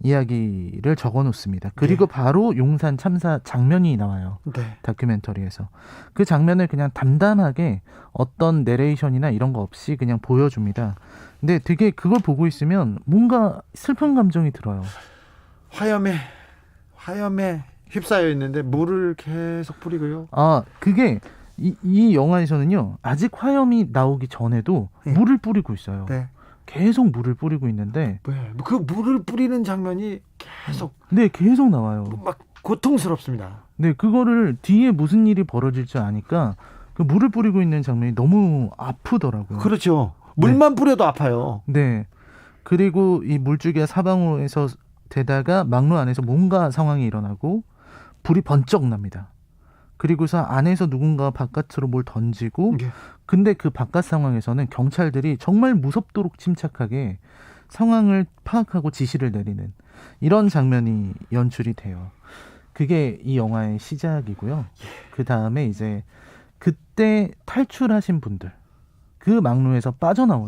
S15: 이야기를 적어놓습니다. 그리고 바로 용산 참사 장면이 나와요.
S3: 네.
S15: 다큐멘터리에서. 그 장면을 그냥 담담하게 어떤 내레이션이나 이런 거 없이 그냥 보여줍니다. 근데 되게 그걸 보고 있으면 뭔가 슬픈 감정이 들어요.
S3: 화염에 휩싸여 있는데 물을 계속 뿌리고요.
S15: 그게 이 영화에서는요. 아직 화염이 나오기 전에도 물을 뿌리고 있어요.
S3: 네.
S15: 계속 물을 뿌리고 있는데
S3: 그 물을 뿌리는 장면이
S15: 계속 나와요.
S3: 막 고통스럽습니다.
S15: 네, 그거를 뒤에 무슨 일이 벌어질지 아니까 그 물을 뿌리고 있는 장면이 너무 아프더라고요.
S3: 그렇죠. 물만 뿌려도 아파요.
S15: 네. 그리고 이 물줄기가 사방으로에서 되다가 막루 안에서 뭔가 상황이 일어나고 불이 번쩍 납니다. 그리고서 안에서 누군가 바깥으로 뭘 던지고 근데 그 바깥 상황에서는 경찰들이 정말 무섭도록 침착하게 상황을 파악하고 지시를 내리는 이런 장면이 연출이 돼요. 그게 이 영화의 시작이고요. 그 다음에 이제 그때 탈출하신 분들, 그 막루에서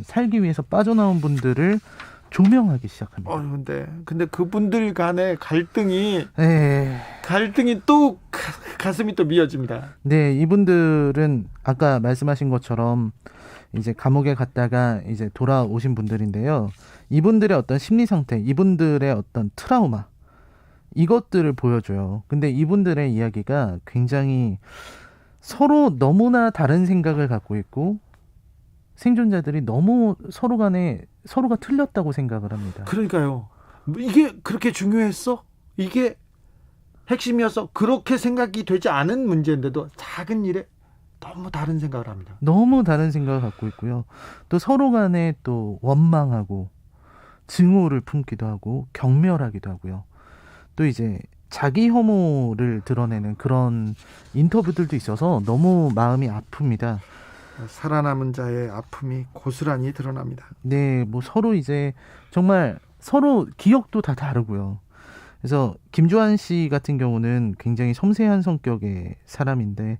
S15: 살기 위해서 빠져나온 분들을 조명하기 시작합니다.
S3: 근데 그분들 간의 갈등이 또 가슴이 또 미어집니다.
S15: 네, 이분들은 아까 말씀하신 것처럼 이제 감옥에 갔다가 이제 돌아오신 분들인데요. 이분들의 어떤 심리 상태, 이분들의 어떤 트라우마, 이것들을 보여줘요. 근데 이분들의 이야기가 굉장히 서로 너무나 다른 생각을 갖고 있고 생존자들이 너무 서로가 틀렸다고 생각을 합니다.
S3: 그러니까요. 이게 그렇게 중요했어? 이게 핵심이었어? 그렇게 생각이 되지 않은 문제인데도 작은 일에 너무 다른 생각을 합니다.
S15: 너무 다른 생각을 갖고 있고요. 또 서로 간에 또 원망하고 증오를 품기도 하고 경멸하기도 하고요. 또 이제 자기 혐오를 드러내는 그런 인터뷰들도 있어서 너무 마음이 아픕니다.
S3: 살아남은 자의 아픔이 고스란히 드러납니다.
S15: 네, 뭐 서로 이제 정말 서로 기억도 다 다르고요. 그래서 김주한 씨 같은 경우는 굉장히 섬세한 성격의 사람인데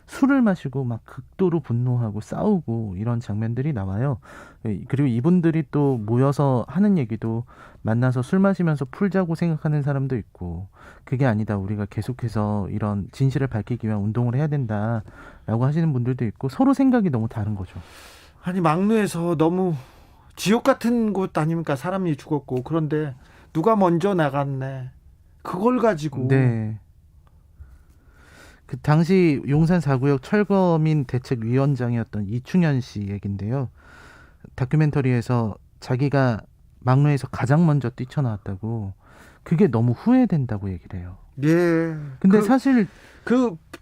S15: 술을 마시고 막 극도로 분노하고 싸우고 이런 장면들이 나와요. 그리고 이분들이 또 모여서 하는 얘기도 만나서 술 마시면서 풀자고 생각하는 사람도 있고 그게 아니다. 우리가 계속해서 이런 진실을 밝히기 위한 운동을 해야 된다라고 하시는 분들도 있고 서로 생각이 너무 다른 거죠.
S3: 아니 막루에서 너무 지옥 같은 곳 아닙니까? 사람이 죽었고 그런데 누가 먼저 나갔네. 그걸 가지고
S15: 네. 그 당시 용산 4구역 철거민 대책위원장이었던 이충현 씨 얘긴데요. 다큐멘터리에서 자기가 막루에서 가장 먼저 뛰쳐나왔다고 그게 너무 후회된다고 얘기를 해요.
S3: 예.
S15: 근데 사실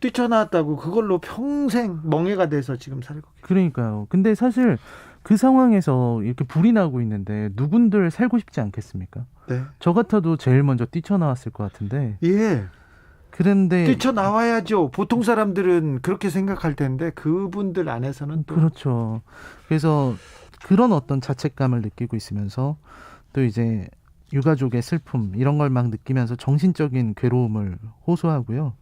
S3: 뛰쳐나왔다고 그걸로 평생 멍해가 돼서 지금 살고
S15: 그러니까요. 근데 사실 그 상황에서 이렇게 불이 나고 있는데 누군들 살고 싶지 않겠습니까?
S3: 네.
S15: 저 같아도 제일 먼저 뛰쳐나왔을 것 같은데.
S3: 예.
S15: 그런데
S3: 뛰쳐나와야죠. 보통 사람들은 그렇게 생각할 텐데 그분들 안에서는 또
S15: 그렇죠. 그래서 그런 어떤 자책감을 느끼고 있으면서 또 이제 유가족의 슬픔 이런 걸 막 느끼면서 정신적인 괴로움을 호소하고요.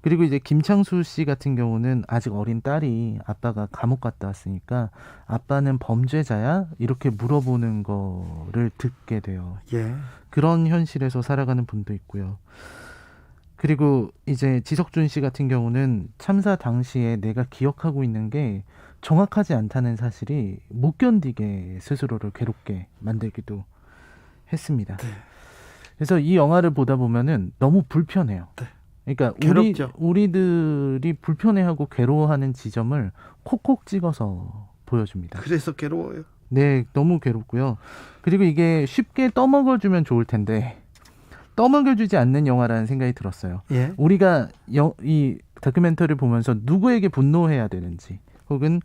S15: 그리고 이제 김창수 씨 같은 경우는 아직 어린 딸이 아빠가 감옥 갔다 왔으니까 아빠는 범죄자야? 이렇게 물어보는 거를 듣게 돼요.
S3: 예.
S15: 그런 현실에서 살아가는 분도 있고요. 그리고 이제 지석준 씨 같은 경우는 참사 당시에 내가 기억하고 있는 게 정확하지 않다는 사실이 못 견디게 스스로를 괴롭게 만들기도 했습니다.
S3: 네.
S15: 그래서 이 영화를 보다 보면은 너무 불편해요.
S3: 네.
S15: 그러니까
S3: 괴롭죠.
S15: 우리들이 불편해하고 괴로워하는 지점을 콕콕 찍어서 보여줍니다.
S3: 그래서 괴로워요.
S15: 네, 너무 괴롭고요. 그리고 이게 쉽게 떠먹어주면 좋을 텐데 떠먹여주지 않는 영화라는 생각이 들었어요.
S3: 예.
S15: 우리가 이 다큐멘터리를 보면서 누구에게 분노해야 되는지 혹은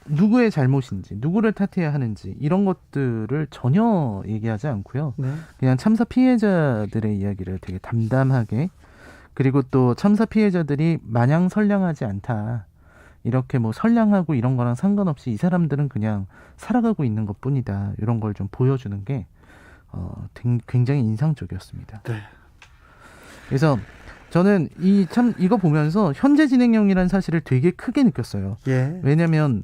S15: 누구의 잘못인지 누구를 탓해야 하는지 이런 것들을 전혀 얘기하지 않고요.
S3: 네.
S15: 그냥 참사 피해자들의 이야기를 되게 담담하게 그리고 또 참사 피해자들이 마냥 선량하지 않다. 이렇게 뭐 선량하고 이런 거랑 상관없이 이 사람들은 그냥 살아가고 있는 것뿐이다. 이런 걸 좀 보여주는 게 굉장히 인상적이었습니다.
S3: 네.
S15: 그래서 저는 이거 보면서 현재 진행형이라는 사실을 되게 크게 느꼈어요.
S3: 예.
S15: 왜냐하면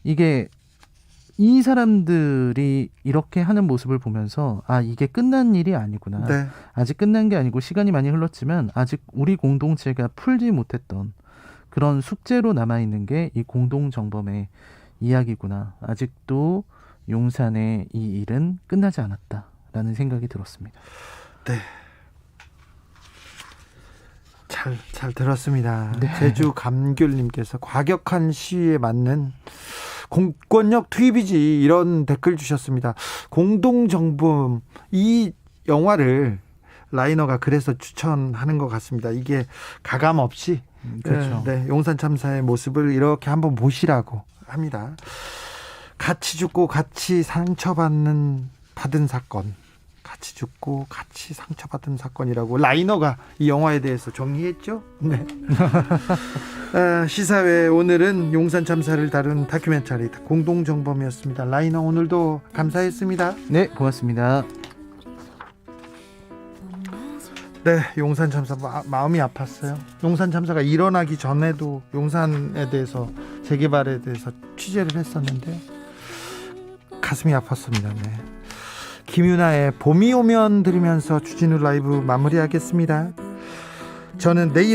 S15: 이게 이 사람들이 이렇게 하는 모습을 보면서 이게 끝난 일이 아니구나.
S3: 네.
S15: 아직 끝난 게 아니고 시간이 많이 흘렀지만 아직 우리 공동체가 풀지 못했던 그런 숙제로 남아있는 게 이 공동정범의 이야기구나. 아직도 용산의 이 일은 끝나지 않았다라는 생각이 들었습니다.
S3: 네. 잘 들었습니다.
S15: 네.
S3: 제주 감귤님께서 과격한 시위에 맞는 공권력 투입이지 이런 댓글 주셨습니다. 공동정범 이 영화를 라이너가 그래서 추천하는 것 같습니다. 이게 가감 없이
S15: 그렇죠.
S3: 네, 용산 참사의 모습을 이렇게 한번 보시라고 합니다. 같이 죽고 같이 상처받는 사건 같이 죽고 같이 상처받은 사건이라고 라이너가 이 영화에 대해서 정리했죠. 네. 시사회 오늘은 용산 참사를 다룬 다큐멘터리 공동정범이었습니다. 라이너 오늘도 감사했습니다.
S15: 네, 고맙습니다.
S3: 네, 용산 참사 마음이 아팠어요. 용산 참사가 일어나기 전에도 용산에 대해서 재개발에 대해서 취재를 했었는데 가슴이 아팠습니다. 네. 김유나의 봄이 오면 들으면서 주진우 라이브 마무리하겠습니다. 저는 내일